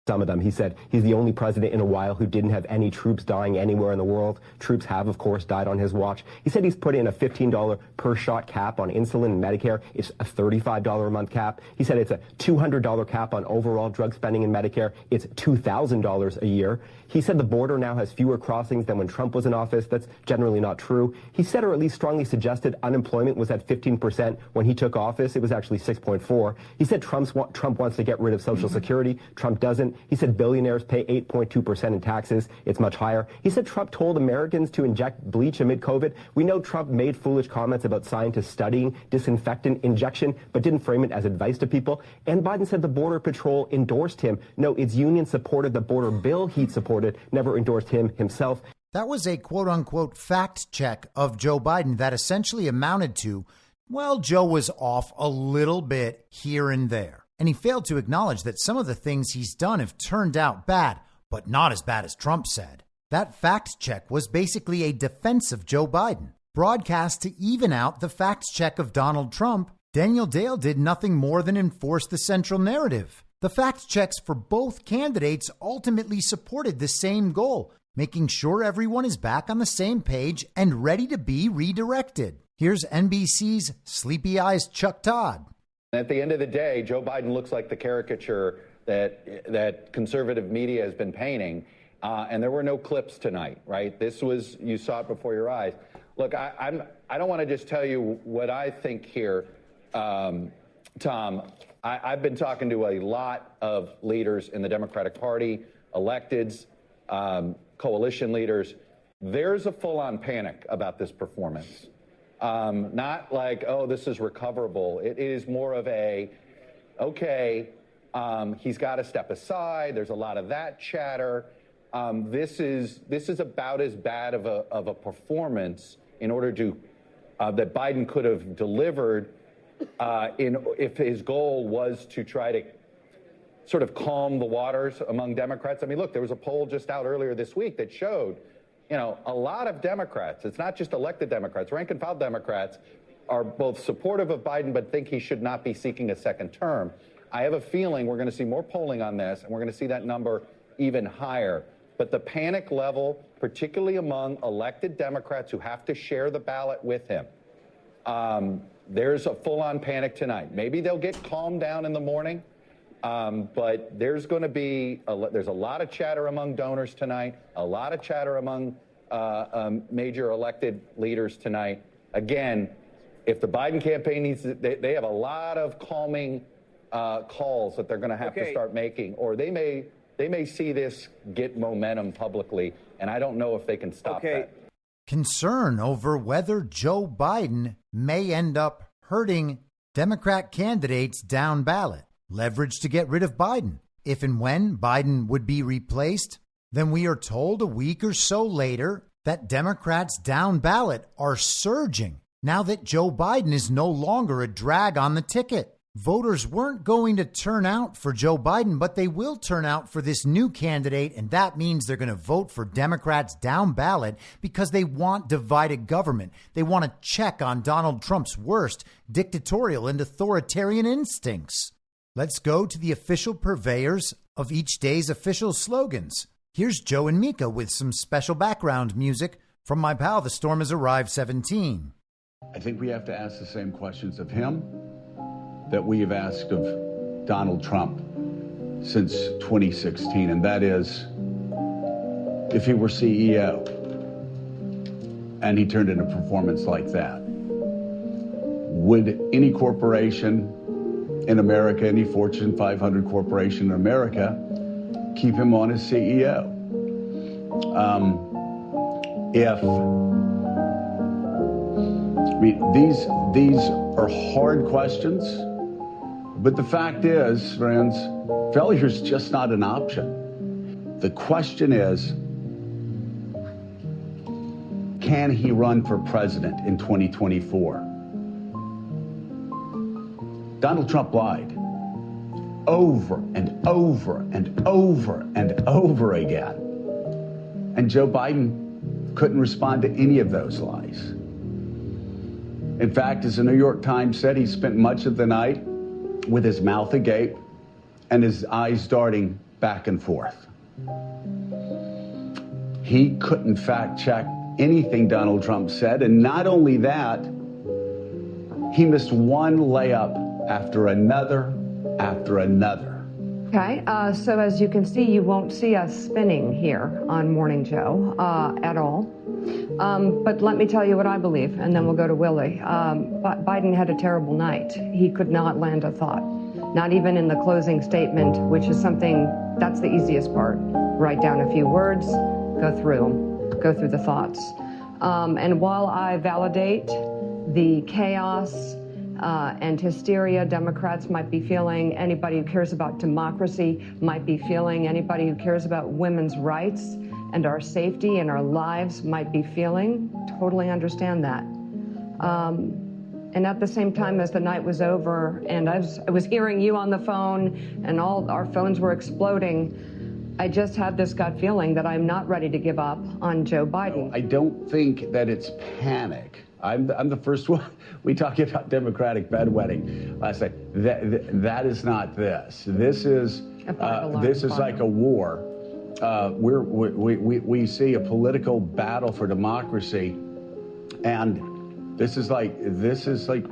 Some of them. He said he's the only president in a while who didn't have any troops dying anywhere in the world. Troops have, of course, died on his watch. He said he's put in a $15 per shot cap on insulin and Medicare. It's a $35 a month cap. He said it's a $200 cap on overall drug spending in Medicare. It's $2,000 a year. He said the border now has fewer crossings than when Trump was in office. That's generally not true. He said, or at least strongly suggested, unemployment was at 15% when he took office. It was actually 6.4. He said Trump wants to get rid of Social Security. Trump doesn't. He said billionaires pay 8.2% in taxes. It's much higher. He said Trump told Americans to inject bleach amid COVID. We know Trump made foolish comments about scientists studying disinfectant injection, but didn't frame it as advice to people. And Biden said the Border Patrol endorsed him. No, its union supported the border bill he'd supported, never endorsed him himself. That was a quote-unquote fact check of Joe Biden that essentially amounted to, well, Joe was off a little bit here and there. And he failed to acknowledge that some of the things he's done have turned out bad, but not as bad as Trump said. That fact check was basically a defense of Joe Biden, broadcast to even out the fact check of Donald Trump. Daniel Dale did nothing more than enforce the central narrative. The fact checks for both candidates ultimately supported the same goal, making sure everyone is back on the same page and ready to be redirected. Here's NBC's Sleepy Eyes Chuck Todd. At the end of the day, Joe Biden looks like the caricature that conservative media has been painting, and there were no clips tonight, right? This was, you saw it before your eyes. Look, I don't want to just tell you what I think here, Tom. I've been talking to a lot of leaders in the Democratic Party, electeds, coalition leaders. There's a full-on panic about this performance. Not like, oh, this is recoverable. It is more of a, okay, he's got to step aside. There's a lot of that chatter. This is about as bad of a performance in order to that Biden could have delivered if his goal was to try to sort of calm the waters among Democrats. I mean, look, there was a poll just out earlier this week that showed, you know, a lot of Democrats, it's not just elected Democrats, rank and file Democrats, are both supportive of Biden but think he should not be seeking a second term. I have a feeling we're going to see more polling on this, and we're going to see that number even higher. But the panic level, particularly among elected Democrats who have to share the ballot with him, there's a full-on panic tonight. Maybe they'll get calmed down in the morning, but there's going to be there's a lot of chatter among donors tonight, a lot of chatter among major elected leaders tonight. Again, if the Biden campaign needs to, they have a lot of calming calls that they're going to have to start making, or they may see this get momentum publicly, and I don't know if they can stop that. Concern over whether Joe Biden may end up hurting Democrat candidates down ballot. Leverage to get rid of Biden. If and when Biden would be replaced, then we are told a week or so later that Democrats down ballot are surging now that Joe Biden is no longer a drag on the ticket. Voters weren't going to turn out for Joe Biden, but they will turn out for this new candidate, and that means they're going to vote for Democrats down ballot because they want divided government. They want to check on Donald Trump's worst dictatorial and authoritarian instincts. Let's go to the official purveyors of each day's official slogans. Here's Joe and Mika with some special background music from my pal, The Storm Has Arrived 17. I think we have to ask the same questions of him that we have asked of Donald Trump since 2016, and that is, if he were CEO and he turned in a performance like that, would any corporation in America, any Fortune 500 corporation in America, keep him on as CEO? These are hard questions, but the fact is, friends, failure is just not an option. The question is, can he run for president in 2024? Donald Trump lied over and over and over and over again. And Joe Biden couldn't respond to any of those lies. In fact, as the New York Times said, he spent much of the night with his mouth agape and his eyes darting back and forth. He couldn't fact check anything Donald Trump said, and not only that, he missed one layup after another after another. Okay, so as you can see, you won't see us spinning here on Morning Joe at all. But let me tell you what I believe, and then we'll go to Willie. Biden had a terrible night. He could not land a thought, not even in the closing statement, which is something, that's the easiest part. Write down a few words, go through the thoughts. And while I validate the chaos and hysteria Democrats might be feeling, anybody who cares about democracy might be feeling, anybody who cares about women's rights and our safety and our lives might be feeling, totally understand that. And at the same time as the night was over and I was hearing you on the phone and all our phones were exploding, I just had this gut feeling that I'm not ready to give up on Joe Biden. I don't think that it's panic. I'm the first one. We talk about Democratic bedwetting. I say that is not this. This is like a war. We see a political battle for democracy, and this is like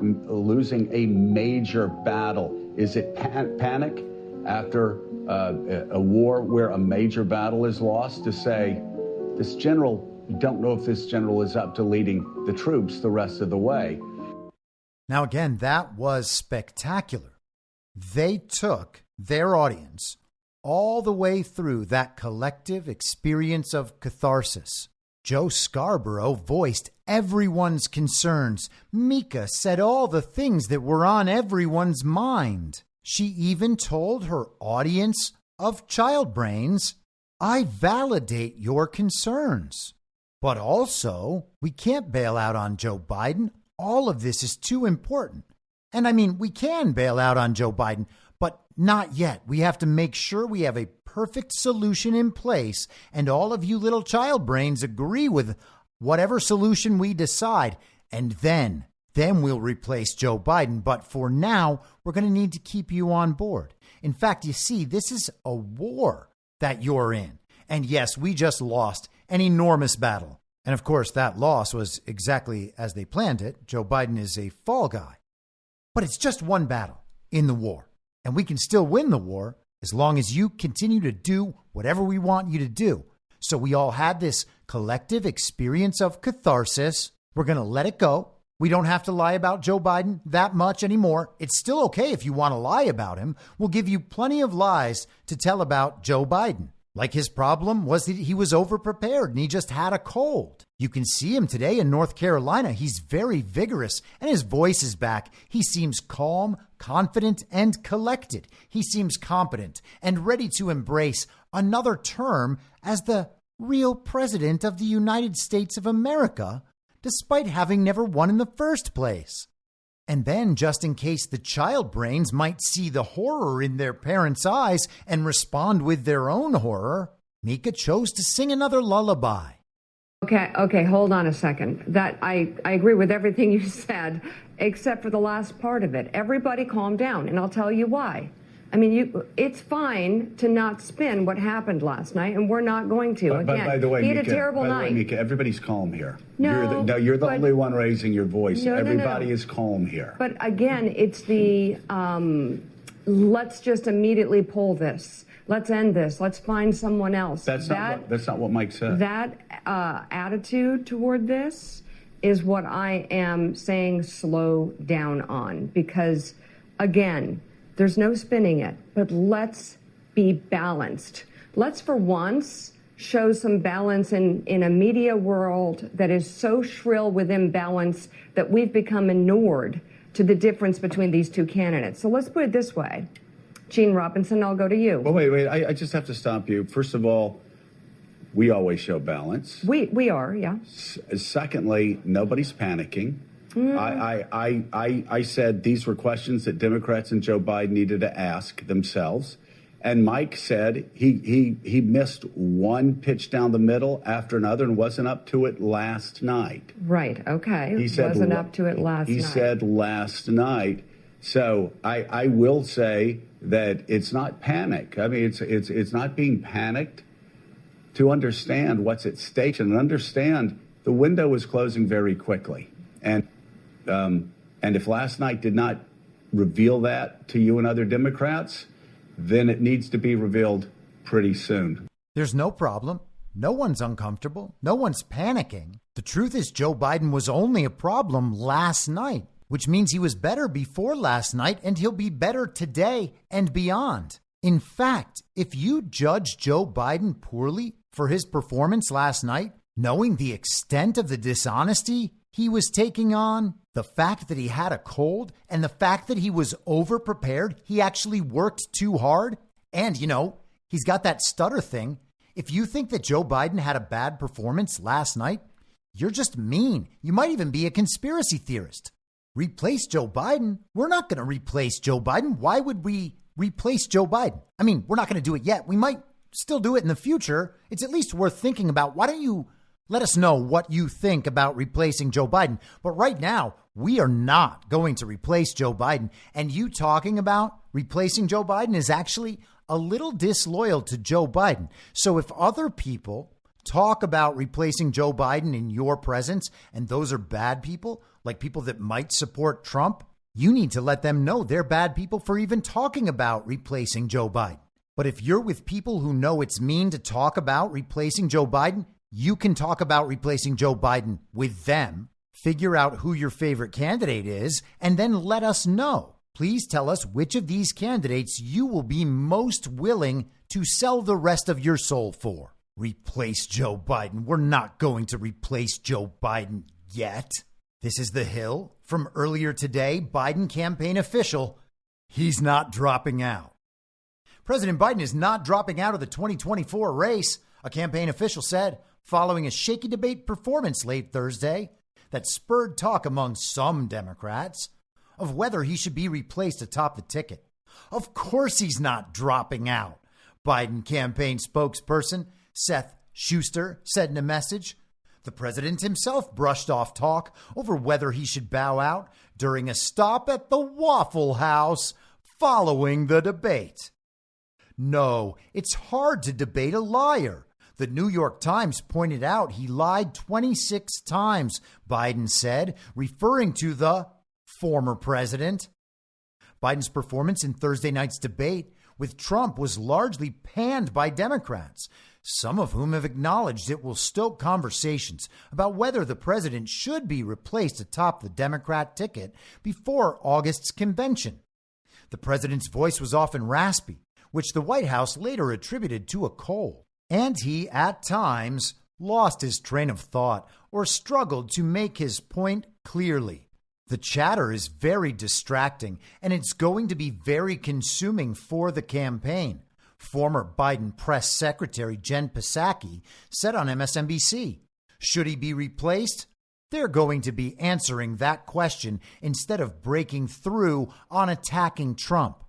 losing a major battle. Is it panic after a war where a major battle is lost to say this general? You don't know if this general is up to leading the troops the rest of the way. Now, again, that was spectacular. They took their audience all the way through that collective experience of catharsis. Joe Scarborough voiced everyone's concerns. Mika said all the things that were on everyone's mind. She even told her audience of child brains, I validate your concerns. But also, we can't bail out on Joe Biden. All of this is too important. And I mean, we can bail out on Joe Biden, but not yet. We have to make sure we have a perfect solution in place. And all of you little child brains agree with whatever solution we decide. And then we'll replace Joe Biden. But for now, we're going to need to keep you on board. In fact, you see, this is a war that you're in. And yes, we just lost an enormous battle. And of course, that loss was exactly as they planned it. Joe Biden is a fall guy. But it's just one battle in the war. And we can still win the war as long as you continue to do whatever we want you to do. So we all had this collective experience of catharsis. We're going to let it go. We don't have to lie about Joe Biden that much anymore. It's still okay if you want to lie about him. We'll give you plenty of lies to tell about Joe Biden. Like his problem was that he was overprepared and he just had a cold. You can see him today in North Carolina. He's very vigorous and his voice is back. He seems calm, confident, and collected. He seems competent and ready to embrace another term as the real president of the United States of America, despite having never won in the first place. And then, just in case the child brains might see the horror in their parents' eyes and respond with their own horror, Mika chose to sing another lullaby. Okay, hold on a second. That I agree with everything you said, except for the last part of it. Everybody calm down, and I'll tell you why. I mean, it's fine to not spin what happened last night, and we're not going to. Again, by the way, he had Mika, a terrible night. Mika, everybody's calm here. No, you're the only one raising your voice. No, Everybody is calm here. But again, it's the let's just immediately pull this. Let's end this. Let's find someone else. That's not what Mike said. That attitude toward this is what I am saying slow down on. Because, again, there's no spinning it. But let's be balanced. Let's, for once, show some balance in a media world that is so shrill with imbalance that we've become inured to the difference between these two candidates. So let's put it this way. Gene Robinson, I'll go to you. Well, wait. I just have to stop you. First of all, we always show balance. We are, yeah. Secondly, nobody's panicking. I said these were questions that Democrats and Joe Biden needed to ask themselves. And Mike said he missed one pitch down the middle after another and wasn't up to it last night. Right, okay. He said wasn't up to it last night. He said last night So I will say that it's not panic. I mean, it's not being panicked, to understand what's at stake and understand the window is closing very quickly. And if last night did not reveal that to you and other Democrats, then it needs to be revealed pretty soon. There's no problem. No one's uncomfortable. No one's panicking. The truth is Joe Biden was only a problem last night, which means he was better before last night and he'll be better today and beyond. In fact, if you judge Joe Biden poorly for his performance last night, knowing the extent of the dishonesty he was taking on, the fact that he had a cold, and the fact that he was overprepared, he actually worked too hard, and, he's got that stutter thing. If you think that Joe Biden had a bad performance last night, you're just mean. You might even be a conspiracy theorist. Replace Joe Biden? We're not going to replace Joe Biden. Why would we replace Joe Biden? I mean, we're not going to do it yet. We might still do it in the future. It's at least worth thinking about. Why don't you let us know what you think about replacing Joe Biden? But right now, we are not going to replace Joe Biden. And you talking about replacing Joe Biden is actually a little disloyal to Joe Biden. So if other people talk about replacing Joe Biden in your presence, and those are bad people, like people that might support Trump, you need to let them know they're bad people for even talking about replacing Joe Biden. But if you're with people who know it's mean to talk about replacing Joe Biden, you can talk about replacing Joe Biden with them, figure out who your favorite candidate is, and then let us know. Please tell us which of these candidates you will be most willing to sell the rest of your soul for. Replace Joe Biden. We're not going to replace Joe Biden yet. This is The Hill from earlier today. Biden campaign official. He's not dropping out. President Biden is not dropping out of the 2024 race, a campaign official said, following a shaky debate performance late Thursday that spurred talk among some Democrats of whether he should be replaced atop the ticket. Of course he's not dropping out, Biden campaign spokesperson Seth Schuster said in a message. The president himself brushed off talk over whether he should bow out during a stop at the Waffle House following the debate. No, it's hard to debate a liar. The New York Times pointed out he lied 26 times, Biden said, referring to the former president. Biden's performance in Thursday night's debate with Trump was largely panned by Democrats, some of whom have acknowledged it will stoke conversations about whether the president should be replaced atop the Democrat ticket before August's convention. The president's voice was often raspy, which the White House later attributed to a cold. And he, at times, lost his train of thought or struggled to make his point clearly. The chatter is very distracting, and it's going to be very consuming for the campaign, former Biden press secretary Jen Psaki said on MSNBC. Should he be replaced? They're going to be answering that question instead of breaking through on attacking Trump.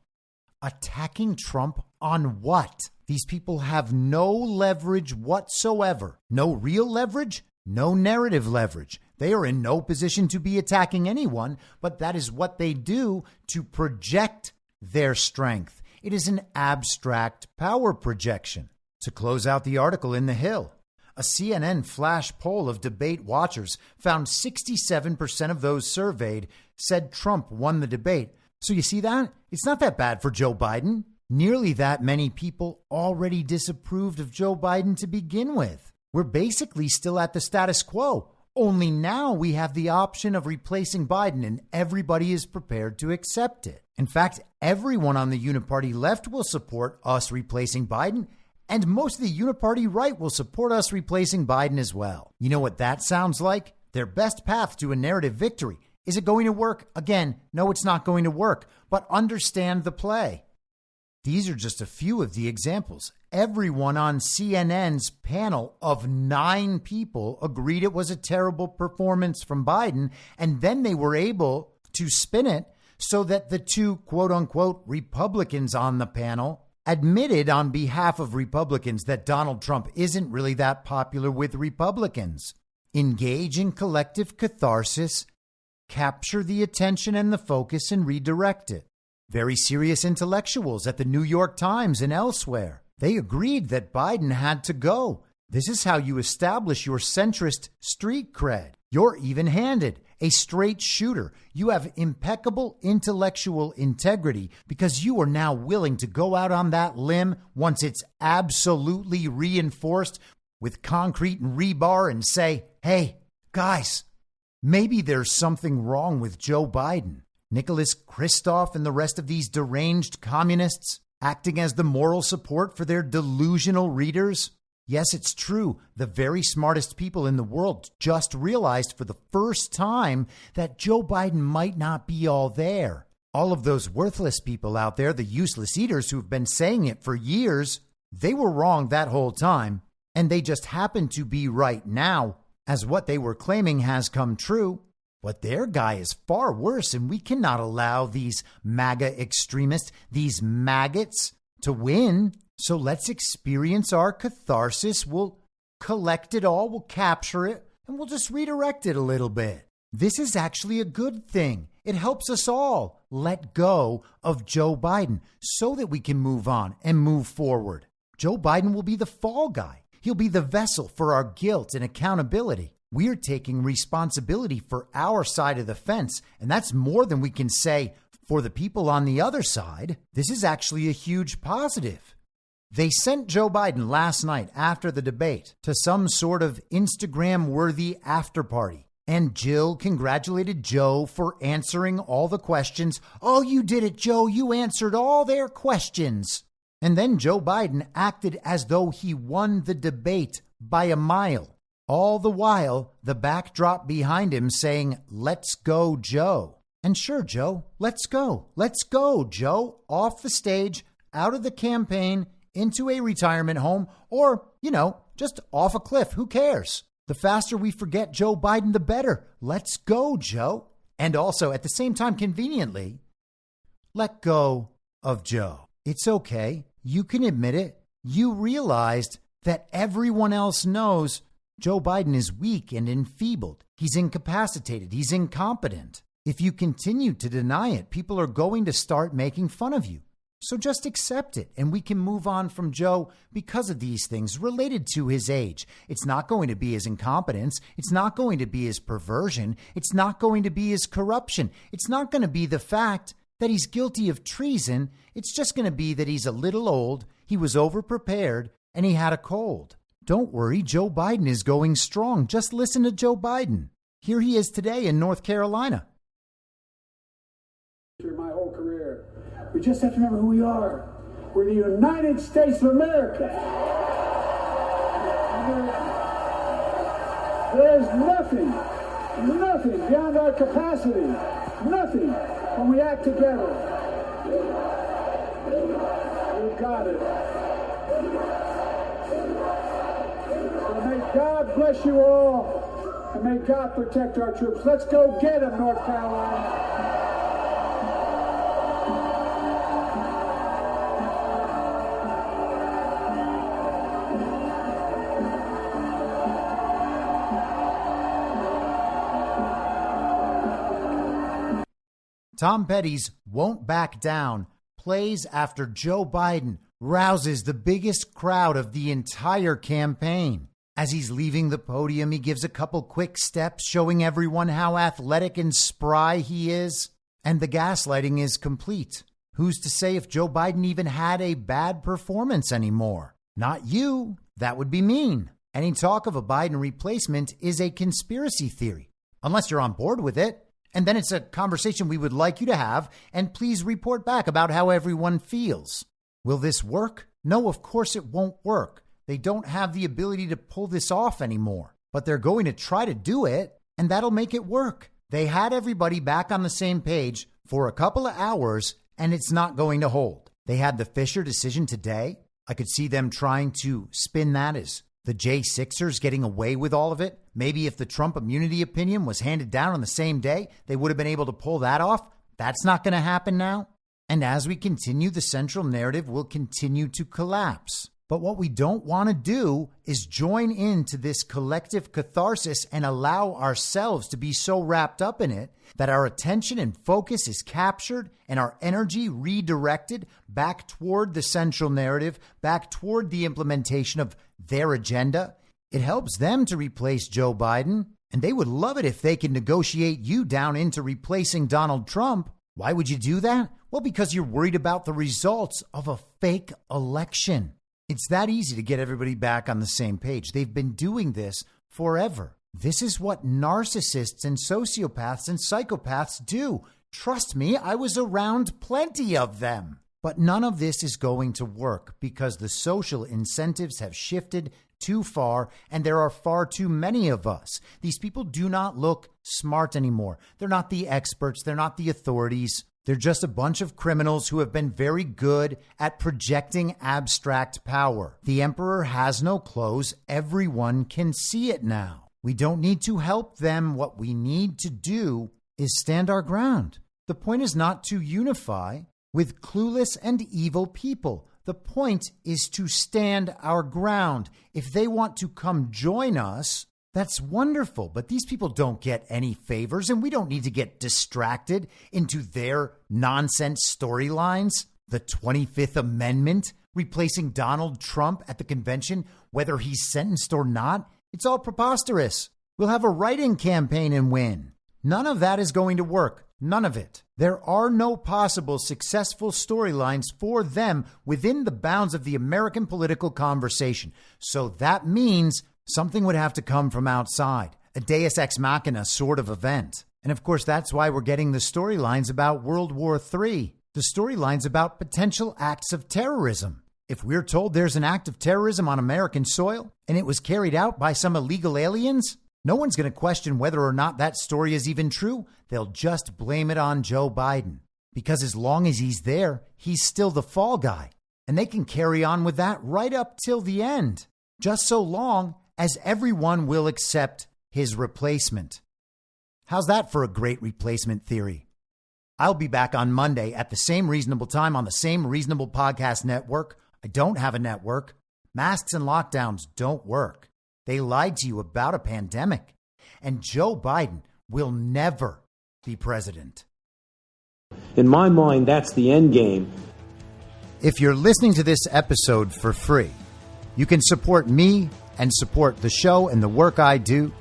Attacking Trump on what? These people have no leverage whatsoever. No real leverage, no narrative leverage. They are in no position to be attacking anyone, but that is what they do to project their strength. It is an abstract power projection. To close out the article in The Hill, a CNN flash poll of debate watchers found 67% of those surveyed said Trump won the debate. So you see that? It's not that bad for Joe Biden. Nearly that many people already disapproved of Joe Biden to begin with. We're basically still at the status quo. Only now we have the option of replacing Biden, and everybody is prepared to accept it. In fact, everyone on the Uniparty left will support us replacing Biden, and most of the Uniparty right will support us replacing Biden as well. You know what that sounds like? Their best path to a narrative victory. Is it going to work? Again, no, it's not going to work, but understand the play. These are just a few of the examples. Everyone on CNN's panel of 9 people agreed it was a terrible performance from Biden, and then they were able to spin it so that the 2 quote-unquote Republicans on the panel admitted on behalf of Republicans that Donald Trump isn't really that popular with Republicans. Engage in collective catharsis capture the attention and the focus and redirect it. Very serious intellectuals at the New York Times and elsewhere, they agreed that Biden had to go. This is how you establish your centrist street cred. You're even-handed, a straight shooter. You have impeccable intellectual integrity because you are now willing to go out on that limb once it's absolutely reinforced with concrete and rebar and say, hey, guys, maybe there's something wrong with Joe Biden. Nicholas Kristof and the rest of these deranged communists acting as the moral support for their delusional readers. Yes, it's true. The very smartest people in the world just realized for the first time that Joe Biden might not be all there. All of those worthless people out there, the useless eaters who've been saying it for years, they were wrong that whole time. And they just happen to be right now, as what they were claiming has come true. But their guy is far worse, and we cannot allow these MAGA extremists, these maggots, to win. So let's experience our catharsis. We'll collect it all, we'll capture it, and we'll just redirect it a little bit. This is actually a good thing. It helps us all let go of Joe Biden so that we can move on and move forward. Joe Biden will be the fall guy. He'll be the vessel for our guilt and accountability. We're taking responsibility for our side of the fence, and that's more than we can say for the people on the other side. This is actually a huge positive. They sent Joe Biden last night after the debate to some sort of Instagram-worthy after party. And Jill congratulated Joe for answering all the questions. Oh, you did it, Joe. You answered all their questions. And then Joe Biden acted as though he won the debate by a mile. All the while, the backdrop behind him saying, let's go, Joe. And sure, Joe, let's go. Let's go, Joe. Off the stage, out of the campaign, into a retirement home, or, just off a cliff. Who cares? The faster we forget Joe Biden, the better. Let's go, Joe. And also, at the same time, conveniently, let go of Joe. It's okay. You can admit it. You realized that everyone else knows Joe Biden is weak and enfeebled. He's incapacitated. He's incompetent. If you continue to deny it, people are going to start making fun of you. So just accept it, and we can move on from Joe because of these things related to his age. It's not going to be his incompetence. It's not going to be his perversion. It's not going to be his corruption. It's not going to be the fact that he's guilty of treason. It's just going to be that he's a little old, he was overprepared, and he had a cold. Don't worry, Joe Biden is going strong. Just listen to Joe Biden. Here he is today in North Carolina. My whole career, we just have to remember who we are. We're the United States of America. There's nothing beyond our capacity. Nothing when we act together. We've got it. So may God bless you all, and may God protect our troops. Let's go get them, North Carolina. Tom Petty's Won't Back Down plays after Joe Biden rouses the biggest crowd of the entire campaign. As he's leaving the podium, he gives a couple quick steps showing everyone how athletic and spry he is. And the gaslighting is complete. Who's to say if Joe Biden even had a bad performance anymore? Not you. That would be mean. Any talk of a Biden replacement is a conspiracy theory, unless you're on board with it. And then it's a conversation we would like you to have, and please report back about how everyone feels. Will this work? No, of course it won't work. They don't have the ability to pull this off anymore, but they're going to try to do it, and that'll make it work. They had everybody back on the same page for a couple of hours, and it's not going to hold. They had the Fisher decision today. I could see them trying to spin that as the J6ers getting away with all of it. Maybe if the Trump immunity opinion was handed down on the same day, they would have been able to pull that off. That's not going to happen now. And as we continue, the central narrative will continue to collapse. But what we don't want to do is join into this collective catharsis and allow ourselves to be so wrapped up in it that our attention and focus is captured and our energy redirected back toward the central narrative, back toward the implementation of their agenda. It helps them to replace Joe Biden, and they would love it if they could negotiate you down into replacing Donald Trump. Why would you do that? Well, because you're worried about the results of a fake election. It's that easy to get everybody back on the same page. They've been doing this forever. This is what narcissists and sociopaths and psychopaths do. Trust me, I was around plenty of them. But none of this is going to work because the social incentives have shifted too far and there are far too many of us. These people do not look smart anymore. They're not the experts. They're not the authorities. They're just a bunch of criminals who have been very good at projecting abstract power. The emperor has no clothes. Everyone can see it now. We don't need to help them. What we need to do is stand our ground. The point is not to unify with clueless and evil people. The point is to stand our ground. If they want to come join us, that's wonderful, but these people don't get any favors, and we don't need to get distracted into their nonsense storylines. The 25th Amendment, replacing Donald Trump at the convention, whether he's sentenced or not, it's all preposterous. We'll have a write-in campaign and win. None of that is going to work. None of it. There are no possible successful storylines for them within the bounds of the American political conversation. So that means something would have to come from outside, a deus ex machina sort of event. And of course, that's why we're getting the storylines about World War III, the storylines about potential acts of terrorism. If we're told there's an act of terrorism on American soil and it was carried out by some illegal aliens, no one's going to question whether or not that story is even true. They'll just blame it on Joe Biden. Because as long as he's there, he's still the fall guy. And they can carry on with that right up till the end. Just so long as everyone will accept his replacement. How's that for a great replacement theory? I'll be back on Monday at the same reasonable time on the same reasonable podcast network. I don't have a network. Masks and lockdowns don't work. They lied to you about a pandemic. And Joe Biden will never be president. In my mind, that's the end game. If you're listening to this episode for free, you can support me and support the show and the work I do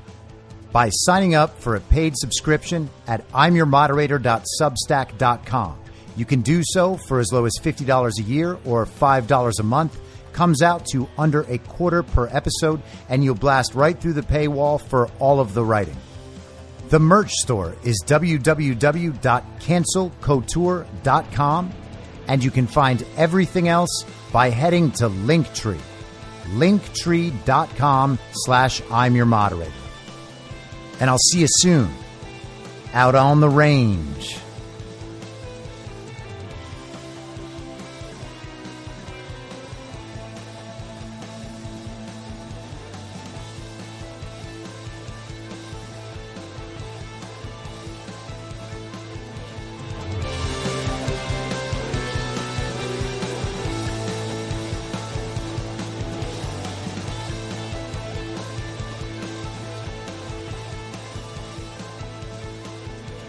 by signing up for a paid subscription at imyourmoderator.substack.com. You can do so for as low as $50 a year or $5 a month. Comes out to under $0.25 per episode, and you'll blast right through the paywall for all of the writing. The merch store is www.cancelcouture.com, and you can find everything else by heading to Linktree. Linktree.com/I'mYourModerator. And I'll see you soon out on the range.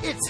It's